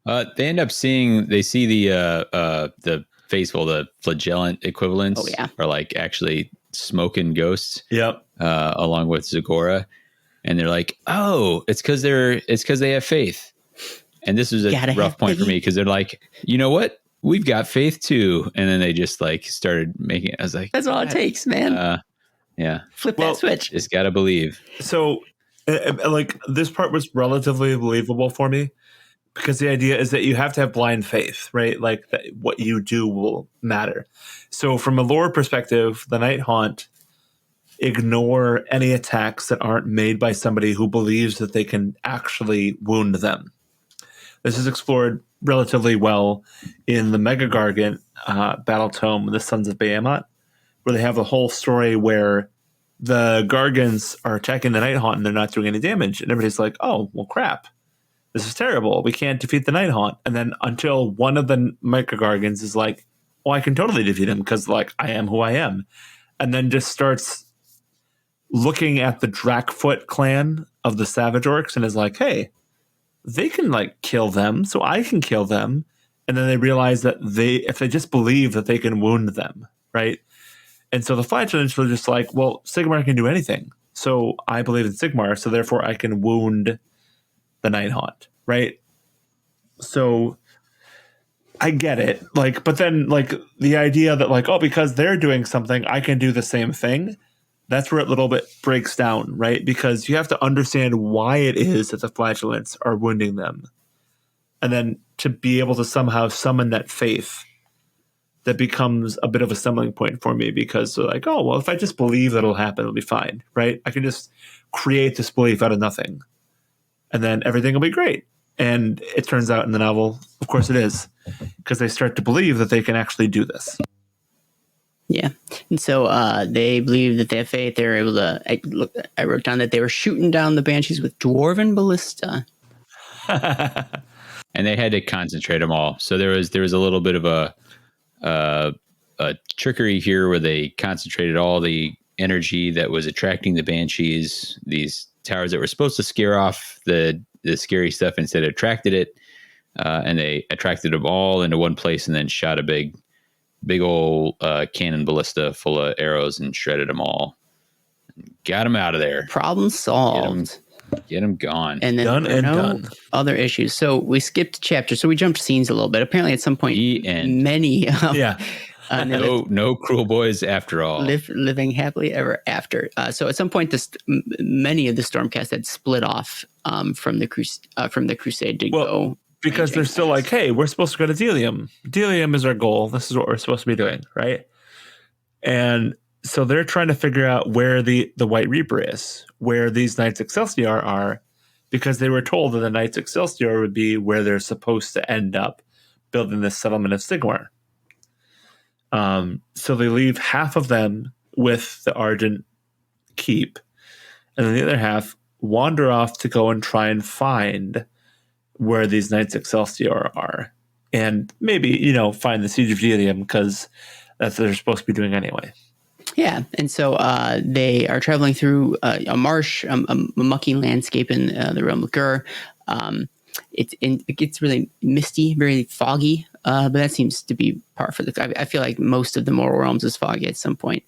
they end up they see the faithful, the flagellant equivalents, are like actually smoking ghosts. Yep. Along with Zagora, and they're like, "Oh, it's because they have faith." And this was a rough point for me, because they're like, "You know what? We've got faith too." And then they just like started making it. I was like, "That's all it takes, man." Yeah, flip that switch. Just gotta believe. So, like this part was relatively believable for me, because the idea is that you have to have blind faith, right? Like that what you do will matter. So, from a lore perspective, the Night Haunt ignore any attacks that aren't made by somebody who believes that they can actually wound them. This is explored relatively well in the Mega Gargant battle tome, The Sons of Behemoth, where they have a whole story where the Gargants are attacking the Night Haunt and they're not doing any damage. And everybody's like, oh, well, crap. This is terrible. We can't defeat the Night Haunt. And then until one of the Mega Gargants is like, well, I can totally defeat him because, like, I am who I am. And then just starts looking at the Drakfoot clan of the Savage Orcs and is like, hey, they can like kill them, so I can kill them. And then they realize that if they just believe that they can wound them, right? And so the Flagellants were just like, well, Sigmar can do anything. So I believe in Sigmar, so therefore I can wound the Night Haunt, right? So I get it. Like, but then like the idea that like, oh, because they're doing something, I can do the same thing. That's where it a little bit breaks down, right? Because you have to understand why it is that the Flagellants are wounding them. And then to be able to somehow summon that faith, that becomes a bit of a stumbling point for me, because they're like, oh, well, if I just believe that it'll happen, it'll be fine, right? I can just create this belief out of nothing, and then everything will be great. And it turns out in the novel, of course it is, because they start to believe that they can actually do this. Yeah. And so they believe that they have faith. They're able to. I wrote down that they were shooting down the banshees with dwarven ballista. And they had to concentrate them all. So there was a little bit of a trickery here where they concentrated all the energy that was attracting the banshees, these towers that were supposed to scare off the scary stuff, instead attracted it, and they attracted them all into one place and then shot a big old cannon ballista full of arrows and shredded them all. Got them out of there. Problem solved. Get them gone. And then Done and done. Other issues. So we skipped chapters. So we jumped scenes a little bit. Apparently, at some point, many no cruel boys after all. Living happily ever after. So at some point, many of the Stormcast had split off from the Crusade to go. Because they're still like, hey, we're supposed to go to Delium. Delium is our goal. This is what we're supposed to be doing, right? And so they're trying to figure out where the White Reaper is, where these Knights Excelsior are, because they were told that the Knights Excelsior would be where they're supposed to end up building this settlement of Sigmar. So they leave half of them with the Argent Keep, and then the other half wander off to go and try and find where these Knights Excelsior are, and maybe find the Siege of Delium, because that's what they're supposed to be doing anyway. Yeah, and so they are traveling through a marsh, a mucky landscape in the realm of Ghur. It gets really misty, very foggy, but that seems to be par for the. I feel like most of the Mortal Realms is foggy at some point,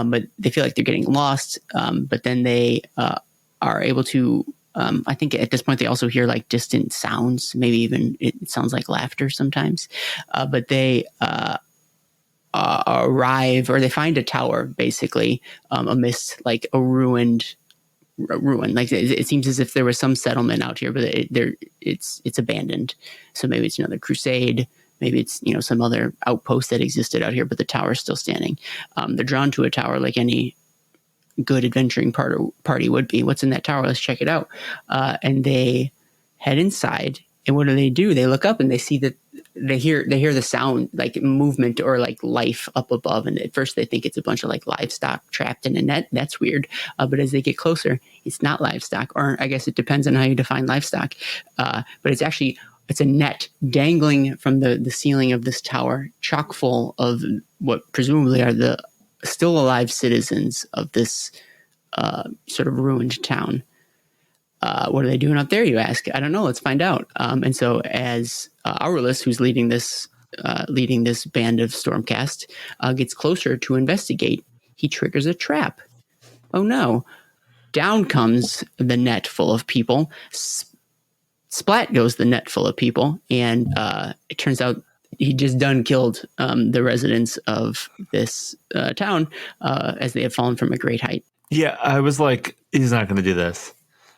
but they feel like they're getting lost. But then they are able to. I think at this point they also hear like distant sounds. Maybe even it sounds like laughter sometimes. But they arrive, or they find a tower basically amidst like a ruin. Like it seems as if there was some settlement out here, but it's abandoned. So maybe it's another crusade. Maybe it's some other outpost that existed out here, but the tower is still standing. They're drawn to a tower like any good adventuring party would be. What's in that tower? Let's check it out. And they head inside. And what do? They look up and they see that they hear the sound, like movement or like life up above. And at first they think it's a bunch of like livestock trapped in a net. That's weird. But as they get closer, it's not livestock, or I guess it depends on how you define livestock. But it's a net dangling from the ceiling of this tower, chock full of what presumably are the still alive citizens of this sort of ruined town. What are they doing up there, you ask? I don't know. Let's find out. And so as Aurelius, who's leading this band of Stormcast, gets closer to investigate, he triggers a trap. Oh no. Down comes the net full of people. Splat goes the net full of people. And it turns out he just done killed the residents of this town as they had fallen from a great height. Yeah, I was like, he's not going to do this.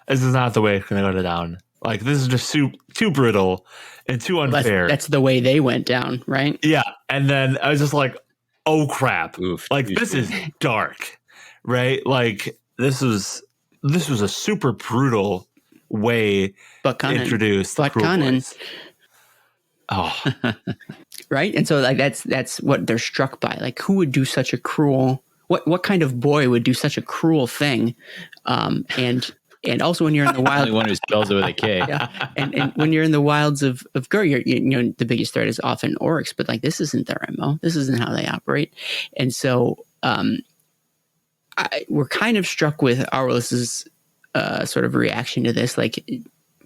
This is not the way it's going to go down. Like, this is just too brutal and too unfair. That's the way they went down, right? Yeah, and then I was just like, oh crap! Oof, like this is dark, right? Like this was a super brutal way to introduce the cruel boys. Oh, right. And so like that's what they're struck by. Like, who would do such a cruel? What kind of boy would do such a cruel thing? And also when you're in the wild, the one who spells it with a K. Yeah. And when you're in the wilds of Ghur, the biggest threat is often orcs, but like this isn't their MO. This isn't how they operate. And so we're kind of struck with Aurelius's sort of reaction to this. Like,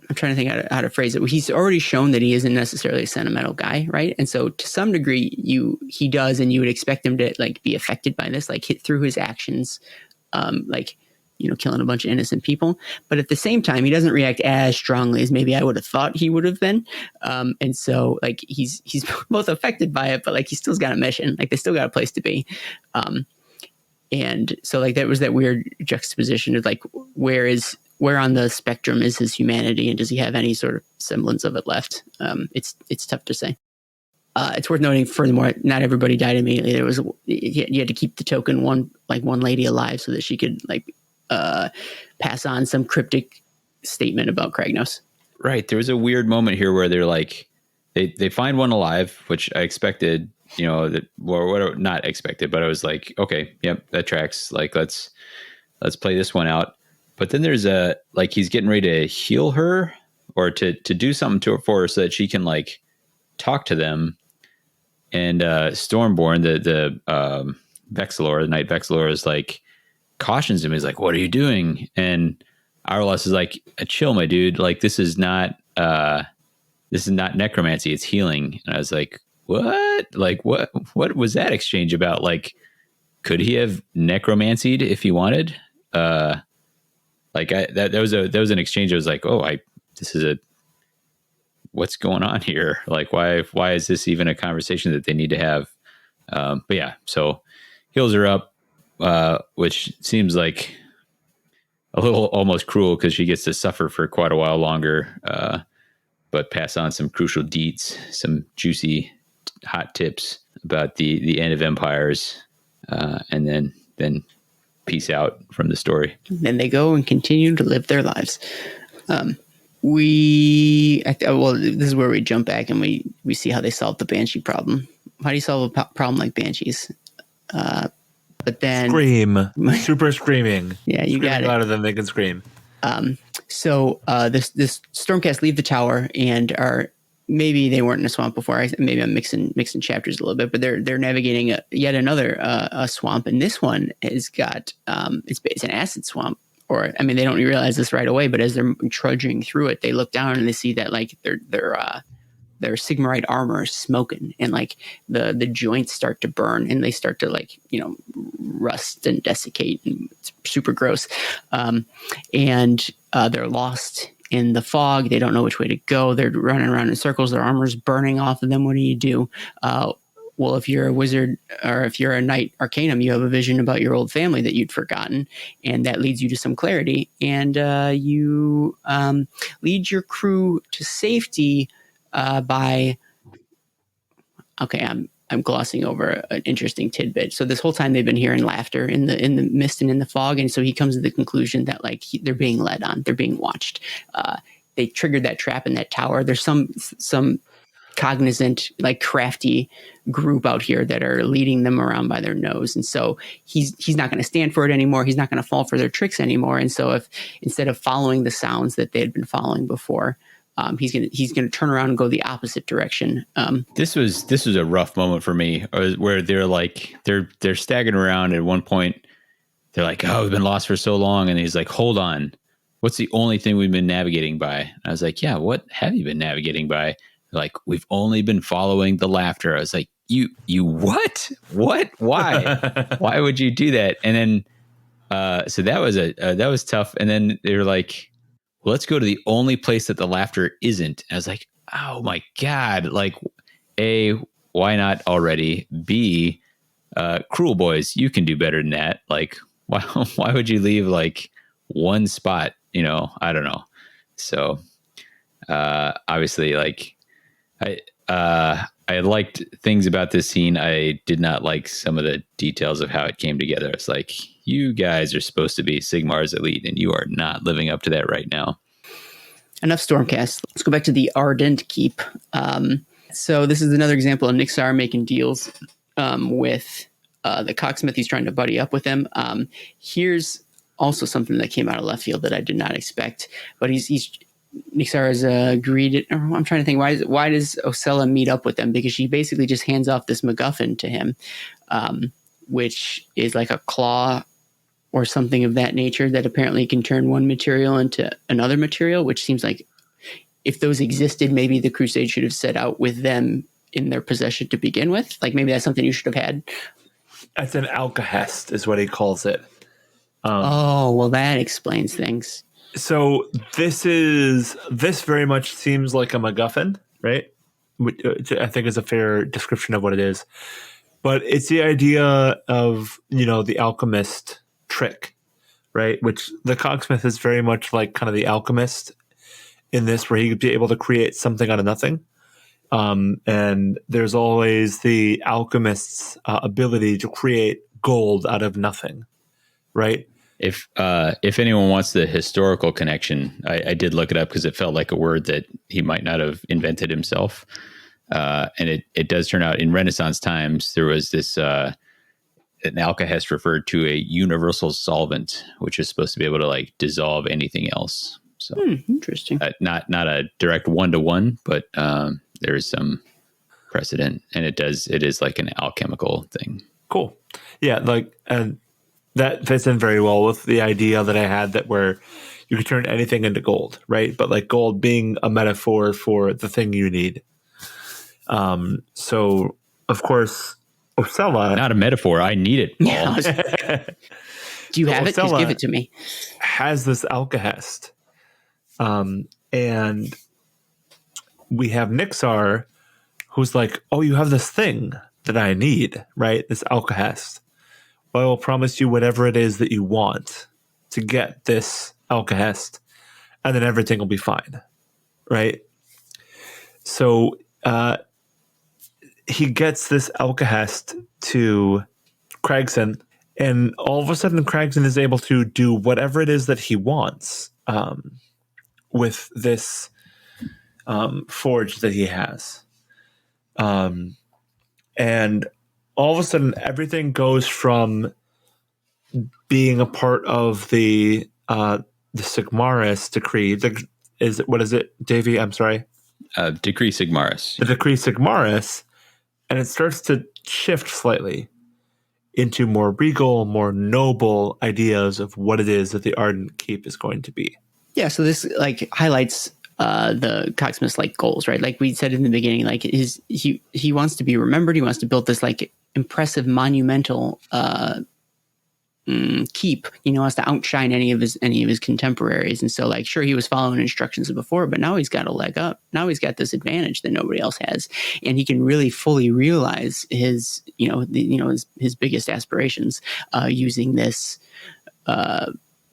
I'm trying to think how to phrase it. He's already shown that he isn't necessarily a sentimental guy, right? And so to some degree, he does, and you would expect him to like be affected by this, like hit through his actions, killing a bunch of innocent people. But at the same time, he doesn't react as strongly as maybe I would have thought he would have been. And so like he's both affected by it, but like he still's got a mission. Like they still got a place to be. And so like that was that weird juxtaposition of like where on the spectrum is his humanity, and does he have any sort of semblance of it left? It's tough to say. It's worth noting, furthermore, not everybody died immediately. You had to keep the token one lady alive so that she could pass on some cryptic statement about Kragnos. Right. There was a weird moment here where they're like, they find one alive, which I expected that, or whatever, not expected, but I was like, okay, yep, that tracks. Like, let's play this one out. But then there's he's getting ready to heal her or to do something to her for her so that she can like talk to them. And Stormborn, the Vexilor, the Knight Vexilor, is like cautions him. He's like, "What are you doing?" And Arlos is like, "Chill, my dude. Like, this is not necromancy. It's healing." And I was like, "What? Like, what was that exchange about? Like, could he have necromancied if he wanted?" That was an exchange. I was like, what's going on here? Like, why is this even a conversation that they need to have? But yeah, so heals her up, which seems like a little almost cruel because she gets to suffer for quite a while longer, but pass on some crucial deets, some juicy hot tips about the end of empires, and then peace out from the story. Then they go and continue to live their lives. This is where we jump back and we see how they solve the Banshee problem. How do you solve a problem like Banshees? But then super screaming. Yeah, you got it. Louder than they can scream. So this Stormcast leave the tower and are, maybe they weren't in a swamp before. Maybe I'm mixing chapters a little bit, but they're navigating yet another swamp, and this one has got it's an acid swamp. Or, I mean, they don't realize this right away, but as they're trudging through it, they look down and they see that like their Sigmarite armor is smoking, and like the joints start to burn, and they start to like rust and desiccate, and it's super gross. And they're lost in the fog. They don't know which way to go. They're running around in circles. Their armor's burning off of them. What do you do? Well, if you're a wizard or if you're a knight arcanum, you have a vision about your old family that you'd forgotten, and that leads you to some clarity. And you lead your crew to safety by. Okay, I'm glossing over an interesting tidbit. So this whole time they've been hearing laughter in the mist and in the fog, and so he comes to the conclusion that like they're being led on, they're being watched. They triggered that trap in that tower. There's some cognizant, like crafty group out here that are leading them around by their nose, and so he's not going to stand for it anymore. He's not going to fall for their tricks anymore. And so if instead of following the sounds that they had been following before, he's gonna turn around and go the opposite direction. This was a rough moment for me, where they're like they're staggering around. At one point, they're like, "Oh, we've been lost for so long," and he's like, "Hold on, what's the only thing we've been navigating by?" And I was like, "Yeah, what have you been navigating by?" Like, "We've only been following the laughter." I was like, you what? Why? Why would you do that? And then, so that was tough. And then they were like, "Well, let's go to the only place that the laughter isn't." And I was like, oh my God. Like, A, why not already? B, Cruel Boys, you can do better than that. Like, why would you leave like one spot? I don't know. So, obviously, like, I liked things about this scene. I did not like some of the details of how it came together. It's like, you guys are supposed to be Sigmar's elite, and you are not living up to that right now. Enough Stormcast. Let's go back to the Ardent Keep. So this is another example of Nixar making deals with the cocksmith. He's trying to buddy up with him. Here's also something that came out of left field that I did not expect, but Nixar has agreed. I'm trying to think, why does Osella meet up with them? Because she basically just hands off this MacGuffin to him, which is like a claw or something of that nature that apparently can turn one material into another material, which seems like if those existed, maybe the Crusade should have set out with them in their possession to begin with. Like, maybe that's something you should have had. That's an alkahest is what he calls it. Well, that explains things. So this very much seems like a MacGuffin, right? Which I think is a fair description of what it is. But it's the idea of, the alchemist trick, right? Which the cocksmith is very much like kind of the alchemist in this, where he could be able to create something out of nothing. And there's always the alchemist's ability to create gold out of nothing, right? If anyone wants the historical connection, I did look it up because it felt like a word that he might not have invented himself. And it does turn out in Renaissance times, there was this, an alkahest referred to a universal solvent, which is supposed to be able to like dissolve anything else. So interesting. Not a direct 1-to-1, but there is some precedent, and it is like an alchemical thing. Cool. Yeah, like, and that fits in very well with the idea that I had that where you could turn anything into gold, right? But like gold being a metaphor for the thing you need. So of course, Ocella, Not a metaphor. I need it, Paul. Yeah, do you have it? Just give it to me. Has this alkahest. And we have Nixar, who's like, oh, you have this thing that I need, right? This alkahest. Well, I will promise you whatever it is that you want to get this alkahest, and then everything will be fine, right? So he gets this alkahest to Craigsson, and all of a sudden Craigsson is able to do whatever it is that he wants with this forge that he has. And all of a sudden everything goes from being a part of the Sigmaris decree. What is it, Davy? I'm sorry. Decree Sigmaris. The Decree Sigmaris, and it starts to shift slightly into more regal, more noble ideas of what it is that the Ardent Keep is going to be. Yeah, so this like highlights the Cogsmith's like goals, right? Like we said in the beginning, like he wants to be remembered. He wants to build this like impressive, monumental keep. You know, wants to outshine any of his contemporaries. And so, like, sure, he was following instructions before, but now he's got a leg up. Now he's got this advantage that nobody else has, and he can really fully realize his biggest aspirations using this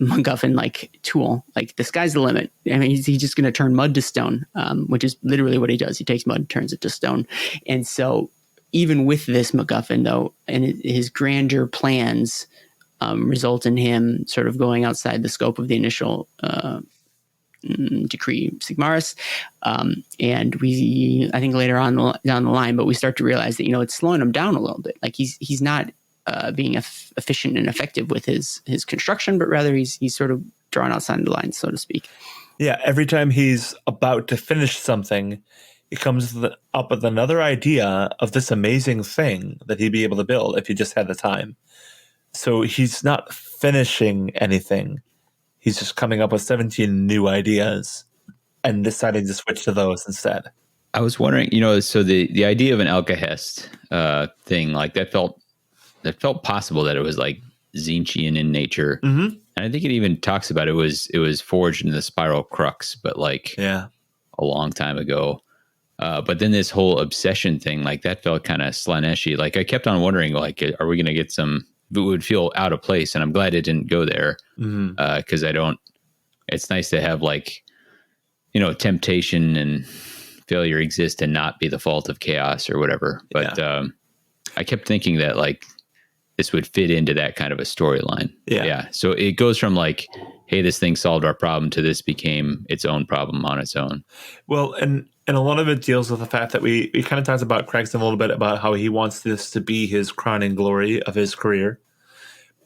MacGuffin like tool. Like, the sky's the limit. I mean, he's just going to turn mud to stone, which is literally what he does. He takes mud, turns it to stone, and so even with this MacGuffin, though, and his grandeur plans result in him sort of going outside the scope of the initial decree Sigmaris. And I think later on down the line, but we start to realize that, it's slowing him down a little bit. Like he's not being efficient and effective with his construction, but rather he's sort of drawn outside the lines, so to speak. Yeah. Every time he's about to finish something, he comes up with another idea of this amazing thing that he'd be able to build if he just had the time. So he's not finishing anything. He's just coming up with 17 new ideas and deciding to switch to those instead. I was wondering, so the idea of an alkahest thing, like that felt possible, that it was like Zinchian in nature. Mm-hmm. And I think it even talks about it was forged in the spiral crux, but like a long time ago. But then this whole obsession thing, like that felt kind of Slaneshi. Like I kept on wondering, like, are we going to get some? It would feel out of place, and I'm glad it didn't go there, because it's nice to have, like, temptation and failure exist and not be the fault of chaos or whatever. But I kept thinking that, like, this would fit into that kind of a storyline. Yeah. So it goes from like, hey, this thing solved our problem, to this became its own problem on its own. Well, and a lot of it deals with the fact that we kind of talked about Craigston a little bit about how he wants this to be his crowning glory of his career.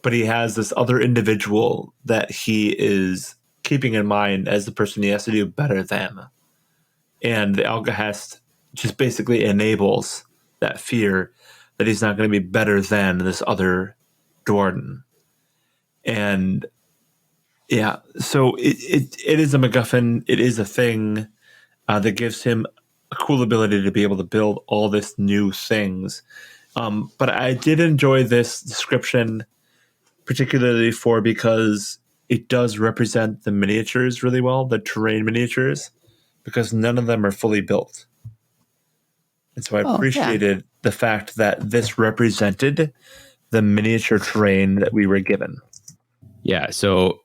But he has this other individual that he is keeping in mind as the person he has to do better than. And the alkahest just basically enables that fear that he's not going to be better than this other Dwarden. And so it is a MacGuffin. It is a thing that gives him a cool ability to be able to build all this new things. But I did enjoy this description, particularly because it does represent the miniatures really well, the terrain miniatures, because none of them are fully built. And so I appreciated the fact that this represented the miniature terrain that we were given. Yeah. So,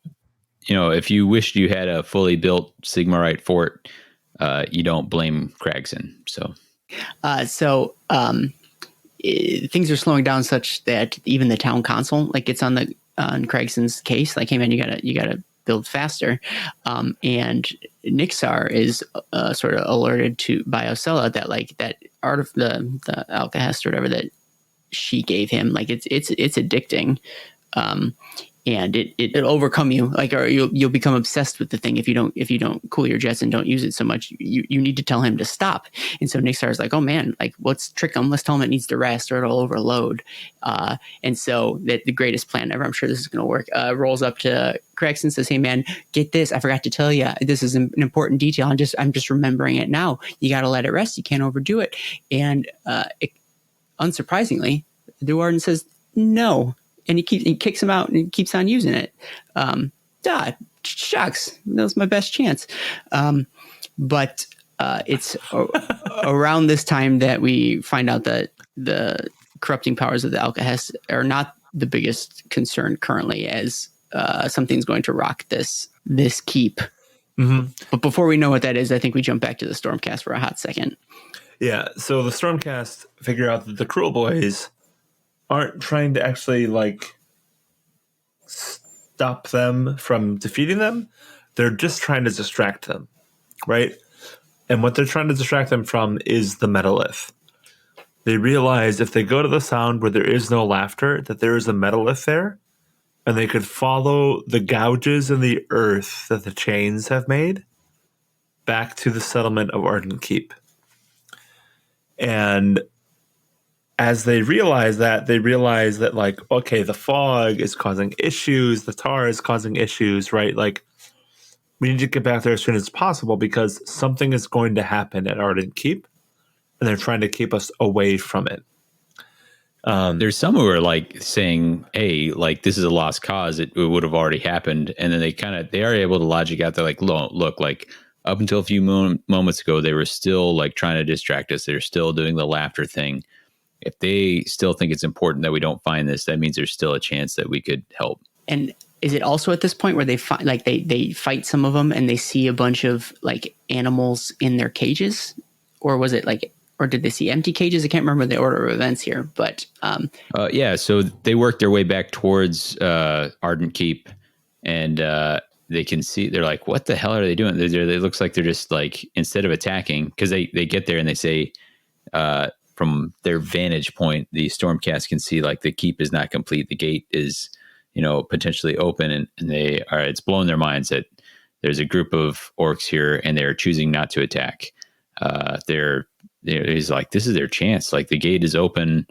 if you wished you had a fully built Sigmarite fort, you don't blame Craigsson. So, things are slowing down such that even the town council like gets on Craigsson's case. Like, hey man, you gotta build faster. And Nixar is sort of alerted to by Osella that like that art of the alkahest or whatever that she gave him, like it's addicting. And it'll overcome you, like, or you'll become obsessed with the thing if you don't cool your jets and don't use it so much. You need to tell him to stop. And so Nixar is like, oh man, like let's trick him. Let's tell him it needs to rest or it'll overload. And so the greatest plan ever, I'm sure this is going to work, rolls up to Crex and says, hey man, get this. I forgot to tell you, this is an important detail. I'm just remembering it now. You got to let it rest. You can't overdo it. And unsurprisingly, the warden says no. And he kicks him out and he keeps on using it. Shucks, that was my best chance. But it's around this time that we find out that the corrupting powers of the alkahest are not the biggest concern currently, as something's going to rock this keep. Mm-hmm. But before we know what that is, I think we jump back to the Stormcast for a hot second. Yeah, so the Stormcast figure out that the Cruel Boys aren't trying to actually like stop them from defeating them. They're just trying to distract them, right? And what they're trying to distract them from is the metalith. They realize if they go to the sound where there is no laughter, that there is a metalith there, and they could follow the gouges in the earth that the chains have made back to the settlement of Ardent Keep. And as they realize that like, okay, the fog is causing issues, the tar is causing issues, right? Like, we need to get back there as soon as possible because something is going to happen at Ardent Keep, and they're trying to keep us away from it. There's some who are like saying, hey, like this is a lost cause. It would have already happened. And then they are able to logic out. They're like, look, like up until a few moments ago, they were still like trying to distract us. They're still doing the laughter thing. If they still think it's important that we don't find this, that means there's still a chance that we could help. And is it also at this point where they find, like they fight some of them and they see a bunch of like animals in their cages, or was it like, or did they see empty cages? I can't remember the order of events here, but yeah. So they work their way back towards Ardent Keep, and they can see. They're like, "What the hell are they doing?" It looks like they're just like, instead of attacking, because they get there and they say. From their vantage point, the Stormcast can see like the keep is not complete. The gate is, potentially open, and it's blown their minds that there's a group of orcs here and they're choosing not to attack. He's like, this is their chance. Like the gate is open.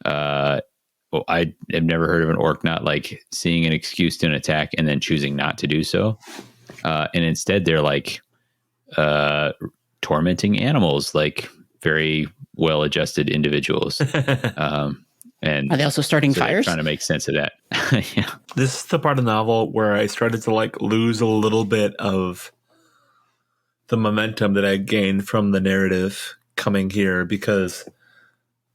I have never heard of an orc not like seeing an excuse to an attack and then choosing not to do so. And instead they're like tormenting animals, like very well-adjusted individuals. And are they also starting fires? Trying to make sense of that. Yeah. This is the part of the novel where I started to like lose a little bit of the momentum that I gained from the narrative coming here, because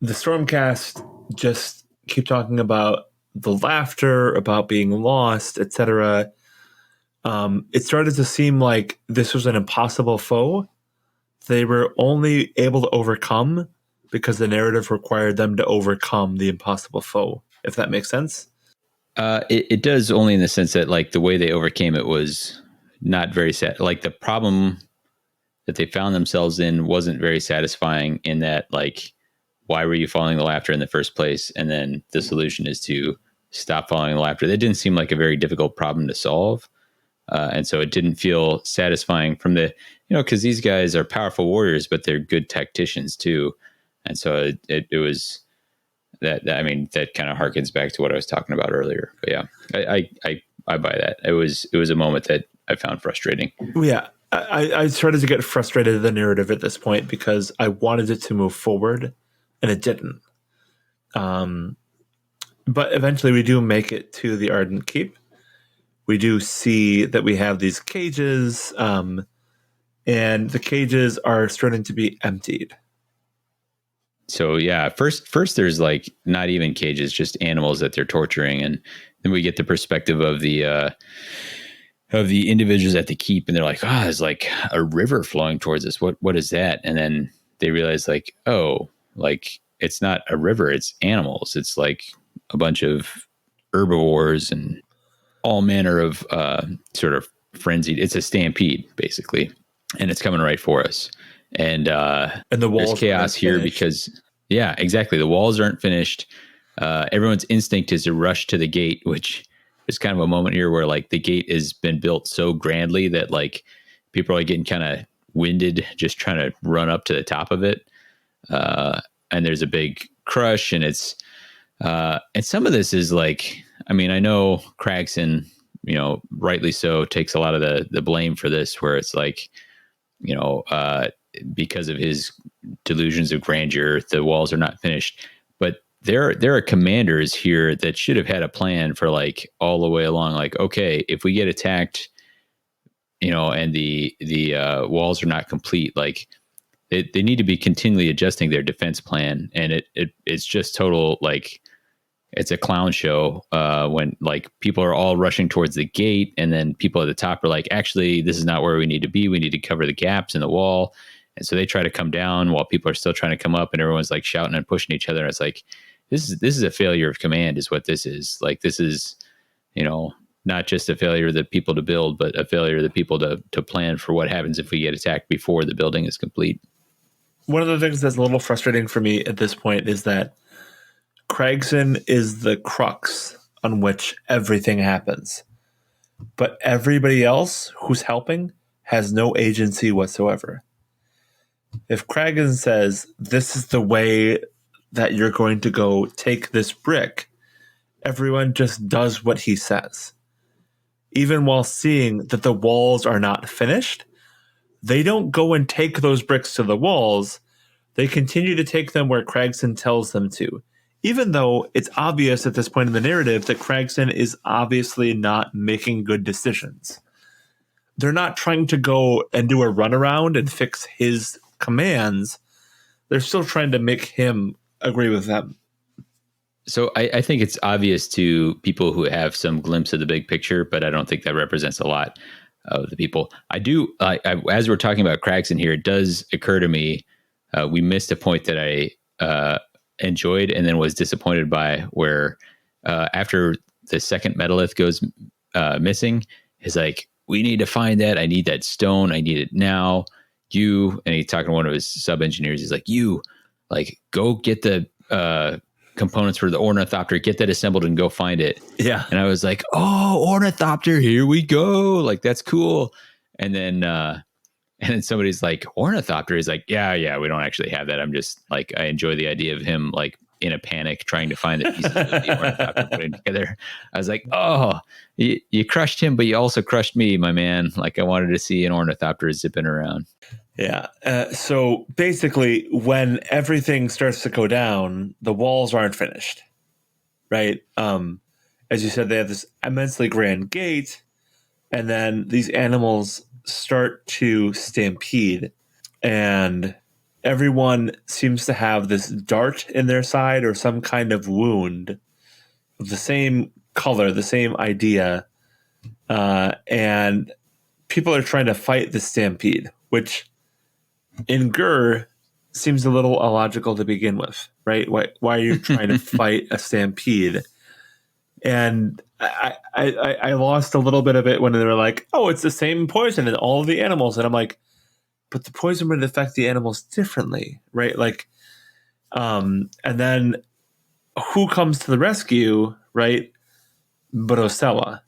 the Stormcast just keep talking about the laughter, about being lost, etc. It started to seem like this was an impossible foe. They were only able to overcome because the narrative required them to overcome the impossible foe, if that makes sense. It does, only in the sense that like the way they overcame it was not very like the problem that they found themselves in wasn't very satisfying, in that like, why were you following the laughter in the first place? And then the solution is to stop following the laughter. That didn't seem like a very difficult problem to solve. And so it didn't feel satisfying from the, because these guys are powerful warriors, but they're good tacticians too. And so it was that, I mean, that kind of harkens back to what I was talking about earlier. But yeah, I buy that. It was a moment that I found frustrating. Yeah. I started to get frustrated at the narrative at this point because I wanted it to move forward and it didn't. But eventually we do make it to the Ardent Keep. We do see that we have these cages, and the cages are starting to be emptied. So yeah, first there's like not even cages, just animals that they're torturing, and then we get the perspective of the individuals at the keep, and they're like, there's like a river flowing towards us. What is that? And then they realize like, oh, like it's not a river, it's animals. It's like a bunch of herbivores and all manner of sort of frenzied. It's a stampede basically, and it's coming right for us. And the there's walls chaos here finished. because exactly, the walls aren't finished. Everyone's instinct is to rush to the gate, which is kind of a moment here where like the gate has been built so grandly that like people are getting kind of winded just trying to run up to the top of it. And there's a big crush, and it's and some of this is like, I mean, I know Cragson, rightly so, takes a lot of the blame for this, where it's like, because of his delusions of grandeur, the walls are not finished. But there are commanders here that should have had a plan for like all the way along. Like, okay, if we get attacked, and the walls are not complete, like they need to be continually adjusting their defense plan. And it's just total, like, it's a clown show when like people are all rushing towards the gate, and then people at the top are like, actually, this is not where we need to be. We need to cover the gaps in the wall. And so they try to come down while people are still trying to come up, and everyone's like shouting and pushing each other. And it's like, this is a failure of command is what this is. Like, this is, not just a failure of the people to build, but a failure of the people to plan for what happens if we get attacked before the building is complete. One of the things that's a little frustrating for me at this point is that Cragson is the crux on which everything happens. But everybody else who's helping has no agency whatsoever. If Cragson says, this is the way that you're going to go take this brick, everyone just does what he says. Even while seeing that the walls are not finished, they don't go and take those bricks to the walls. They continue to take them where Cragson tells them to. Even though it's obvious at this point in the narrative that Cragson is obviously not making good decisions. They're not trying to go and do a runaround and fix his commands. They're still trying to make him agree with them. So I think it's obvious to people who have some glimpse of the big picture, but I don't think that represents a lot of the people. I do, as we're talking about Cragson here, it does occur to me, we missed a point that I enjoyed and then was disappointed by, where after the second metalith goes missing, he's like, we need to find that. I need that stone. I need it now. And he's talking to one of his sub-engineers. He's like, go get the components for the ornithopter, get that assembled and go find it. Yeah. And I was like, oh, ornithopter, here we go. Like, that's cool. And then somebody's like, ornithopter? He's like, yeah, we don't actually have that. I'm just like, I enjoy the idea of him like in a panic trying to find the pieces of the ornithopter putting together. I was like, oh, you crushed him, but you also crushed me, my man. Like, I wanted to see an ornithopter zipping around. Yeah. So basically, when everything starts to go down, the walls aren't finished, right? As you said, they have this immensely grand gate, and then these animals start to stampede, and everyone seems to have this dart in their side or some kind of wound of the same color, the same idea, and people are trying to fight the stampede, which in Ghur seems a little illogical to begin with, right? Why are you trying to fight a stampede? And I lost a little bit of it when they were like, oh, it's the same poison in all of the animals. And I'm like, but the poison would affect the animals differently, right? Like, and then who comes to the rescue, right? But Osella.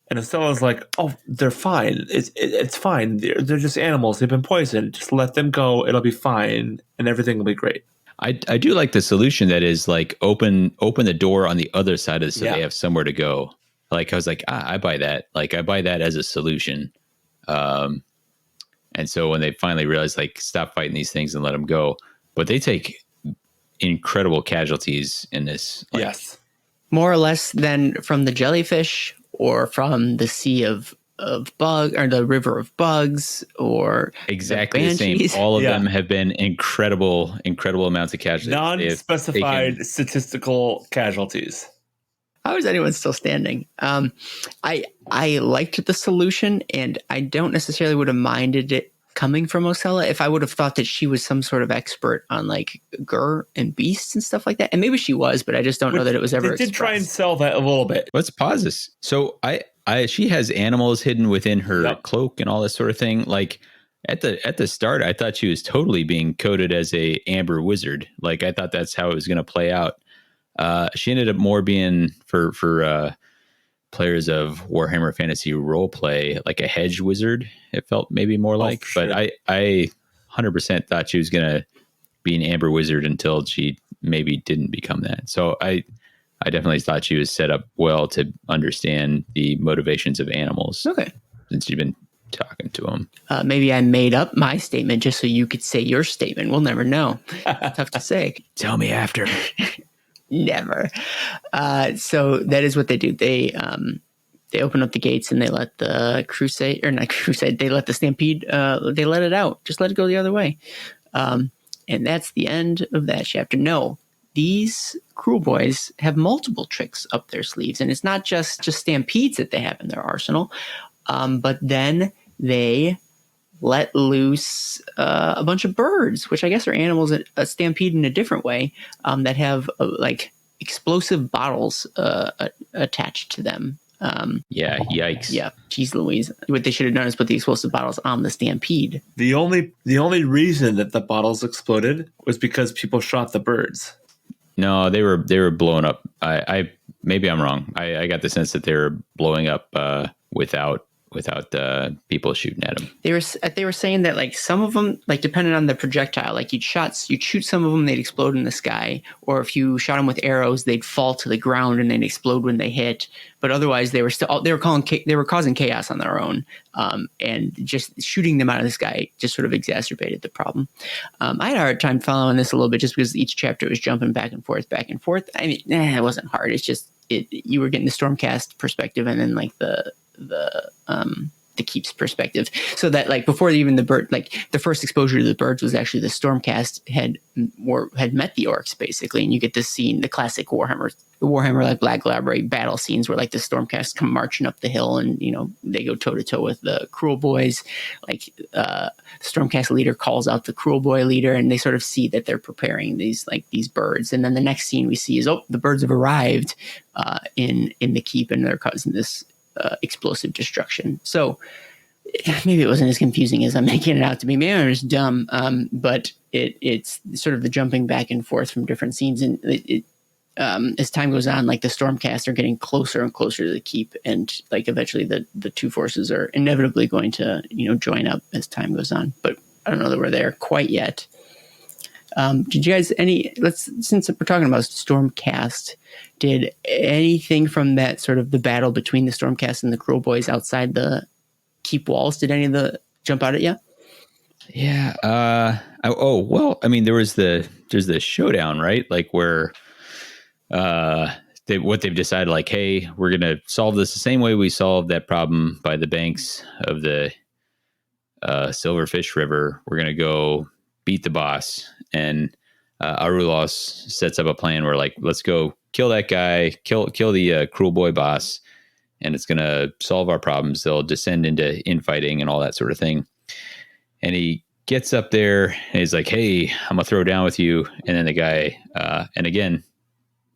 And Ostella's like, oh, they're fine. It's fine. They're just animals. They've been poisoned. Just let them go. It'll be fine. And everything will be great. I do like the solution that is like open the door on the other side of this so they have somewhere to go. Like, I was like, I buy that. Like, I buy that as a solution. And so when they finally realize, like, stop fighting these things and let them go. But they take incredible casualties in this. Like, yes. More or less than from the jellyfish or from the sea of bug or the river of bugs or exactly the same. All of them have been incredible amounts of casualties. Non-specified statistical casualties. How is anyone still standing? I liked the solution, and I don't necessarily would have minded it coming from Osella if I would have thought that she was some sort of expert on like Ghur and beasts and stuff like that. And maybe she was, but I just don't know that it was ever They did try and expressed. sell that a little bit. Let's pause this. So she has animals hidden within her cloak and all this sort of thing. Like at the start, I thought she was totally being coded as a amber wizard. Like I thought that's how it was going to play out. She ended up more being for players of Warhammer Fantasy Roleplay, like a hedge wizard. It felt maybe more like, sure. But I 100% thought she was going to be an amber wizard until she maybe didn't become that. So I definitely thought she was set up well to understand the motivations of animals. Okay. Since you've been talking to them. Maybe I made up my statement just so you could say your statement. We'll never know. Tough to say. Tell me after. Never. So that is what they do. They open up the gates and they let the they let the stampede, they let it out. Just let it go the other way. And that's the end of that chapter. No, these cruel boys have multiple tricks up their sleeves. And it's not just stampedes that they have in their arsenal. But then they let loose a bunch of birds, which I guess are animals that stampede in a different way, that have like explosive bottles attached to them. Yeah, yikes. Yeah, geez Louise. What they should have done is put the explosive bottles on the stampede. The only reason that the bottles exploded was because people shot the birds. No, they were blown up. I maybe I'm wrong. I got the sense that they were blowing up without people shooting at them. They were saying that like some of them, like depending on the projectile, like you'd shoot some of them, they'd explode in the sky, or if you shot them with arrows, they'd fall to the ground and then explode when they hit. But otherwise, they were causing chaos on their own, and just shooting them out of the sky just sort of exacerbated the problem. I had a hard time following this a little bit just because each chapter was jumping back and forth. I mean, it wasn't hard. It's just you were getting the Stormcast perspective and then like the keep's perspective, so that like before even the bird, like the first exposure to the birds was actually the Stormcast had met the orcs basically, and you get this scene, the classic Warhammer like Black Library battle scenes where like the Stormcast come marching up the hill and they go toe to toe with the cruel boys. Like Stormcast leader calls out the cruel boy leader, and they sort of see that they're preparing these birds, and then the next scene we see is the birds have arrived in the keep and they're causing this explosive destruction. So maybe it wasn't as confusing as I'm making it out to be. Maybe I'm just dumb, but it's sort of the jumping back and forth from different scenes, and as time goes on, like the Stormcast are getting closer and closer to the keep, and like eventually the two forces are inevitably going to join up as time goes on. But I don't know that we're there quite yet. Did you guys since we're talking about Stormcast, did anything from that sort of the battle between the Stormcast and the Cruel Boys outside the keep walls, did any of the jump out at you? Yeah. Well, I mean, there's the showdown, right? Like where they've decided, like, hey, we're going to solve this the same way we solved that problem by the banks of the Silverfish River. We're going to go beat the boss. And Arulos sets up a plan where, like, let's go kill that guy, kill the cruel boy boss, and it's going to solve our problems. They'll descend into infighting and all that sort of thing. And he gets up there and he's like, hey, I'm going to throw down with you. And then the guy, and again,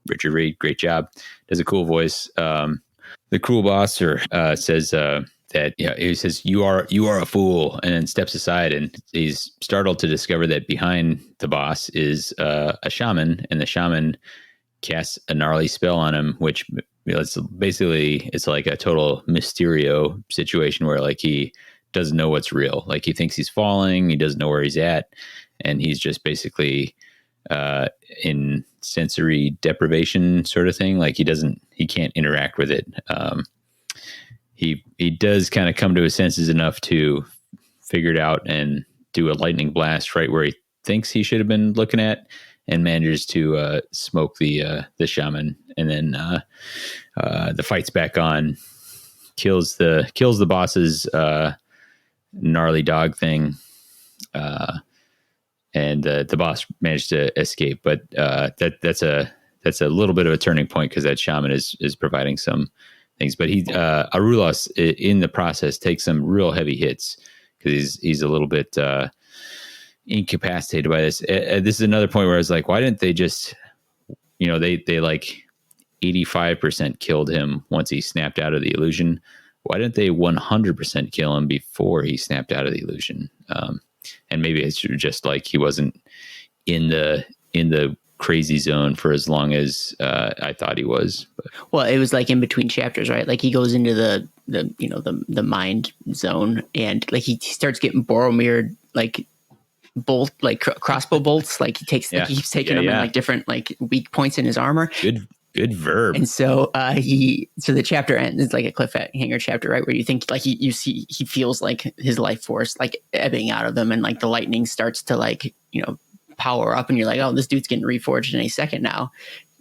Richard Reed, great job, does a cool voice. The cruel boss says that, he says, you are a fool, and then steps aside, and he's startled to discover that behind the boss is a shaman, and the shaman casts a gnarly spell on him, which it's like a total Mysterio situation where, like, he doesn't know what's real. Like, he thinks he's falling, he doesn't know where he's at, and he's just basically in sensory deprivation sort of thing. Like, he can't interact with it. He does kind of come to his senses enough to figure it out and do a lightning blast right where he thinks he should have been looking at, and manages to smoke the shaman. And then the fight's back on, kills the boss's gnarly dog thing, and the boss managed to escape. But that's a little bit of a turning point, because that shaman is providing some things. But Arulos in the process takes some real heavy hits, because he's a little bit incapacitated by this. This is another point where I was like, why didn't they just, they like 85% killed him once he snapped out of the illusion. Why didn't they 100% kill him before he snapped out of the illusion? And maybe it's just like he wasn't in the crazy zone for as long as I thought he was. But. Well, it was like in between chapters, right? Like he goes into the mind zone, and like he starts getting Boromir'd crossbow bolts. Like he takes, he keeps taking them in like different like weak points in his armor. Good verb. And so so the chapter ends. It's like a cliffhanger chapter, right? Where you think like he feels like his life force like ebbing out of him, and like the lightning starts to like power up, and you're like, oh, this dude's getting reforged in a second now.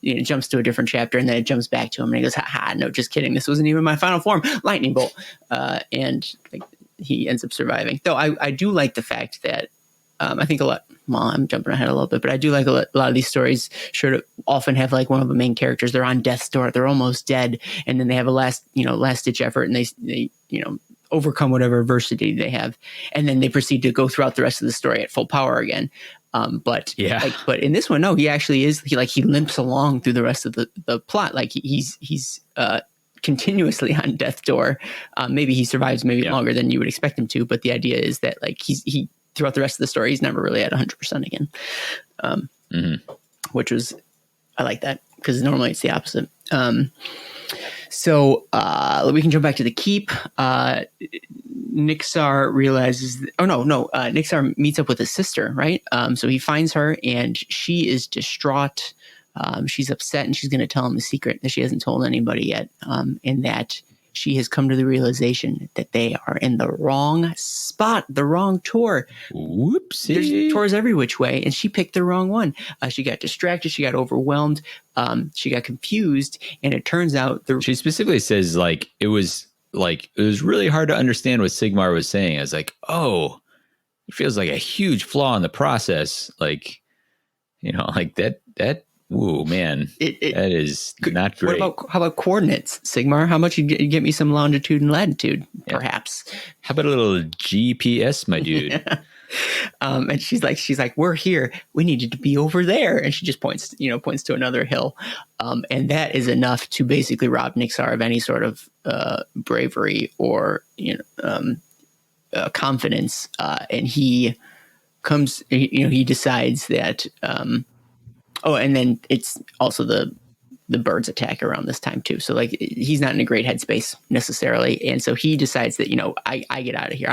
It jumps to a different chapter, and then it jumps back to him, and he goes, "Ha, no, just kidding. This wasn't even my final form, lightning bolt." And like, he ends up surviving. Though I do like the fact that I think a lot. Well, I'm jumping ahead a little bit, but I do like a lot of these stories. Sure, to often have like one of the main characters. They're on death's door. They're almost dead, and then they have a last ditch effort, and they overcome whatever adversity they have, and then they proceed to go throughout the rest of the story at full power again. But in this one, no, he actually is. He limps along through the rest of the plot. Like he's continuously on death's door. Maybe he survives longer than you would expect him to, but the idea is that like he throughout the rest of the story, he's never really at 100% again. Which was, I like that, because normally it's the opposite. So we can jump back to the keep. Nixar realizes, Nixar meets up with his sister, right? So he finds her, and she is distraught. She's upset, and she's going to tell him the secret that she hasn't told anybody yet, and that she has come to the realization that they are in the wrong spot, the wrong tour. Whoopsie. There's tours every which way, and she picked the wrong one. She got distracted. She got overwhelmed. She got confused, and it turns out she specifically says it was really hard to understand what Sigmar was saying. I was like, oh, it feels like a huge flaw in the process. Like that. Ooh, man, that is not great. How about coordinates, Sigmar? How much you get me some longitude and latitude, perhaps? How about a little GPS, my dude? Yeah. And she's like, we're here. We need you to be over there. And she just points to another hill. And that is enough to basically rob Nixar of any sort of bravery or confidence. And he comes, he decides that. And then it's also the birds attack around this time too. So like he's not in a great headspace necessarily, and so he decides that I get out of here.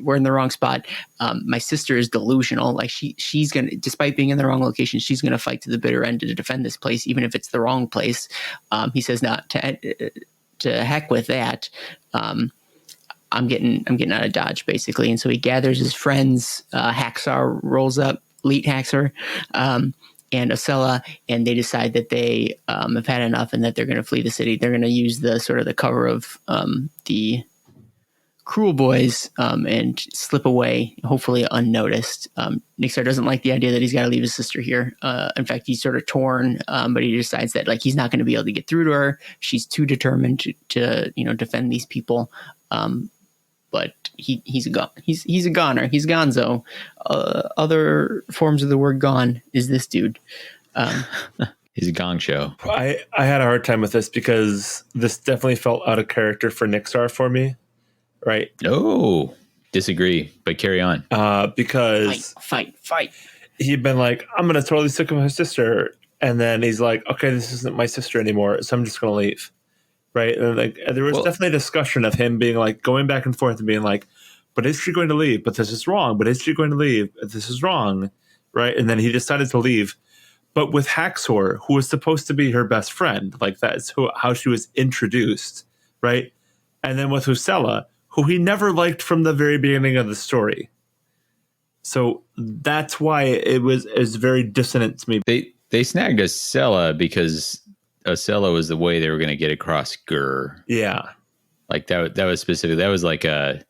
We're in the wrong spot. My sister is delusional. Like she's gonna, despite being in the wrong location, she's gonna fight to the bitter end to defend this place, even if it's the wrong place. He says, not to heck with that. I'm getting out of Dodge basically, and so he gathers his friends. Haxar rolls up, Leet Haxar. And Acela, and they decide that they have had enough and that they're going to flee the city. They're going to use the sort of the cover of the Cruel Boys and slip away, hopefully unnoticed. Nixar doesn't like the idea that he's got to leave his sister here. In fact, he's sort of torn, but he decides that like he's not going to be able to get through to her. She's too determined to defend these people. But he's a goner. He's gonzo. Other forms of the word gone is this dude. He's a gong show. I had a hard time with this because this definitely felt out of character for Nixar for me. Right? No, disagree, but carry on. Because fight. He'd been like, I'm going to totally stick with my sister. And then he's like, okay, this isn't my sister anymore, so I'm just going to leave. Right. And there was definitely a discussion of him being like going back and forth and being like, but is she going to leave? But this is wrong. But is she going to leave? This is wrong. Right. And then he decided to leave. But with Haxor, who was supposed to be her best friend, like that's how she was introduced. Right. And then with Husela, who he never liked from the very beginning of the story. So that's why it was very dissonant to me. They snagged Acela because Acela was the way they were going to get across Ghur. Yeah. Like that was specific. That was like I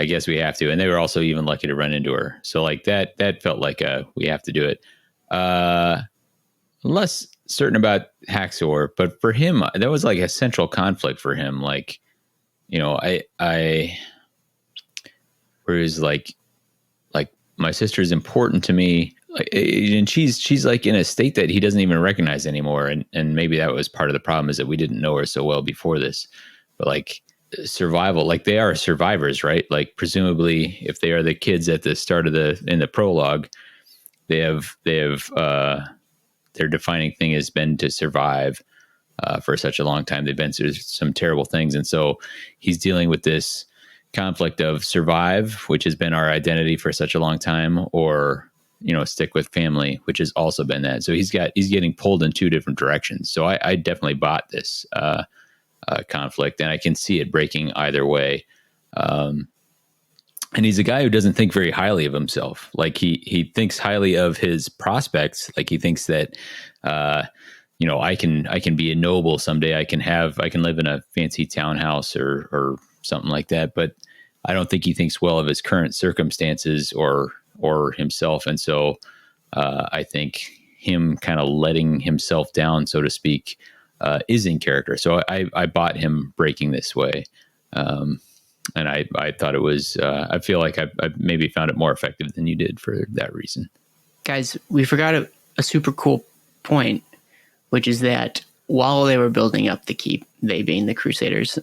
guess we have to. And they were also even lucky to run into her. So like that felt like we have to do it. Less certain about Haxor, but for him, that was like a central conflict for him. Like, where where he was like my sister is important to me, and she's like in a state that he doesn't even recognize anymore, and maybe that was part of the problem, is that we didn't know her so well before this. But like survival, like they are survivors, right? Like presumably if they are the kids at the start of in the prologue, they have their defining thing has been to survive for such a long time. They've been through some terrible things, and so he's dealing with this conflict of survive, which has been our identity for such a long time, or stick with family, which has also been that. So he's getting pulled in two different directions. So I definitely bought this conflict, and I can see it breaking either way. And he's a guy who doesn't think very highly of himself. Like he thinks highly of his prospects. Like he thinks that, I can be a noble someday. I can live in a fancy townhouse or something like that. But I don't think he thinks well of his current circumstances or himself. And so I think him kind of letting himself down, so to speak, is in character. So I bought him breaking this way. And I thought it was, I feel like I maybe found it more effective than you did for that reason. Guys, we forgot a super cool point, which is that while they were building up the keep, they being the Crusaders,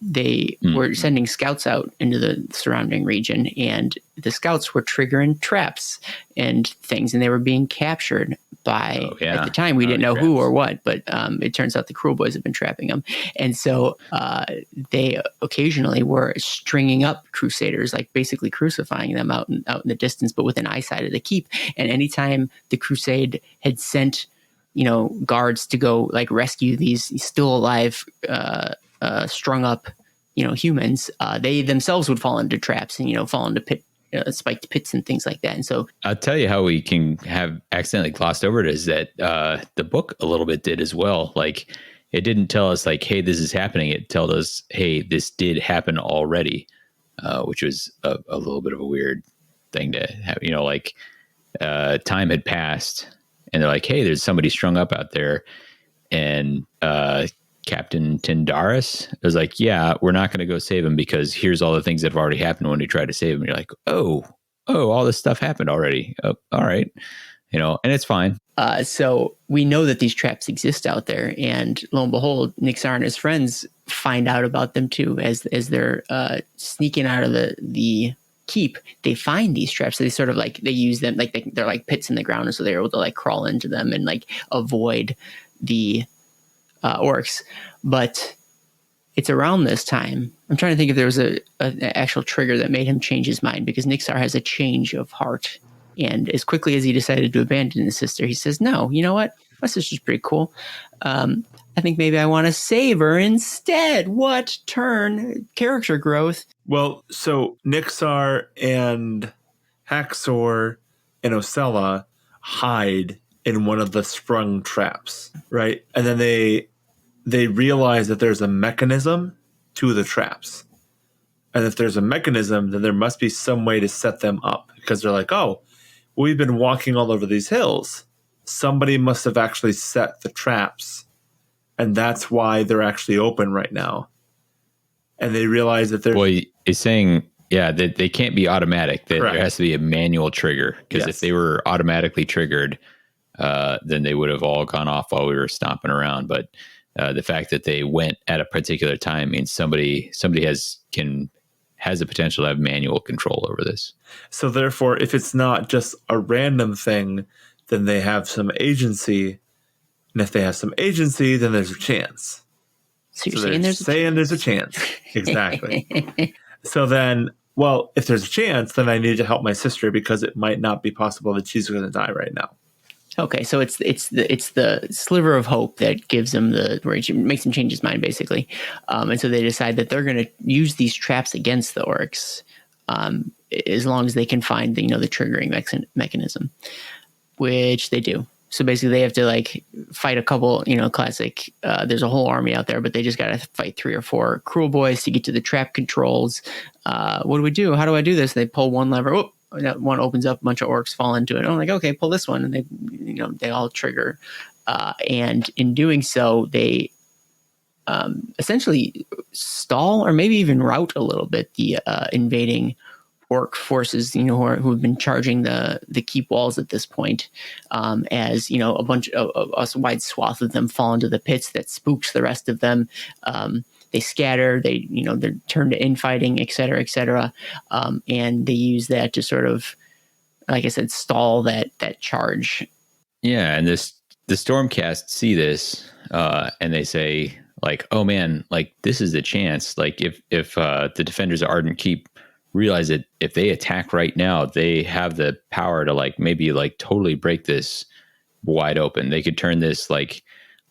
they were sending scouts out into the surrounding region, and the scouts were triggering traps and things, and they were being captured by, at the time, we didn't know who or what, but it turns out the Cruel Boys have been trapping them. And so they occasionally were stringing up Crusaders, like basically crucifying them out in the distance, but within eyesight of the keep. And anytime the Crusade had sent guards to go like rescue these still alive, strung up, humans, they themselves would fall into traps and, fall into spiked pits and things like that. And so I'll tell you how we can have accidentally glossed over it is that the book a little bit did as well. Like it didn't tell us like, hey, this is happening. It told us, hey, this did happen already, which was a little bit of a weird thing to have, time had passed. And they're like, hey, there's somebody strung up out there. And Captain Tyndaris was like, yeah, we're not going to go save him because here's all the things that have already happened when we tried to save him. You're like, oh, all this stuff happened already. Oh, all right. And it's fine. So we know that these traps exist out there. And lo and behold, Nixar and his friends find out about them too as they're sneaking out of the keep. They find these traps, so they sort of like they use them like they're like pits in the ground, and so they're able to like crawl into them and like avoid the orcs. But it's around this time, I'm trying to think if there was an actual trigger that made him change his mind, because Nixar has a change of heart, and as quickly as he decided to abandon his sister, he says, no, you know what, my sister's pretty cool. I think maybe I want to save her instead. What turn? Character growth. Well, so Nixar and Haxor and Ocella hide in one of the sprung traps, right? And then they realize that there's a mechanism to the traps. And if there's a mechanism, then there must be some way to set them up, because they're like, oh, we've been walking all over these hills. Somebody must have actually set the traps. And that's why they're actually open right now. And they realize that they're... Well, he's saying, that they can't be automatic. There has to be a manual trigger. Because if they were automatically triggered, then they would have all gone off while we were stomping around. But the fact that they went at a particular time means somebody has the potential to have manual control over this. So therefore, if it's not just a random thing, then they have some agency. And if they have some agency, then there's a chance. So you're saying there's a chance. Exactly. So then, well, if there's a chance, then I need to help my sister, because it might not be possible that she's going to die right now. Okay, so it's the sliver of hope that gives him where it makes him change his mind, basically. And so they decide that they're going to use these traps against the orcs, as long as they can find the triggering mechanism, which they do. So basically they have to like fight a couple, classic, there's a whole army out there, but they just got to fight 3 or 4 Cruel Boys to get to the trap controls. What do we do? How do I do this? And they pull one lever. Oh, that one opens up, a bunch of orcs fall into it. And I'm like, okay, pull this one. And they all trigger. And in doing so, they essentially stall or maybe even rout a little bit the invading orc forces, who have been charging the keep walls at this point, as a bunch of a wide swath of them fall into the pits. That spooks the rest of them. They scatter. They're turned to infighting, et cetera, and they use that to sort of, like I said, stall that charge. Yeah, and the Stormcast see this, and they say, like, oh man, like this is the chance. Like if the defenders of Ardent Keep realize that if they attack right now, they have the power to maybe totally break this wide open. They could turn this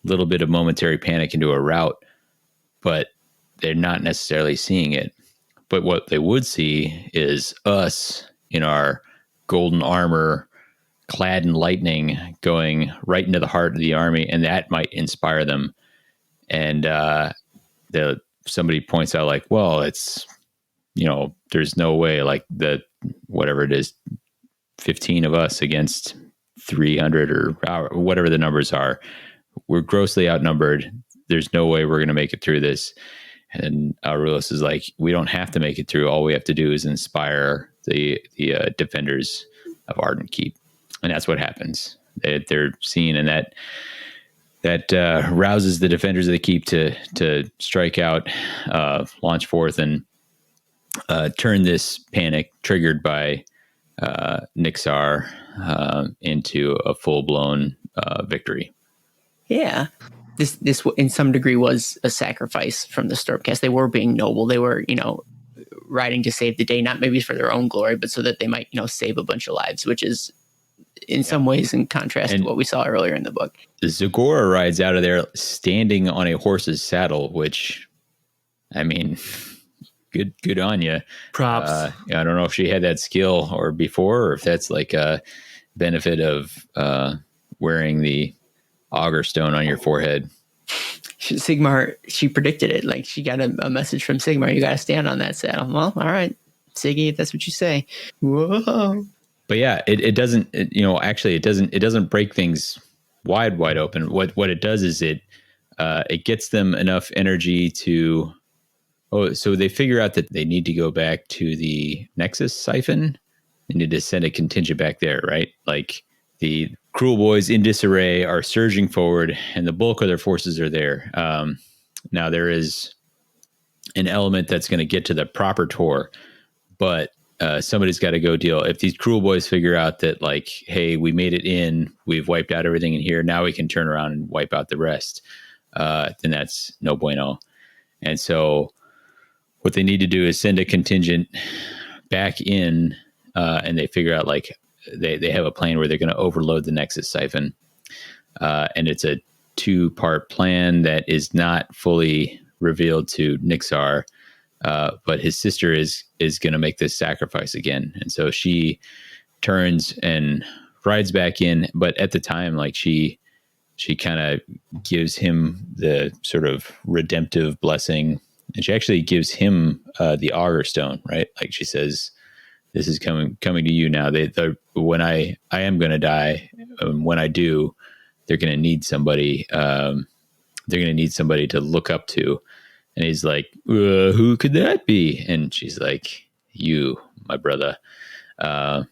little bit of momentary panic into a rout, but they're not necessarily seeing it. But what they would see is us in our golden armor, clad in lightning, going right into the heart of the army, and that might inspire them. And somebody points out, well, it's, there's no way, whatever it is, 15 of us against 300 or whatever the numbers are. We're grossly outnumbered. There's no way we're going to make it through this. And Aurelius is like, we don't have to make it through. All we have to do is inspire the defenders of Ardent Keep. And that's what happens. They're seen, and that rouses the defenders of the keep to strike out, launch forth, and turn this panic triggered by Nixar into a full-blown victory. Yeah. This in some degree was a sacrifice from the Stormcast. They were being noble. They were, riding to save the day, not maybe for their own glory, but so that they might, save a bunch of lives, which is in some ways in contrast to what we saw earlier in the book. Zagora rides out of there standing on a horse's saddle, which, I mean, good on you. Props. I don't know if she had that skill or before, or if that's a benefit of wearing the auger stone on your forehead. Sigmar, she predicted it. She got a message from Sigmar. You got to stand on that saddle. Well, all right, Siggy, if that's what you say. Whoa. But yeah, it doesn't, actually it doesn't break things wide open. What it does is it gets them enough energy to, so they figure out that they need to go back to the Nexus siphon. They need to send a contingent back there, right? The Cruel Boys in disarray are surging forward, and the bulk of their forces are there. Now there is an element that's going to get to the proper Tor, but somebody's got to go deal. If these Cruel Boys figure out that hey, we made it in, we've wiped out everything in here, now we can turn around and wipe out the rest, then that's no bueno. And so what they need to do is send a contingent back in, and they figure out they have a plan where they're going to overload the Nexus siphon. And it's a 2-part plan that is not fully revealed to Nixar. But his sister is going to make this sacrifice again. And so she turns and rides back in. But at the time, she kind of gives him the sort of redemptive blessing. And she actually gives him the auger stone, right? She says, this is coming to you now. When I am going to die, when I do, they're going to need somebody. They're going to need somebody to look up to. And he's like, who could that be? And she's like, you, my brother. And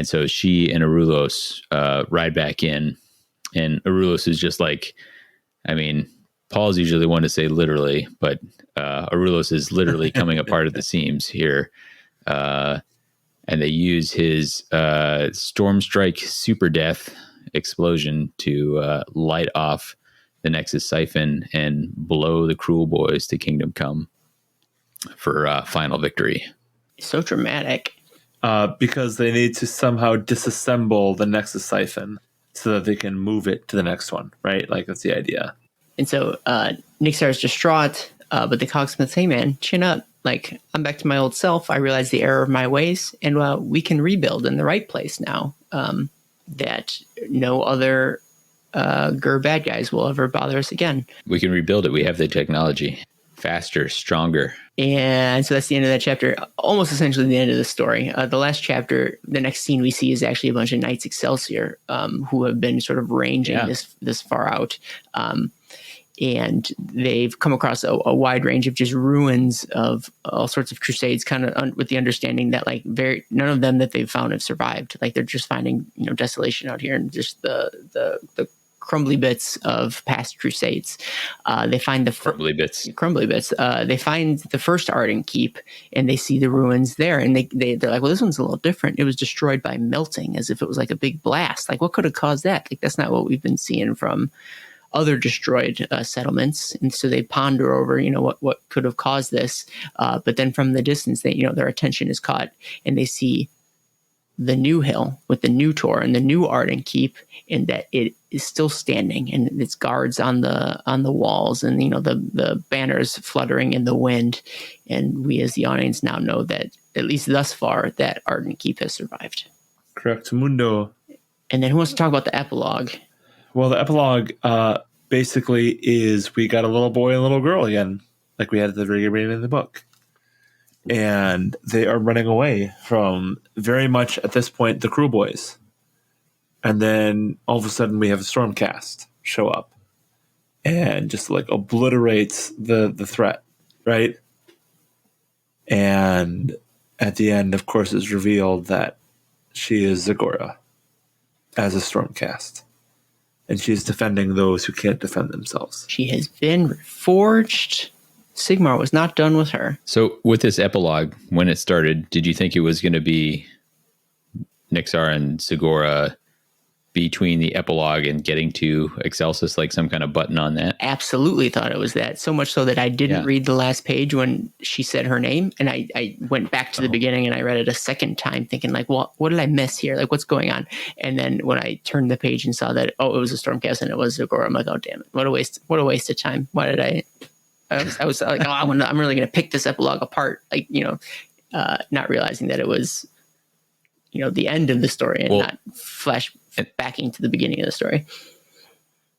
so she and Arulos ride back in. And Arulos is just Paul's usually the one to say literally, but Arulos is literally coming apart at the seams here. And they use his Stormstrike Super Death explosion to light off the Nexus siphon and blow the Cruel Boys to Kingdom Come for final victory. So dramatic. Because they need to somehow disassemble the Nexus siphon so that they can move it to the next one, right? That's the idea. And so Nixar is distraught, but the Cogsmith say, man, chin up. I'm back to my old self. I realize the error of my ways, and we can rebuild in the right place now. That no other Ghur bad guys will ever bother us again. We can rebuild it. We have the technology. Faster, stronger. And so that's the end of that chapter. Almost essentially the end of the story. The last chapter, the next scene we see is actually a bunch of Knights Excelsior who have been sort of ranging this far out. and they've come across a wide range of just ruins of all sorts of crusades, kind of with the understanding that like none of them that they've found have survived. Like they're just finding desolation out here, and just the crumbly bits of past crusades. They find the crumbly bits. They find the first Ardent Keep, and they see the ruins there, and they're like, well, this one's a little different. It was destroyed by melting, as if it was like a big blast. Like, what could have caused that? Like, that's not what we've been seeing from other destroyed settlements. And so they ponder over, what could have caused this. But then from the distance, their attention is caught, and they see the new hill with the new Tor and the new Ardent Keep, and that it is still standing, and its guards on the walls, and the banners fluttering in the wind. And we as the audience now know that, at least thus far, that Ardent Keep has survived. Correct, mundo. And then who wants to talk about the epilogue? Well, the epilogue basically is we got a little boy and a little girl again, like we had at the very beginning of the book. And they are running away from, very much at this point, the Cruel Boys. And then all of a sudden we have a Stormcast show up and just like obliterates the threat, right? And at the end, of course, it's revealed that she is Zagora as a Stormcast. And she's defending those who can't defend themselves. She has been reforged. Sigmar was not done with her. So with this epilogue, when it started, did you think it was going to be Nixar and Zagora between the epilogue and getting to Excelsis, like some kind of button on that? Absolutely thought it was that. So much so that I didn't read the last page when she said her name. And I went back to the beginning and I read it a second time thinking like, well, what did I miss here? Like, what's going on? And then when I turned the page and saw that, it was a Stormcast and it was Zagora, I'm like, oh, damn it. What a waste of time. Why did I was like, I'm really going to pick this epilogue apart. Like, not realizing that it was, the end of the story and not flash backing to the beginning of the story.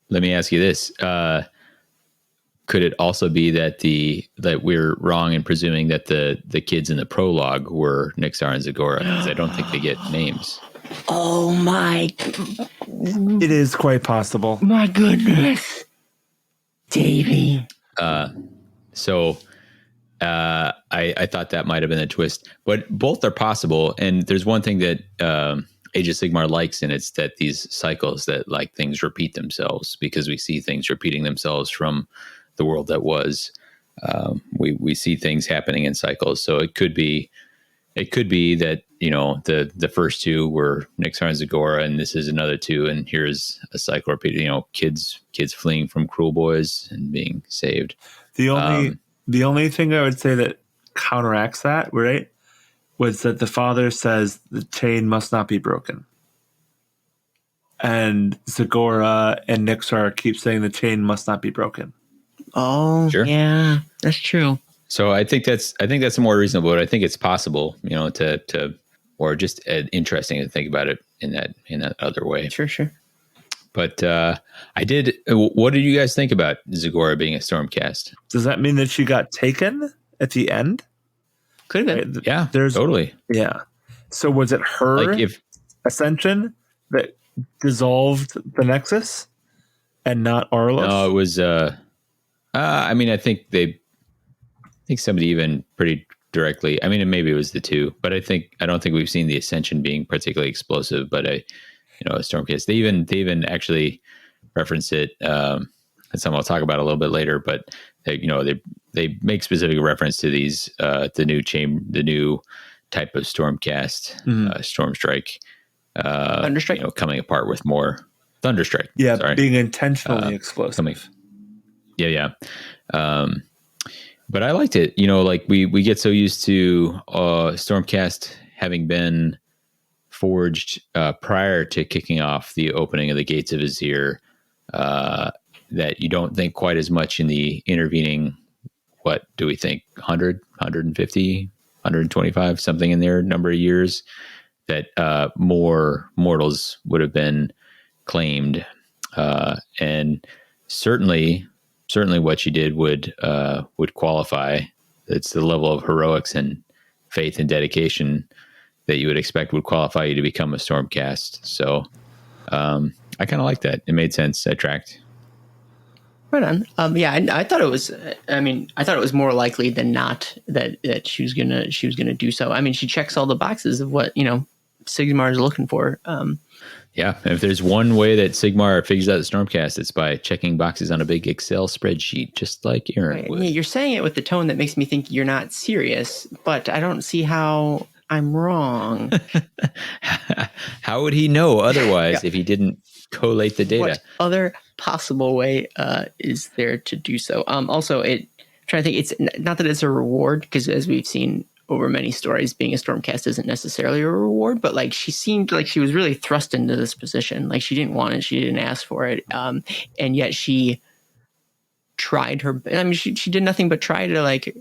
Let me ask you this. Could it also be that we're wrong in presuming that the kids in the prologue were Nixar and Zagora? Because I don't think they get names. Oh my. It is quite possible. My goodness. Davy. So I thought that might have been a twist, but both are possible. And there's one thing that Age of Sigmar likes, and it's that these cycles that like things repeat themselves, because we see things repeating themselves from the world that was. We see things happening in cycles. So it could be that, the first two were Nixar and Zagora, and this is another two, and here's a cycle repeated, kids fleeing from Cruel Boys and being saved. The only thing I would say that counteracts that, right, was that the father says the chain must not be broken. And Zagora and Nixar keep saying the chain must not be broken. Oh, sure. Yeah, that's true. So I think that's more reasonable. But I think it's possible, or just interesting to think about it in that other way. Sure. But what did you guys think about Zagora being a Stormcast? Does that mean that she got taken at the end? Could have been. Right? Yeah, totally. Yeah. So was it her ascension that dissolved the Nexus and not Arlos? No, it was, I think somebody even pretty directly, maybe it was the two, but I don't think we've seen the ascension being particularly explosive, but a Stormcast. They even actually reference it. That's something I'll talk about a little bit later, but they make specific reference to these, the new type of Stormcast, Storm Strike, Thunderstrike, coming apart with more Thunderstrike. Yeah. Sorry. Being intentionally explosive. Yeah. But I liked it. We get so used to Stormcast having been forged prior to kicking off the opening of the Gates of Azir, that you don't think quite as much in the intervening, what do we think, 100, 150, 125, something in there, number of years, that more mortals would have been claimed. And certainly what she did would qualify. It's the level of heroics and faith and dedication that you would expect would qualify you to become a Stormcast. So I kind of like that. It made sense. I tracked. Right on. Yeah, I thought it was. I thought it was more likely than not that she was gonna do so. I mean, she checks all the boxes of what Sigmar is looking for. Yeah, if there's one way that Sigmar figures out the Stormcast, it's by checking boxes on a big Excel spreadsheet, just like Aaron Right. would. Yeah, you're saying it with the tone that makes me think you're not serious, but I don't see how I'm wrong. How would he know otherwise if he didn't collate the data? What other possible way is there to do so? Also, I'm trying to think. It's not that it's a reward, because as we've seen over many stories, being a Stormcast isn't necessarily a reward. But like, she seemed like she was really thrust into this position. Like, she didn't want it, she didn't ask for it, and yet she tried her. I mean, she did nothing but try to like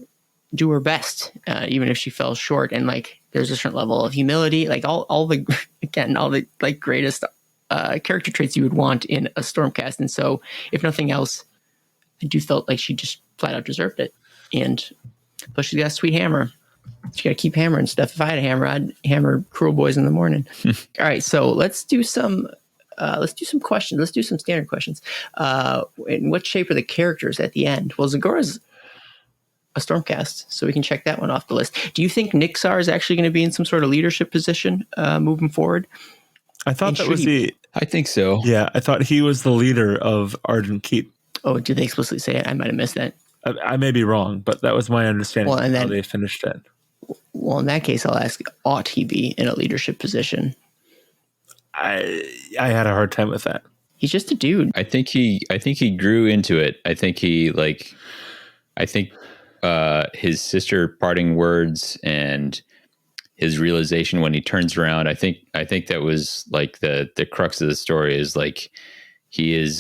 do her best, even if she fell short. And like, there's a certain level of humility, like all the like greatest character traits you would want in a Stormcast. And so, if nothing else, I do felt like she just flat out deserved it. And plus, she's got a sweet hammer. She got to keep hammering stuff. If I had a hammer, I'd hammer Cruel Boys in the morning. All right, so let's do some questions. Let's do some standard questions. In what shape are the characters at the end? Well, Zagora's a Stormcast, so we can check that one off the list. Do you think Nixar is actually going to be in some sort of leadership position moving forward? I thought that was the. I think so. Yeah, I thought he was the leader of Argent Keep. Oh, did they explicitly say it? I might have missed that. I may be wrong, but that was my understanding of how they finished it. Well, in that case, I'll ask: ought he be in a leadership position? I had a hard time with that. He's just a dude. I think he grew into it. I think his sister parting words and his realization when he turns around, I think that was like the crux of the story, is like he's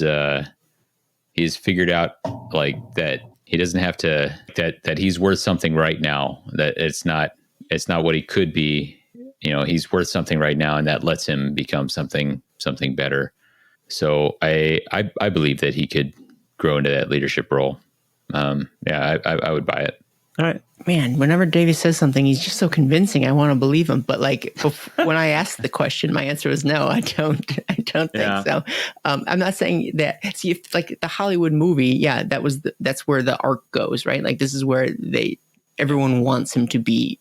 figured out like that he doesn't have to, that he's worth something right now, that it's not what he could be. He's worth something right now, and that lets him become something better. So I believe that he could grow into that leadership role. I would buy it. All right. Man, whenever Davy says something, he's just so convincing. I want to believe him. But like, when I asked the question, my answer was no. I don't think so. I'm not saying that. See, if like the Hollywood movie, yeah, that's where the arc goes, right? Like, this is where everyone wants him to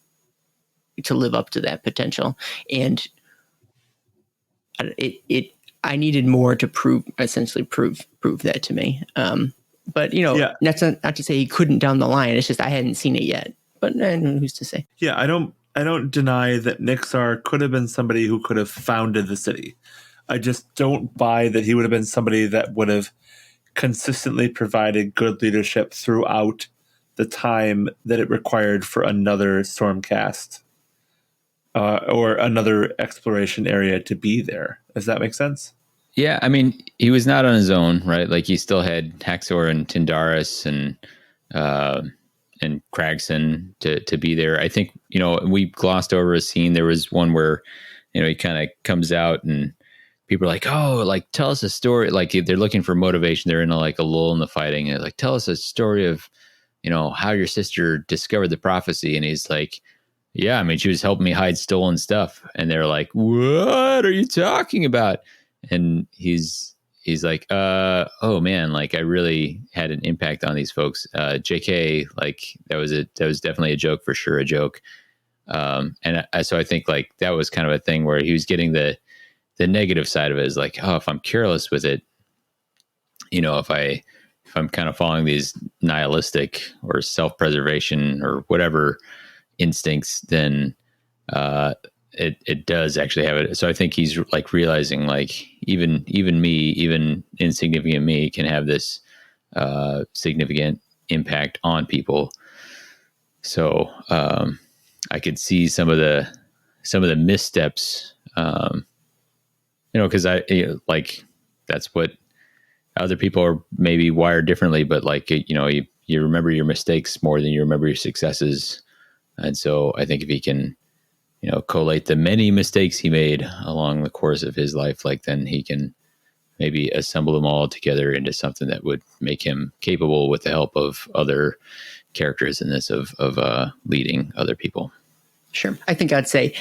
live up to that potential, and I needed more to essentially prove that to me. But that's not to say he couldn't down the line. It's just I hadn't seen it yet. But who's to say? Yeah, I don't deny that Nixar could have been somebody who could have founded the city. I just don't buy that he would have been somebody that would have consistently provided good leadership throughout the time that it required for another Stormcast or another exploration area to be there. Does that make sense? Yeah, I mean, he was not on his own, right? Like, he still had Haxor and Tindaris and Cragson to be there. I think, we glossed over a scene. There was one where, he kind of comes out and people are like, oh, like, tell us a story. Like, they're looking for motivation. They're in a lull in the fighting. And they're like, tell us a story of, how your sister discovered the prophecy. And he's like, yeah, I mean, she was helping me hide stolen stuff. And they're like, what are you talking about? And he's like, oh man, like, I really had an impact on these folks. JK, like, that was definitely a joke, for sure, a joke. So I think like that was kind of a thing where he was getting the negative side of it, is like, oh, if I'm careless with it, if I'm kind of following these nihilistic or self-preservation or whatever instincts, then it does actually have it. So I think he's like realizing, like, even insignificant me can have this significant impact on people. So I could see some of the missteps, because like, that's what other people are maybe wired differently, but like, you remember your mistakes more than you remember your successes. And so I think if he can, collate the many mistakes he made along the course of his life, like, then he can maybe assemble them all together into something that would make him capable, with the help of other characters in this, of leading other people. Sure. I think I'd say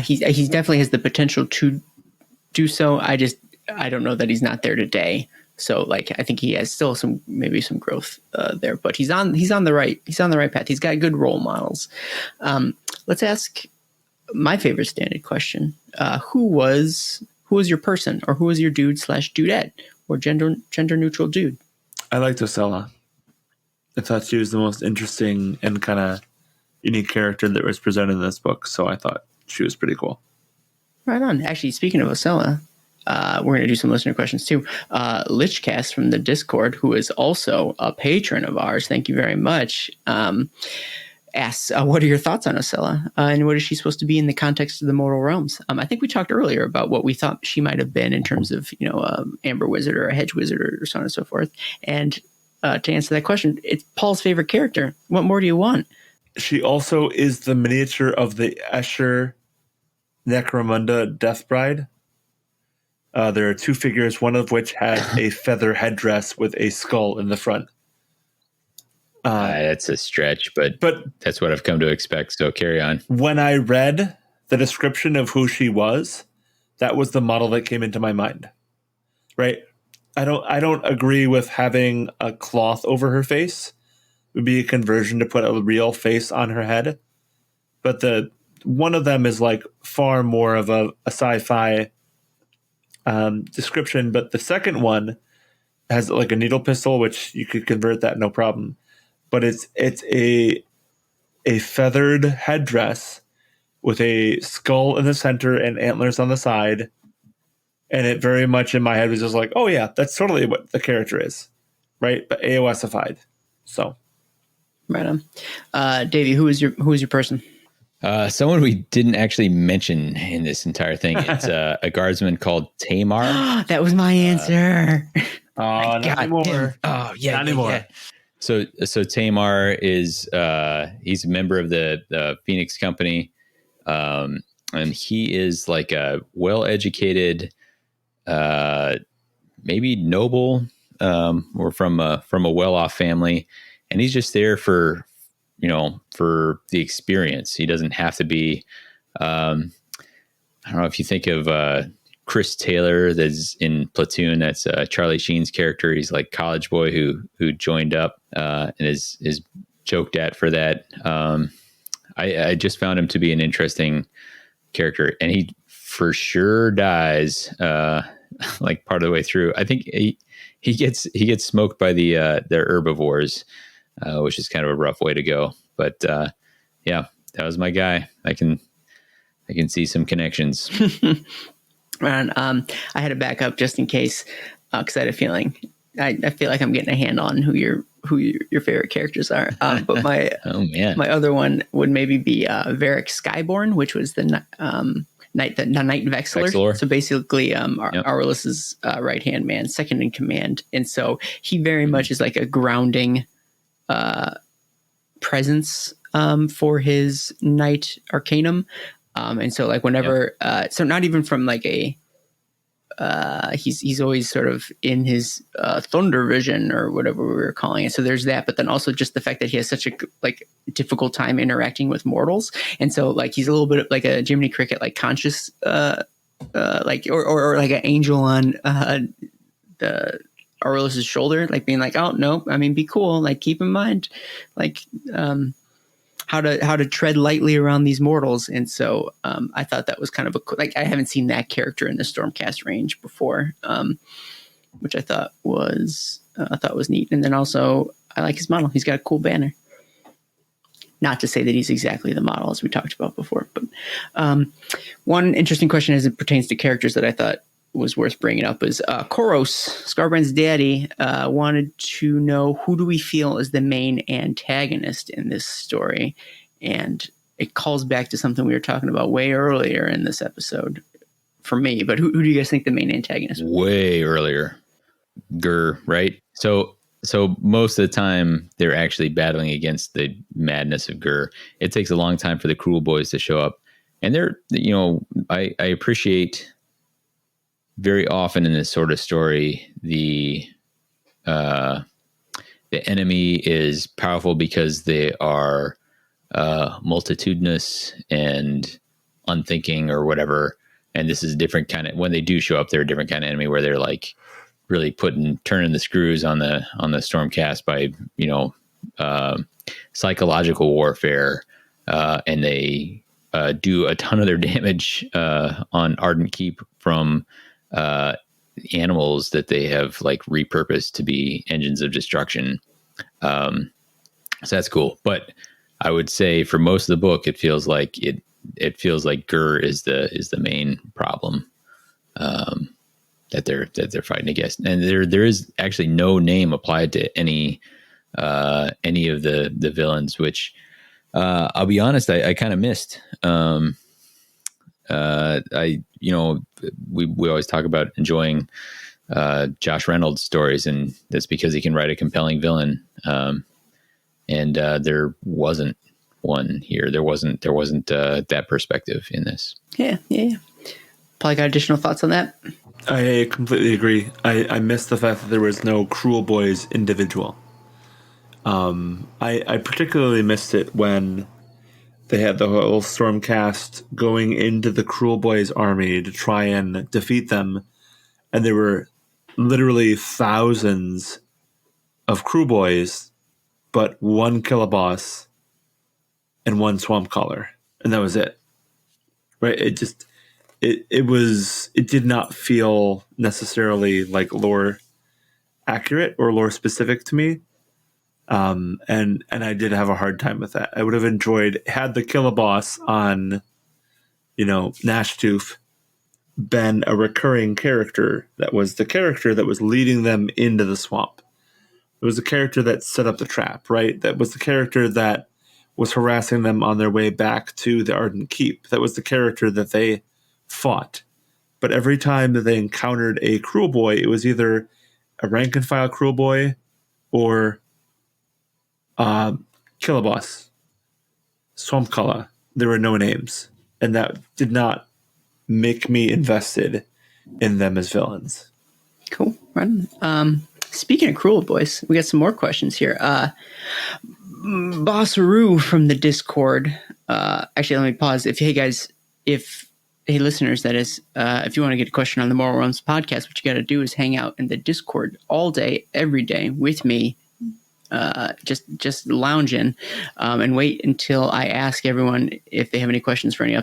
he's definitely has the potential to do so. I don't know that he's not there today. So like I think he has still some growth there, but he's on the right path. He's got good role models. Let's ask my favorite standard question: who was your person, or who was your dude / dudette, or gender neutral dude? I liked Osella. I thought she was the most interesting and kind of unique character that was presented in this book, so I thought she was pretty cool. Right on. Actually, speaking of Osella, we're going to do some listener questions too. Lichcast from the Discord, who is also a patron of ours, thank you very much, asks, what are your thoughts on Osella, and what is she supposed to be in the context of the mortal realms? I think we talked earlier about what we thought she might have been in terms of, amber wizard or a hedge wizard or so on and so forth. And to answer that question, it's Paul's favorite character. What more do you want? She also is the miniature of the Escher Necromunda Death Bride. There are two figures, one of which has a feather headdress with a skull in the front. That's a stretch, but that's what I've come to expect. So carry on. When I read the description of who she was, that was the model that came into my mind. Right? I don't agree with having a cloth over her face. It would be a conversion to put a real face on her head. But one of them is like far more of a sci-fi description, but the second one has like a needle pistol, which you could convert that no problem. But it's a feathered headdress with a skull in the center and antlers on the side. And it very much in my head was just like, oh yeah, that's totally what the character is, right? But AOSified. So, right on. Davey, who is your person? Someone we didn't actually mention in this entire thing. It's a guardsman called Tamar. That was my answer. Not anymore. Oh yeah, not anymore. Yeah. So Tamar is he's a member of the Phoenix Company, and he is like a well-educated, maybe noble, or from a well-off family, and he's just there for the experience. He doesn't have to be, I don't know if you think of Chris Taylor that's in Platoon. That's Charlie Sheen's character. He's like college boy who joined up and is joked at for that. I just found him to be an interesting character, and he for sure dies like part of the way through. I think he gets smoked by the herbivores, which is kind of a rough way to go. But yeah, that was my guy. I can see some connections. And I had to back up just in case, because I had a feeling. I feel like I'm getting a handle on who your favorite characters are. But my my other one would maybe be Varric Skyborn, which was the Knight Vexillor. So basically, Auralis's right hand man, second in command, and so he very much is like a grounding presence for his Knight Arcanum. And so like whenever, so not even from like he's always sort of in his thunder vision or whatever we were calling it. So there's that, but then also just the fact that he has such a like difficult time interacting with mortals. And so like, he's a little bit like a Jiminy Cricket, like conscious, like, or like an angel on the Auralis's shoulder, like being like, oh no, I mean, be cool. Like keep in mind, like, how to tread lightly around these mortals. And so I thought that was kind of like, I haven't seen that character in the Stormcast range before, which I thought was neat. And then also I like his model. He's got a cool banner. Not to say that he's exactly the model as we talked about before, but one interesting question as it pertains to characters that I thought was worth bringing up is Koros, Scarbrand's daddy, wanted to know, who do we feel is the main antagonist in this story? And it calls back to something we were talking about way earlier in this episode for me. But who do you guys think the main antagonist was? Way earlier. Ghur, right? So most of the time they're actually battling against the madness of Ghur. It takes a long time for the Cruel Boys to show up. And they're, I appreciate very often in this sort of story, the enemy is powerful because they are multitudinous and unthinking or whatever. And this is a different kind of, when they do show up, they're a different kind of enemy where they're like really turning the screws on the Stormcast by psychological warfare, and they do a ton of their damage on Ardent Keep from animals that they have like repurposed to be engines of destruction. So that's cool. But I would say for most of the book, it feels like Ghur is the main problem that they're fighting against, and there is actually no name applied to any of the villains, which I'll be honest, I kind of missed. We always talk about enjoying Josh Reynolds stories, and that's because he can write a compelling villain. And there wasn't one here. There wasn't that perspective in this. Yeah. Probably got additional thoughts on that. I completely agree. I missed the fact that there was no Cruel Boys individual. I particularly missed it when they had the whole Stormcast going into the Cruel Boys army to try and defeat them, and there were literally thousands of Cruel Boys, but one Killaboss and one Swamp Caller, and that was it. Right? It did not feel necessarily like lore accurate or lore specific to me. And I did have a hard time with that. I would have enjoyed had the Killaboss on, Nashtooth been a recurring character that was the character that was leading them into the swamp. It was the character that set up the trap, right? That was the character that was harassing them on their way back to the Ardent Keep. That was the character that they fought. But every time that they encountered a Cruel Boy, it was either a rank and file Cruel Boy or Killaboss, Swamp Caller. There were no names, and that did not make me invested in them as villains. Cool. Right. Speaking of Cruel Boys, we got some more questions here. Bossaroo from the Discord. Actually, let me pause. Hey listeners, that is, if you want to get a question on the Moral Realms podcast, what you got to do is hang out in the Discord all day, every day with me. Just lounge in and wait until I ask everyone if they have any questions for any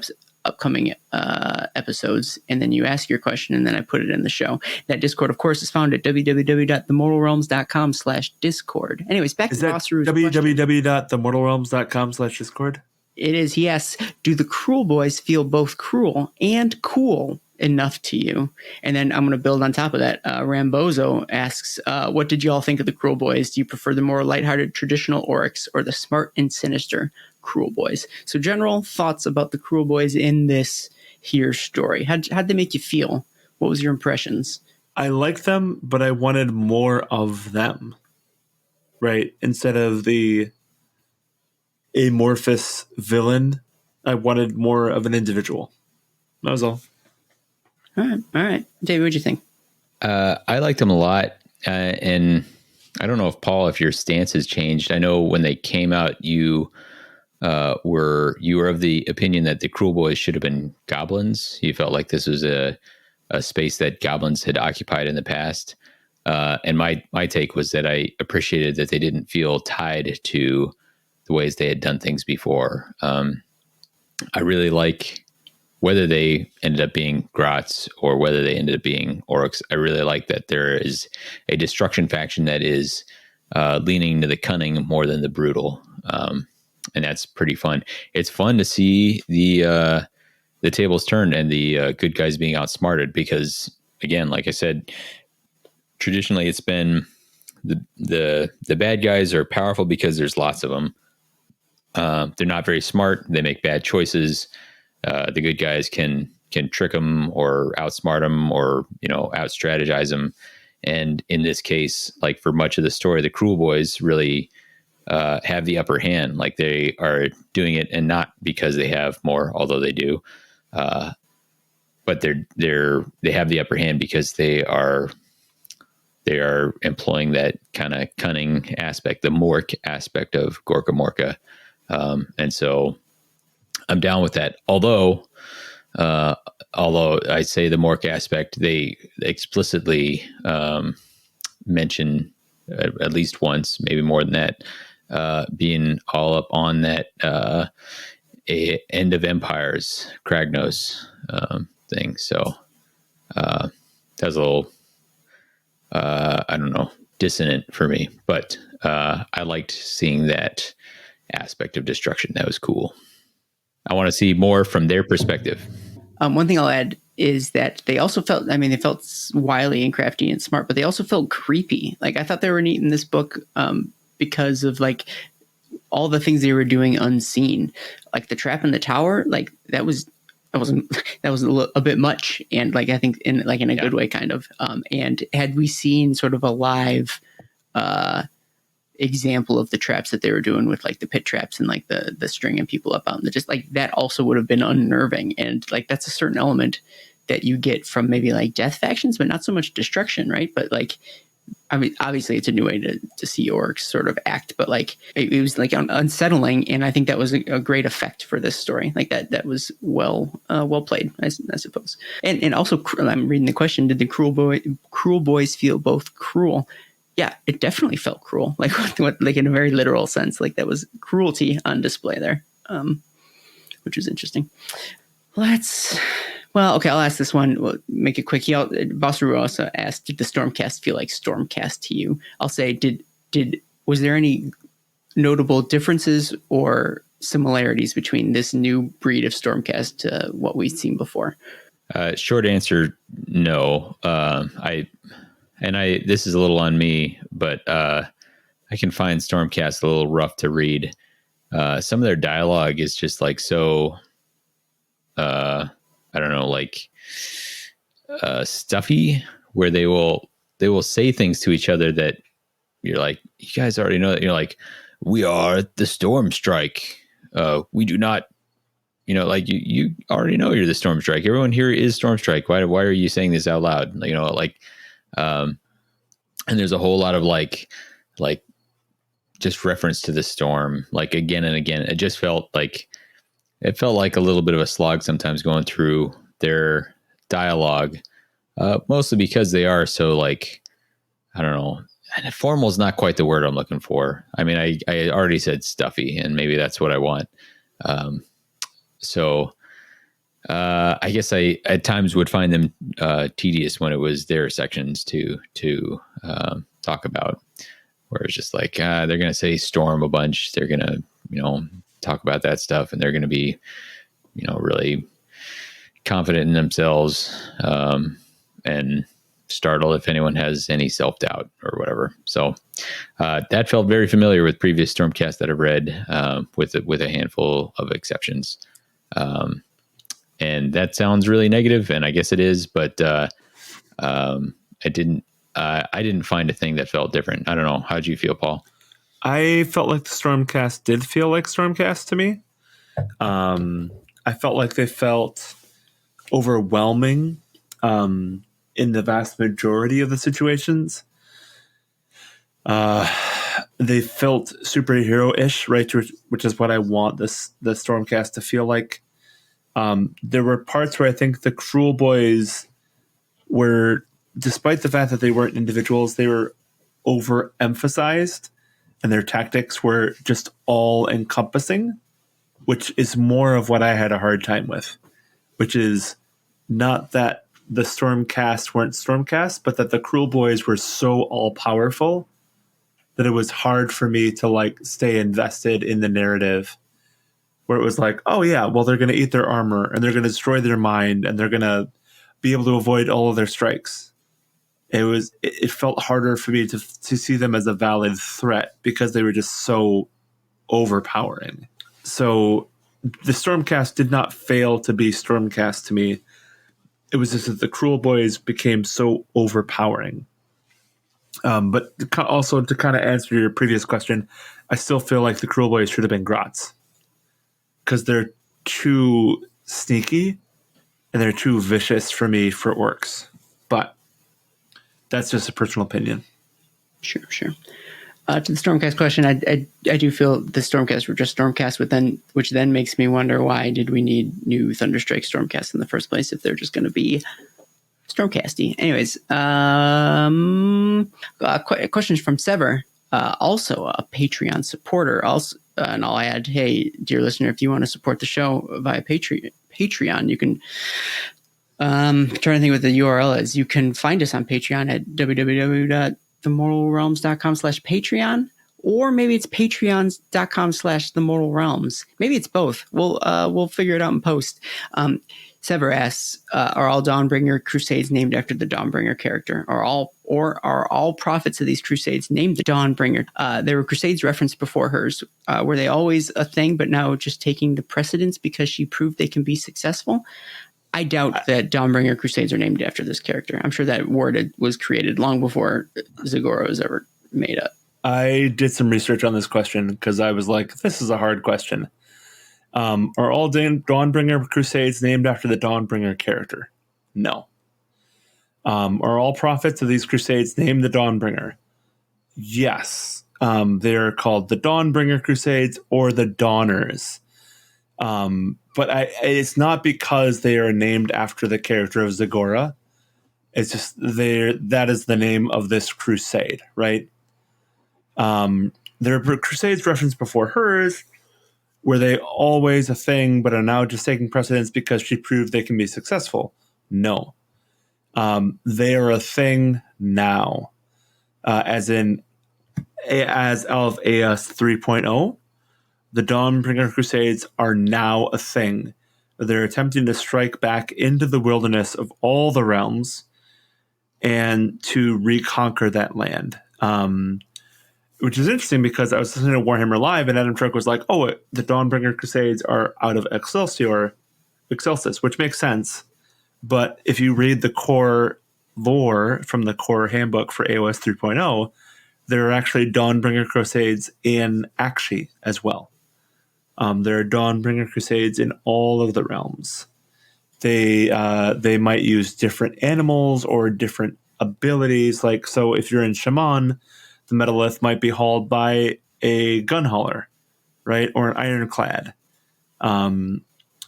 upcoming episodes, and then you ask your question, and then I put it in the show. That Discord, of course, is found at www.themortalrealms.com/discord. Anyways, back to Bossaroo's www.themortalrealms.com/discord. It is, yes. Do the Cruel Boys feel both cruel and cool enough to you? And then I'm going to build on top of that. Rambozo asks, what did you all think of the Cruel Boys? Do you prefer the more lighthearted traditional orcs or the smart and sinister Cruel Boys? So general thoughts about the Cruel Boys in this here story. How'd they make you feel? What was your impressions? I liked them, but I wanted more of them. Right? Instead of the amorphous villain, I wanted more of an individual. That was all. All right. Davey, what'd you think? I liked them a lot. And I don't know if your stance has changed. I know when they came out, you were of the opinion that the Cruel Boys should have been goblins. You felt like this was a space that goblins had occupied in the past. And my take was that I appreciated that they didn't feel tied to the ways they had done things before. I really like, whether they ended up being Grots or whether they ended up being orcs, I really like that there is a destruction faction that is leaning to the cunning more than the brutal. And that's pretty fun. It's fun to see the tables turned and the good guys being outsmarted, because, again, like I said, traditionally it's been the bad guys are powerful because there's lots of them. They're not very smart. They make bad choices. The good guys can trick them or outsmart them or, out strategize them. And in this case, like for much of the story, the Cruel Boys really have the upper hand. Like they are doing it, and not because they have more, although they do, but they have the upper hand because they are employing that kind of cunning aspect, the Mork aspect of Gorka Morka. And so I'm down with that. Although Although I say the Mork aspect, they explicitly mention at least once, maybe more than that, being all up on that End of Empires Kragnos thing. So that was a little, I don't know, dissonant for me, but I liked seeing that aspect of destruction. That was cool. I want to see more from their perspective. One thing I'll add is that they also felt, I mean, they felt wily and crafty and smart, but they also felt creepy. Like, I thought they were neat in this book because of like all the things they were doing unseen, like the trap in the tower. Like that was a bit much. And like, I think in a good way, kind of. And had we seen sort of a live example of the traps that they were doing with like the pit traps and like the stringing people up out in the, just like that also would have been unnerving. And like that's a certain element that you get from maybe like death factions, but not so much destruction, right? But like, I mean, obviously it's a new way to see orcs sort of act, but like it was like unsettling, and I think that was a great effect for this story. Like that was well played, I suppose. And also, I'm reading the question: did the cruel boys feel both cruel? Yeah, it definitely felt cruel, like like in a very literal sense. Like that was cruelty on display there, which is interesting. Okay, I'll ask this one. We'll make it quick. Bosseru also asked, did the Stormcast feel like Stormcast to you? I'll say, was there any notable differences or similarities between this new breed of Stormcast to what we've seen before? Short answer, no. This is a little on me, but I can find Stormcast a little rough to read. Some of their dialogue is just like so, I don't know, like stuffy, where they will say things to each other that you're like, you guys already know that. You're like, we are the Storm Strike. We do not, like you already know you're the Storm Strike. Everyone here is Storm Strike. Why are you saying this out loud? And there's a whole lot of like just reference to the storm, like again and again. It just felt like a little bit of a slog sometimes going through their dialogue, mostly because they are so like, I don't know. And formal is not quite the word I'm looking for. I mean, I already said stuffy, and maybe that's what I want. I guess I at times would find them tedious when it was their sections to talk about, where it's just like they're going to say storm a bunch. They're going to talk about that stuff, and they're going to be really confident in themselves and startled if anyone has any self-doubt or whatever. So that felt very familiar with previous Stormcast that I've read, with a handful of exceptions. And that sounds really negative, and I guess it is, but I didn't find a thing that felt different. I don't know. How'd you feel, Paul? I felt like the Stormcast did feel like Stormcast to me. I felt like they felt overwhelming in the vast majority of the situations. They felt superhero-ish, right? Which is what I want the Stormcast to feel like. There were parts where I think the Cruel Boys were, despite the fact that they weren't individuals, they were overemphasized, and their tactics were just all-encompassing, which is more of what I had a hard time with, which is not that the Stormcast weren't Stormcast, but that the Cruel Boys were so all-powerful that it was hard for me to like stay invested in the narrative, where it was like, oh yeah, well, they're going to eat their armor and they're going to destroy their mind and they're going to be able to avoid all of their strikes. It felt harder for me to see them as a valid threat because they were just so overpowering. So the Stormcast did not fail to be Stormcast to me. It was just that the Cruel Boys became so overpowering. But also to kind of answer your previous question, I still feel like the Cruel Boys should have been Grots, because they're too sneaky and they're too vicious for me for orcs. But that's just a personal opinion. Sure. To the Stormcast question, I do feel the Stormcast were just Stormcast, which then makes me wonder, why did we need new Thunderstrike Stormcast in the first place if they're just going to be Stormcasty? Anyways, questions from Sever, also a Patreon supporter. Also, and I'll add, hey, dear listener, if you want to support the show via Patreon, you can. I'm trying to think what the URL is. You can find us on Patreon at www.themortalrealms.com/Patreon, or maybe it's patreon.com/themortalrealms. Maybe it's both. We'll figure it out in post. Sever asks, are all Dawnbringer crusades named after the Dawnbringer character? Are all prophets of these crusades named the Dawnbringer? There were crusades referenced before hers. Were they always a thing, but now just taking the precedence because she proved they can be successful? I doubt that Dawnbringer crusades are named after this character. I'm sure that word was created long before Zagora was ever made up. I did some research on this question because I was like, this is a hard question. Are all Dawnbringer crusades named after the Dawnbringer character? No. Are all prophets of these crusades named the Dawnbringer? Yes. They're called the Dawnbringer crusades or the Dawners. But it's not because they are named after the character of Zagora. It's just that is the name of this crusade, right? There are crusades referenced before hers. Were they always a thing, but are now just taking precedence because she proved they can be successful? No. They are a thing now, as of AS 3.0. The Dawnbringer Crusades are now a thing. They're attempting to strike back into the wilderness of all the realms and to reconquer that land. Which is interesting because I was listening to Warhammer Live and Adam Truck was like, oh, the Dawnbringer Crusades are out of Excelsis, which makes sense. But if you read the core lore from the core handbook for AOS 3.0, there are actually Dawnbringer Crusades in Akshi as well. There are Dawnbringer Crusades in all of the realms. They might use different animals or different abilities. Like, so if you're in Shaman, the Metalith might be hauled by a gun hauler, right? Or an ironclad.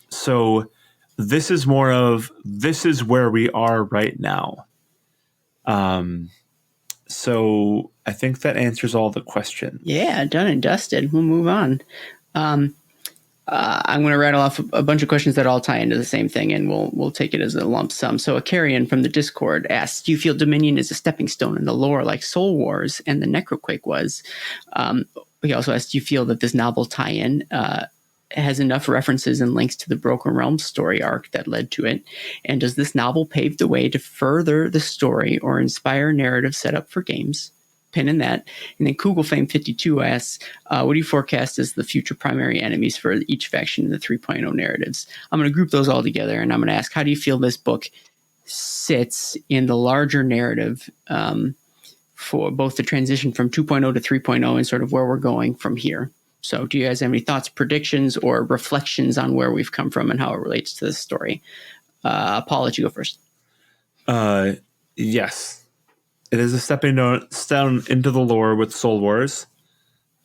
So this is more of, this is where we are right now. So I think that answers all the questions. Yeah, done and dusted. We'll move on. I'm going to rattle off a bunch of questions that all tie into the same thing, and we'll take it as a lump sum. So a Carrion from the Discord asks, do you feel Dominion is a stepping stone in the lore like Soul Wars and the Necroquake was? He also asks, do you feel that this novel tie-in has enough references and links to the Broken Realms story arc that led to it? And does this novel pave the way to further the story or inspire narrative setup for games? Pin in that. And then Kugelfame52 asks, what do you forecast as the future primary enemies for each faction in the 3.0 narratives? I'm going to group those all together, and I'm going to ask, how do you feel this book sits in the larger narrative for both the transition from 2.0 to 3.0 and sort of where we're going from here? So do you guys have any thoughts, predictions, or reflections on where we've come from and how it relates to this story? Paul, let you go first. Yes. It is a stepping stone into the lore with Soul Wars.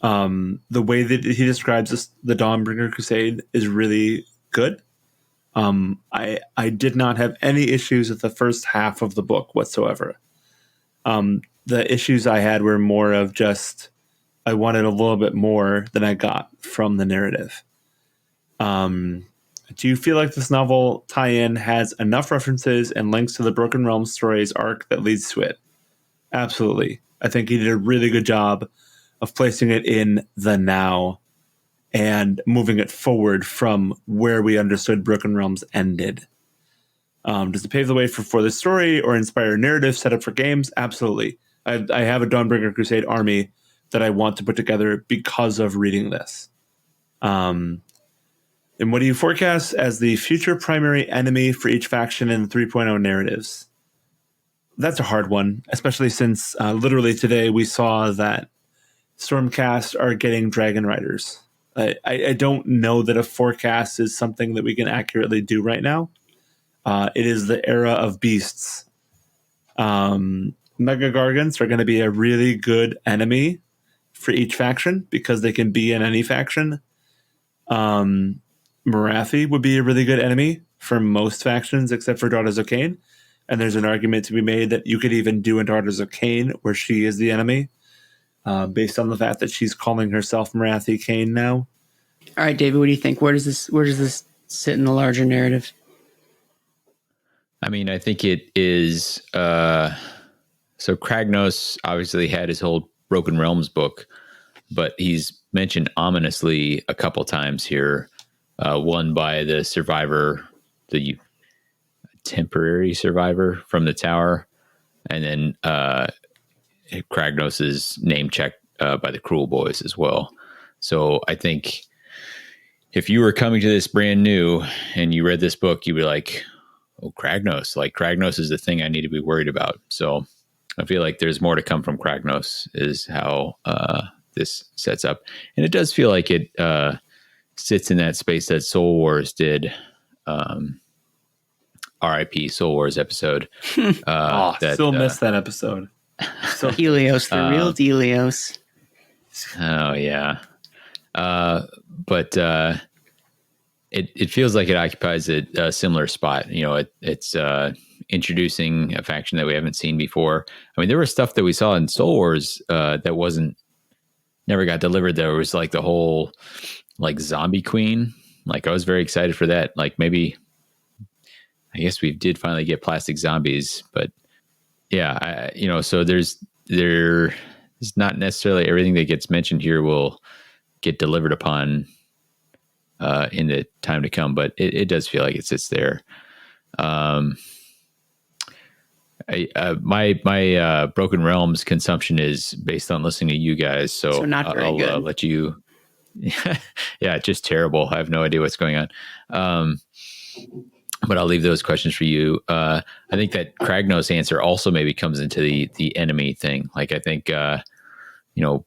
The way that he describes the Dawnbringer Crusade is really good. I did not have any issues with the first half of the book whatsoever. The issues I had were more of just, I wanted a little bit more than I got from the narrative. Do you feel like this novel tie-in has enough references and links to the Broken Realms stories arc that leads to it? Absolutely. I think he did a really good job of placing it in the now and moving it forward from where we understood Broken Realms ended. Does it pave the way for the story or inspire narrative set up for games? Absolutely. I have a Dawnbringer Crusade army that I want to put together because of reading this. And what do you forecast as the future primary enemy for each faction in the 3.0 narratives? That's a hard one, especially since literally today we saw that Stormcast are getting Dragon Riders. I don't know that a forecast is something that we can accurately do right now. It is the era of beasts. Mega Gargants are going to be a really good enemy for each faction because they can be in any faction. Marathi would be a really good enemy for most factions except for Daughters of Cain. And there's an argument to be made that you could even do in Daughters of Cain where she is the enemy, based on the fact that she's calling herself Marathi Cain now. All right, David, what do you think? Where does this sit in the larger narrative? I mean, I think it is. So Kragnos obviously had his whole Broken Realms book, but he's mentioned ominously a couple times here. One by the survivor, the temporary survivor from the tower, and then Kragnos's name checked by the Cruel Boys as well. So I think if you were coming to this brand new and you read this book, you'd be like, oh, Kragnos. Like, Kragnos is the thing I need to be worried about. So I feel like there's more to come from Kragnos is how this sets up. And it does feel like it sits in that space that Soul Wars did. RIP Soul Wars episode. Still missed that episode. So Helios, the real Delios. Oh, yeah. But it feels like it occupies a similar spot. You know, it's introducing a faction that we haven't seen before. I mean, there was stuff that we saw in Soul Wars that never got delivered. There was like the whole like zombie queen. Like, I was very excited for that. Like, maybe, I guess we did finally get plastic zombies, but yeah, so there's not necessarily everything that gets mentioned here will get delivered upon in the time to come, but it does feel like it sits there. My Broken Realms consumption is based on listening to you guys, so not very good. I'll let you. Yeah, just terrible. I have no idea what's going on. But I'll leave those questions for you. I think that Kragnos' answer also maybe comes into the enemy thing. Like, I think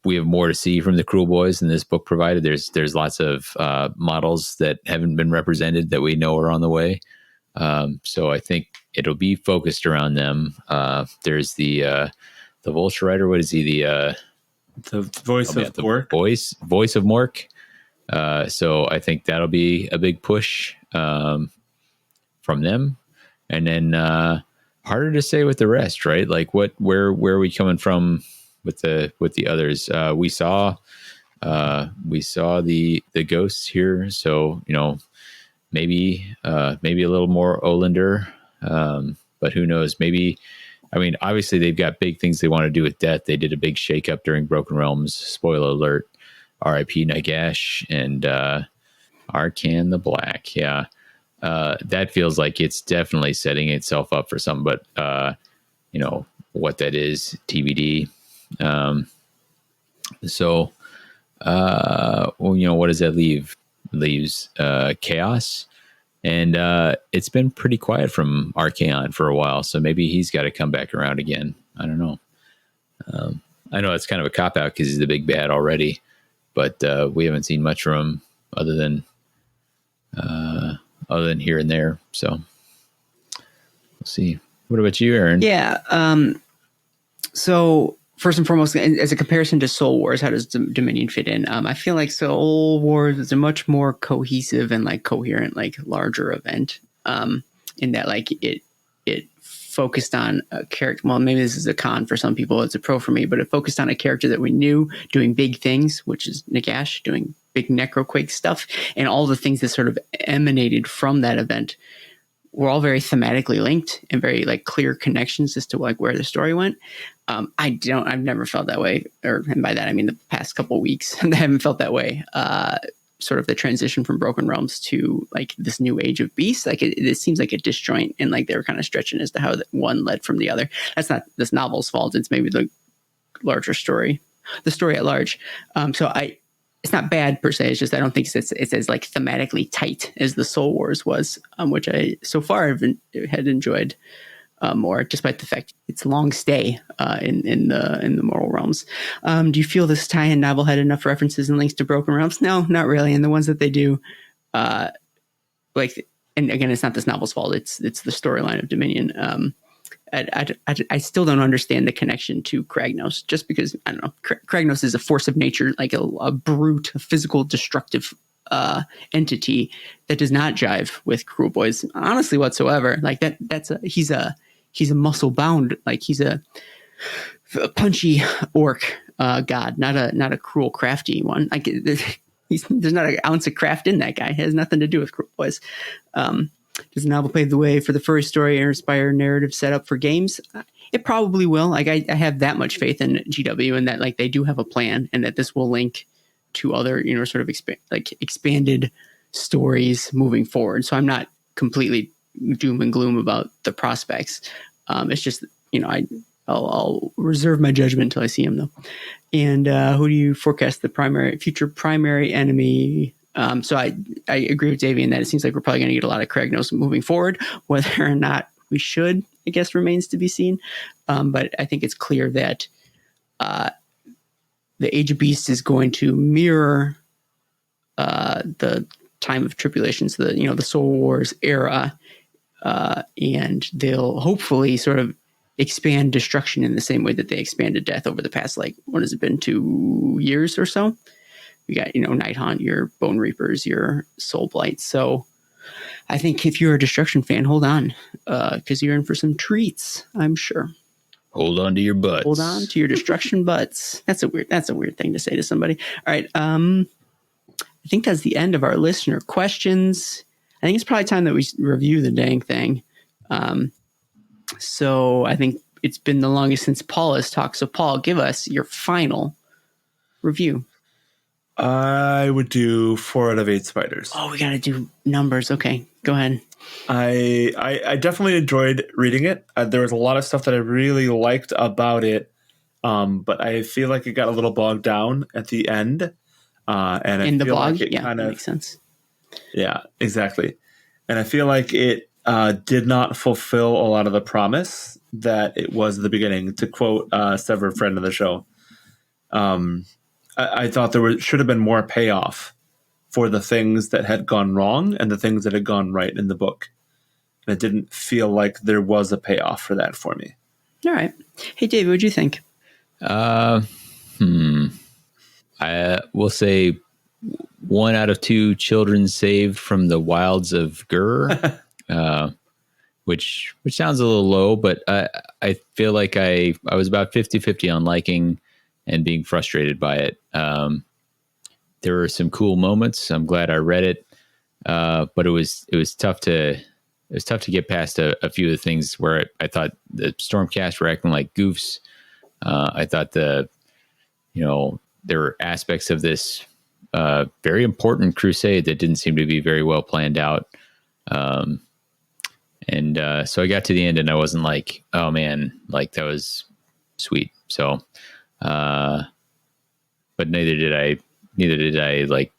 we have more to see from the Cruel Boys than this book provided. There's lots of models that haven't been represented that we know are on the way. So I think it'll be focused around them. There's the Vulture Rider. What is he? The voice of Mork. Voice of Mork. So I think that'll be a big push from them. And then harder to say with the rest, right? Like, where are we coming from with the others? We saw the ghosts here, so maybe a little more Olander, but who knows? Maybe, I mean, obviously they've got big things they want to do with Death. They did a big shakeup during Broken Realms. Spoiler alert: R.I.P. Nagash and Arcan the Black. Yeah, that feels like it's definitely setting itself up for something. But what that is, TBD. So, what does that leave? Leaves Chaos, and it's been pretty quiet from Archaon for a while, so maybe he's got to come back around again. I don't know. I know it's kind of a cop out because he's the big bad already, but we haven't seen much from him other than here and there. So we'll see. What about you, Aaron? Yeah. So first and foremost, as a comparison to Soul Wars, how does Dominion fit in? I feel like Soul Wars is a much more cohesive and like coherent, like larger event. In that, like, it focused on a character. Well, maybe this is a con for some people. It's a pro for me, but it focused on a character that we knew doing big things, which is Nagash, doing big Necroquake stuff, and all the things that sort of emanated from that event were all very thematically linked and very like clear connections as to like where the story went. I've never felt that way, and by that I mean the past couple of weeks, I haven't felt that way. Sort of the transition from Broken Realms to like this new age of beasts, like it seems like a disjoint, and like they were kind of stretching as to how one led from the other. That's not this novel's fault. It's maybe the larger story, the story at large. It's not bad per se. It's just I don't think it's as like thematically tight as the Soul Wars was, which I so far had enjoyed more, despite the fact it's long stay in the moral realms. Do you feel this tie-in novel had enough references and links to Broken Realms? No, not really. And the ones that they do, and again, it's not this novel's fault. It's the storyline of Dominion. I still don't understand the connection to Kragnos, just because, I don't know, Kragnos is a force of nature, like a brute, a physical, destructive entity that does not jive with Cruel Boys, honestly, whatsoever. Like he's a muscle bound, like he's a punchy orc god, not a cruel, crafty one. Like there's not an ounce of craft in that guy. It has nothing to do with Cruel Boys. Does the novel pave the way for the furry story and inspire narrative setup for games? It probably will. Like I have that much faith in GW, and that like they do have a plan, and that this will link to other, sort of expanded stories moving forward. So I'm not completely doom and gloom about the prospects. It's just, I'll reserve my judgment until I see him, though. And who do you forecast the future primary enemy? So I agree with Davy in that it seems like we're probably going to get a lot of Kragnos moving forward. Whether or not we should, I guess, remains to be seen. But I think it's clear that the Age of Beasts is going to mirror the time of tribulations, the Soul Wars era, and they'll hopefully sort of expand destruction in the same way that they expanded death over the past, like, what has it been, 2 years or so? We got, Night Haunt, your Bone Reapers, your Soul Blights. So I think if you're a destruction fan, hold on, because you're in for some treats, I'm sure. Hold on to your butts. Hold on to your destruction butts. That's a weird thing to say to somebody. All right. I think that's the end of our listener questions. I think it's probably time that we review the dang thing. So I think it's been the longest since Paul has talked. So Paul, give us your final review. I would do 4 out of 8 spiders. Oh, we got to do numbers. Okay, go ahead. I definitely enjoyed reading it. There was a lot of stuff that I really liked about it, but I feel like it got a little bogged down at the end. And in the blog, like it that makes sense. Yeah, exactly. And I feel like it did not fulfill a lot of the promise that it was at the beginning. To quote Sever, friend of the show, I thought should have been more payoff for the things that had gone wrong and the things that had gone right in the book. And it didn't feel like there was a payoff for that for me. All right. Hey, David, what'd you think? I will say 1 out of 2 children saved from the wilds of Ghur, which sounds a little low, but I feel like I was about 50-50 on liking and being frustrated by it. There were some cool moments. I'm glad I read it, but it was tough to get past a few of the things where I thought the Stormcast were acting like goofs. I thought there were aspects of this very important crusade that didn't seem to be very well planned out. So I got to the end and I wasn't like, oh man, like that was sweet. So, but neither did I like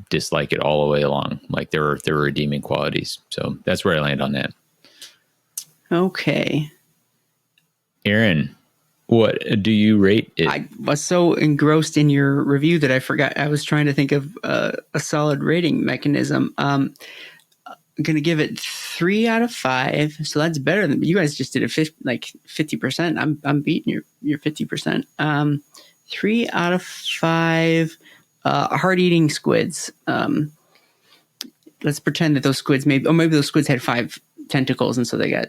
dislike it all the way along. Like there were redeeming qualities. So that's where I land on that. Okay. Aaron, what do you rate it? I was so engrossed in your review that I forgot. I was trying to think of a solid rating mechanism. I'm going to give it 3 out of 5. So that's better than you guys just did it 50%. I'm beating your 50%. 3 out of 5 heart-eating squids. Let's pretend that those squids maybe those squids had 5 tentacles, and so they got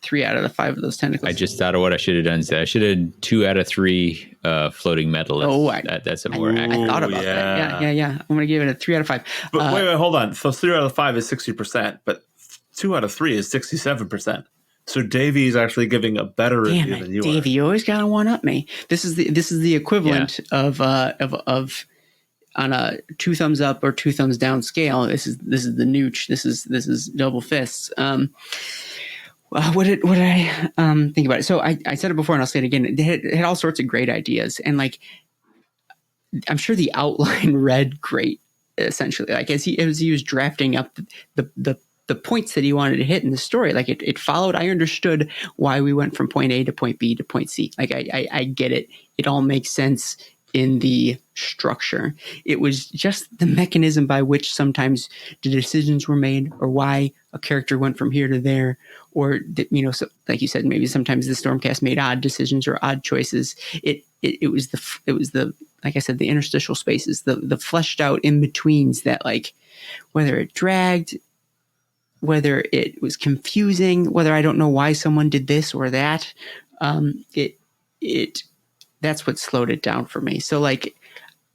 3 out of the 5 of those tentacles. I just thought of what I should have done instead. I should have done 2 out of 3 floating metals. Oh, that's a more accurate. I thought about that. Yeah. I'm going to give it a 3 out of 5. But wait, hold on. So 3 out of 5 is 60%, but 2 out of 3 is 67%. So Davy is actually giving a better review than you are. Davy, you always got to one up me. This is the equivalent of on a 2 thumbs up or 2 thumbs down scale. This is the nooch. This is double fists. What did I think about it? So I said it before and I'll say it again. It had all sorts of great ideas, and like I'm sure the outline read great. Essentially, like as he was drafting up the points that he wanted to hit in the story, like it followed. I understood why we went from point A to point B to point C. Like I get it. It all makes sense. in the structure. It was just the mechanism by which sometimes the decisions were made, or why a character went from here to there, or so, like you said, maybe sometimes the Stormcast made odd decisions or odd choices. It was the like I said, the interstitial spaces, the fleshed out in betweens that, like, whether it dragged, whether it was confusing, whether I don't know why someone did this or that, that's what slowed it down for me. So, like,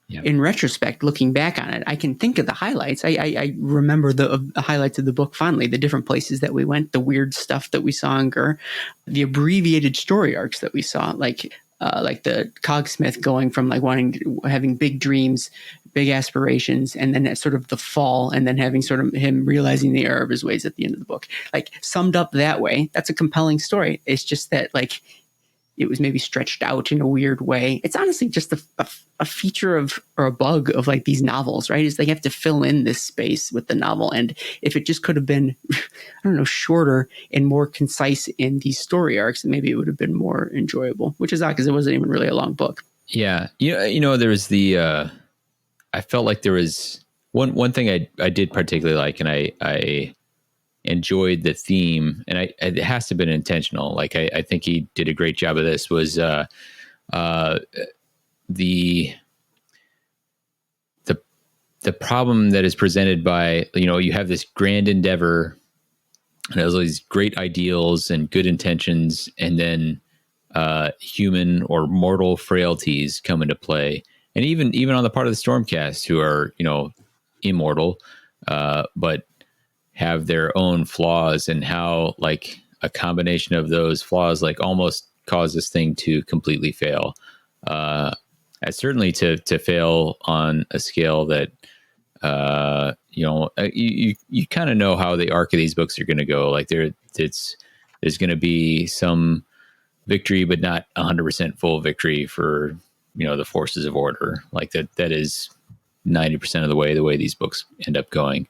in retrospect, looking back on it, I can think of the highlights. I remember the highlights of the book fondly, the different places that we went, the weird stuff that we saw in Ghur, the abbreviated story arcs that we saw, like the Cogsmith going from like having big dreams, big aspirations, and then sort of the fall, and then having sort of him realizing the error of his ways at the end of the book. Like, summed up that way, that's a compelling story. It's just that, like, it was maybe stretched out in a weird way. It's honestly just a feature of, or a bug of, like, these novels, right? Is they have to fill in this space with the novel. And if it just could have been, I don't know, shorter and more concise in these story arcs, maybe it would have been more enjoyable, which is odd because it wasn't even really a long book. Yeah. There was I felt like there was one thing I did particularly like, and I enjoyed the theme, and it has to have been intentional. Like, I think he did a great job of this, was the problem that is presented by, you have this grand endeavor and has all these great ideals and good intentions, and then human or mortal frailties come into play. And even on the part of the Stormcast, who are, immortal, but have their own flaws, and how, like, a combination of those flaws, like, almost cause this thing to completely fail. Certainly to fail on a scale that, you kind of know how the arc of these books are going to go. Like, there's going to be some victory, but not 100% full victory for, the forces of order. Like, that is 90% of the way these books end up going.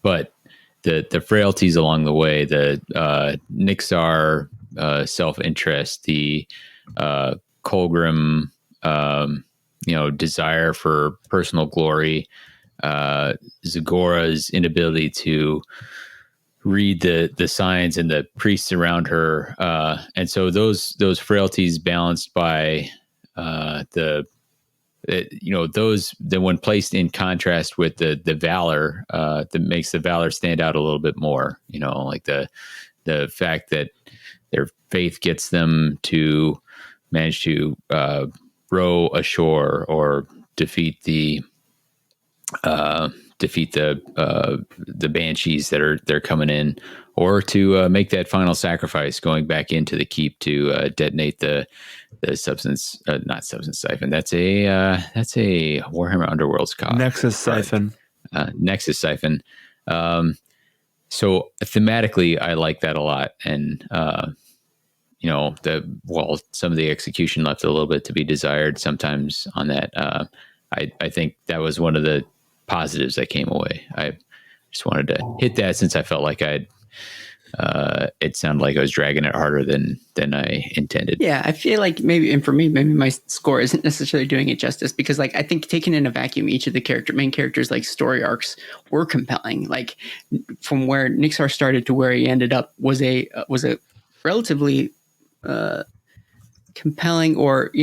But the frailties along the way, the Nixar self-interest, the Colgrim, desire for personal glory, Zagora's inability to read the signs, and the priests around her, and so those frailties balanced by those, then when placed in contrast with the valor, that makes the valor stand out a little bit more. Like the fact that their faith gets them to manage to row ashore, or defeat the banshees they're coming in, or to make that final sacrifice, going back into the keep to detonate the not substance siphon. That's a Warhammer Underworlds card. Nexus siphon. Nexus siphon. So thematically, I like that a lot, and some of the execution left a little bit to be desired sometimes on that. I think that was one of the positives that came away. I just wanted to hit that, since I felt like it sounded like I was dragging it harder than I intended. Yeah, I feel like maybe, and for me, maybe my score isn't necessarily doing it justice, because, like, I think taken in a vacuum, each of the main characters, like, story arcs were compelling. Like, from where Nixar started to where he ended up was a relatively compelling, or I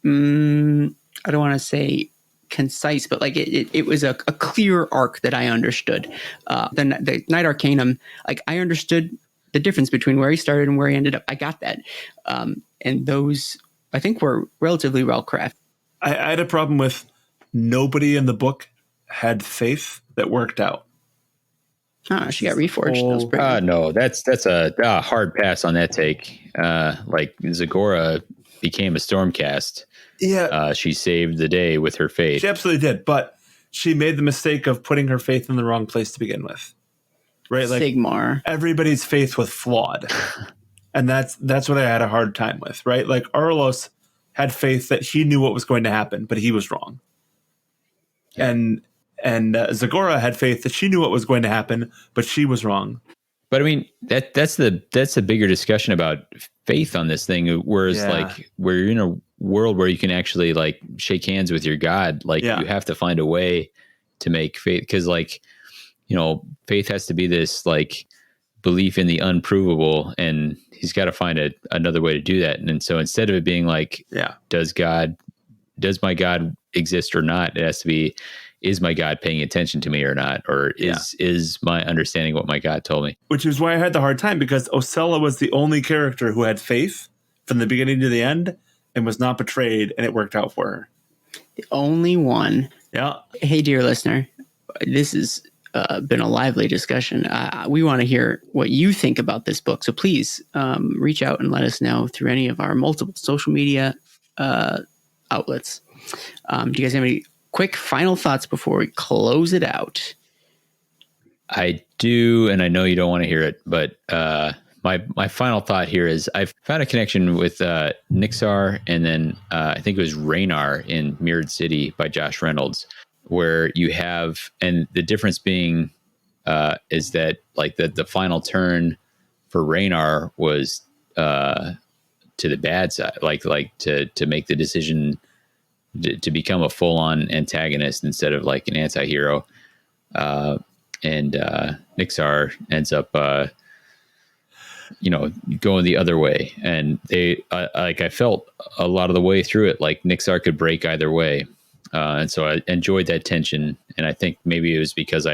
don't want to say concise, but, like, it was a clear arc that I understood. The Night Arcanum, like, I understood the difference between where he started and where he ended up. I got that. And those, I think, were relatively well crafted. I had a problem with nobody in the book had faith that worked out. She got reforged. That was pretty no, that's a hard pass on that take. Like, Zagora became a Stormcast. Yeah. She saved the day with her faith. She absolutely did, but she made the mistake of putting her faith in the wrong place to begin with. Right? Like, Sigmar. Everybody's faith was flawed. And that's what I had a hard time with, right? Like, Arlos had faith that he knew what was going to happen, but he was wrong. Yeah. And Zagora had faith that she knew what was going to happen, but she was wrong. But I mean, that's the bigger discussion about faith on this thing. Whereas, like, we're in world where you can actually like shake hands with your God. Like you have to find a way to make faith, because like, you know, faith has to be this like belief in the unprovable, and he's got to find another way to do that. And so instead of it being like, does my God exist or not? It has to be, is my God paying attention to me or not? Or is my understanding what my God told me? Which is why I had the hard time, because Osella was the only character who had faith from the beginning to the end and was not betrayed, and it worked out for her. The only one. Yeah. Hey, dear listener, this has been a lively discussion. We want to hear what you think about this book. So please reach out and let us know through any of our multiple social media outlets. Do you guys have any quick final thoughts before we close it out? I do, and I know you don't want to hear it, but my final thought here is I've found a connection with Nixar, and then I think it was Raynar in Mirrored City by Josh Reynolds, where you have, and the difference being is that like the final turn for Raynar was to the bad side, like to make the decision to become a full-on antagonist instead of like an anti-hero. And Nixar ends up going the other way, and they like I felt a lot of the way through it like Nixar could break either way, and so I enjoyed that tension. And I think maybe it was because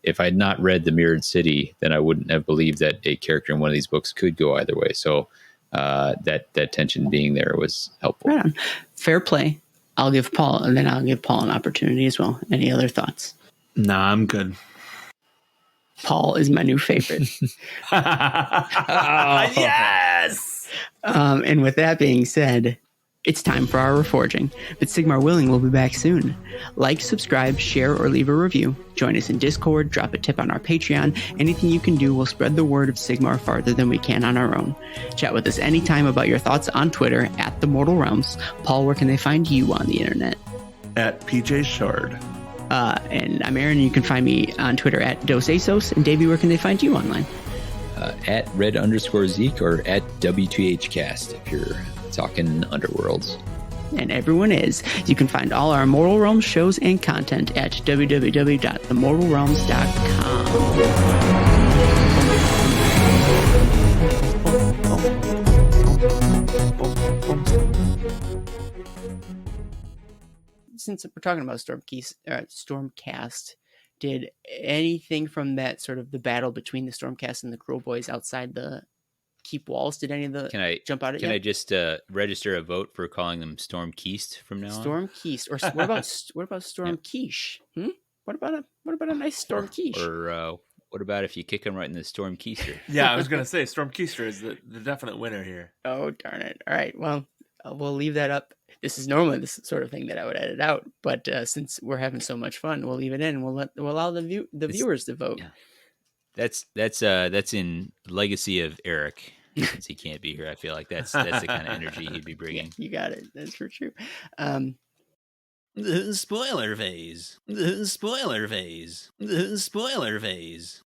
if I had not read The Mirrored City, then I wouldn't have believed that a character in one of these books could go either way. So that tension being there was helpful. Right on. Fair play. I'll give Paul an opportunity as well. Any other thoughts? Nah, I'm good. Paul is my new favorite. Yes! And with that being said, it's time for our reforging. But Sigmar willing, we'll be back soon. Like, subscribe, share, or leave a review. Join us in Discord, drop a tip on our Patreon. Anything you can do will spread the word of Sigmar farther than we can on our own. Chat with us anytime about your thoughts on Twitter at The Mortal Realms. Paul, where can they find you on the internet? At PJ Shard. And I'm Aaron. You can find me on Twitter at DosAsos. And Davy, where can they find you online? At red_Zeke or at WTHcast if you're talking Underworlds. And everyone is. You can find all our Mortal Realms shows and content at www.themortalrealms.com. Since we're talking about Stormcast, did anything from that sort of the battle between the Stormcast and the Cruel Boys outside the keep walls, did any of the jump out at you? Can I just register a vote for calling them Stormkeist from now on? Stormkeist, or what about Stormquiche? What about a nice Stormquiche? Or what about if you kick them right in the Stormkeister? Yeah, I was gonna say Stormkeister is the definite winner here. Oh darn it! All right, well we'll leave that up. This is normally this sort of thing that I would edit out, but since we're having so much fun, we'll leave it in. We'll allow the viewers to vote. Yeah. That's in legacy of Eric, since he can't be here. I feel like that's the kind of energy he'd be bringing. You got it. That's for true. The spoiler phase. The spoiler phase. The spoiler phase.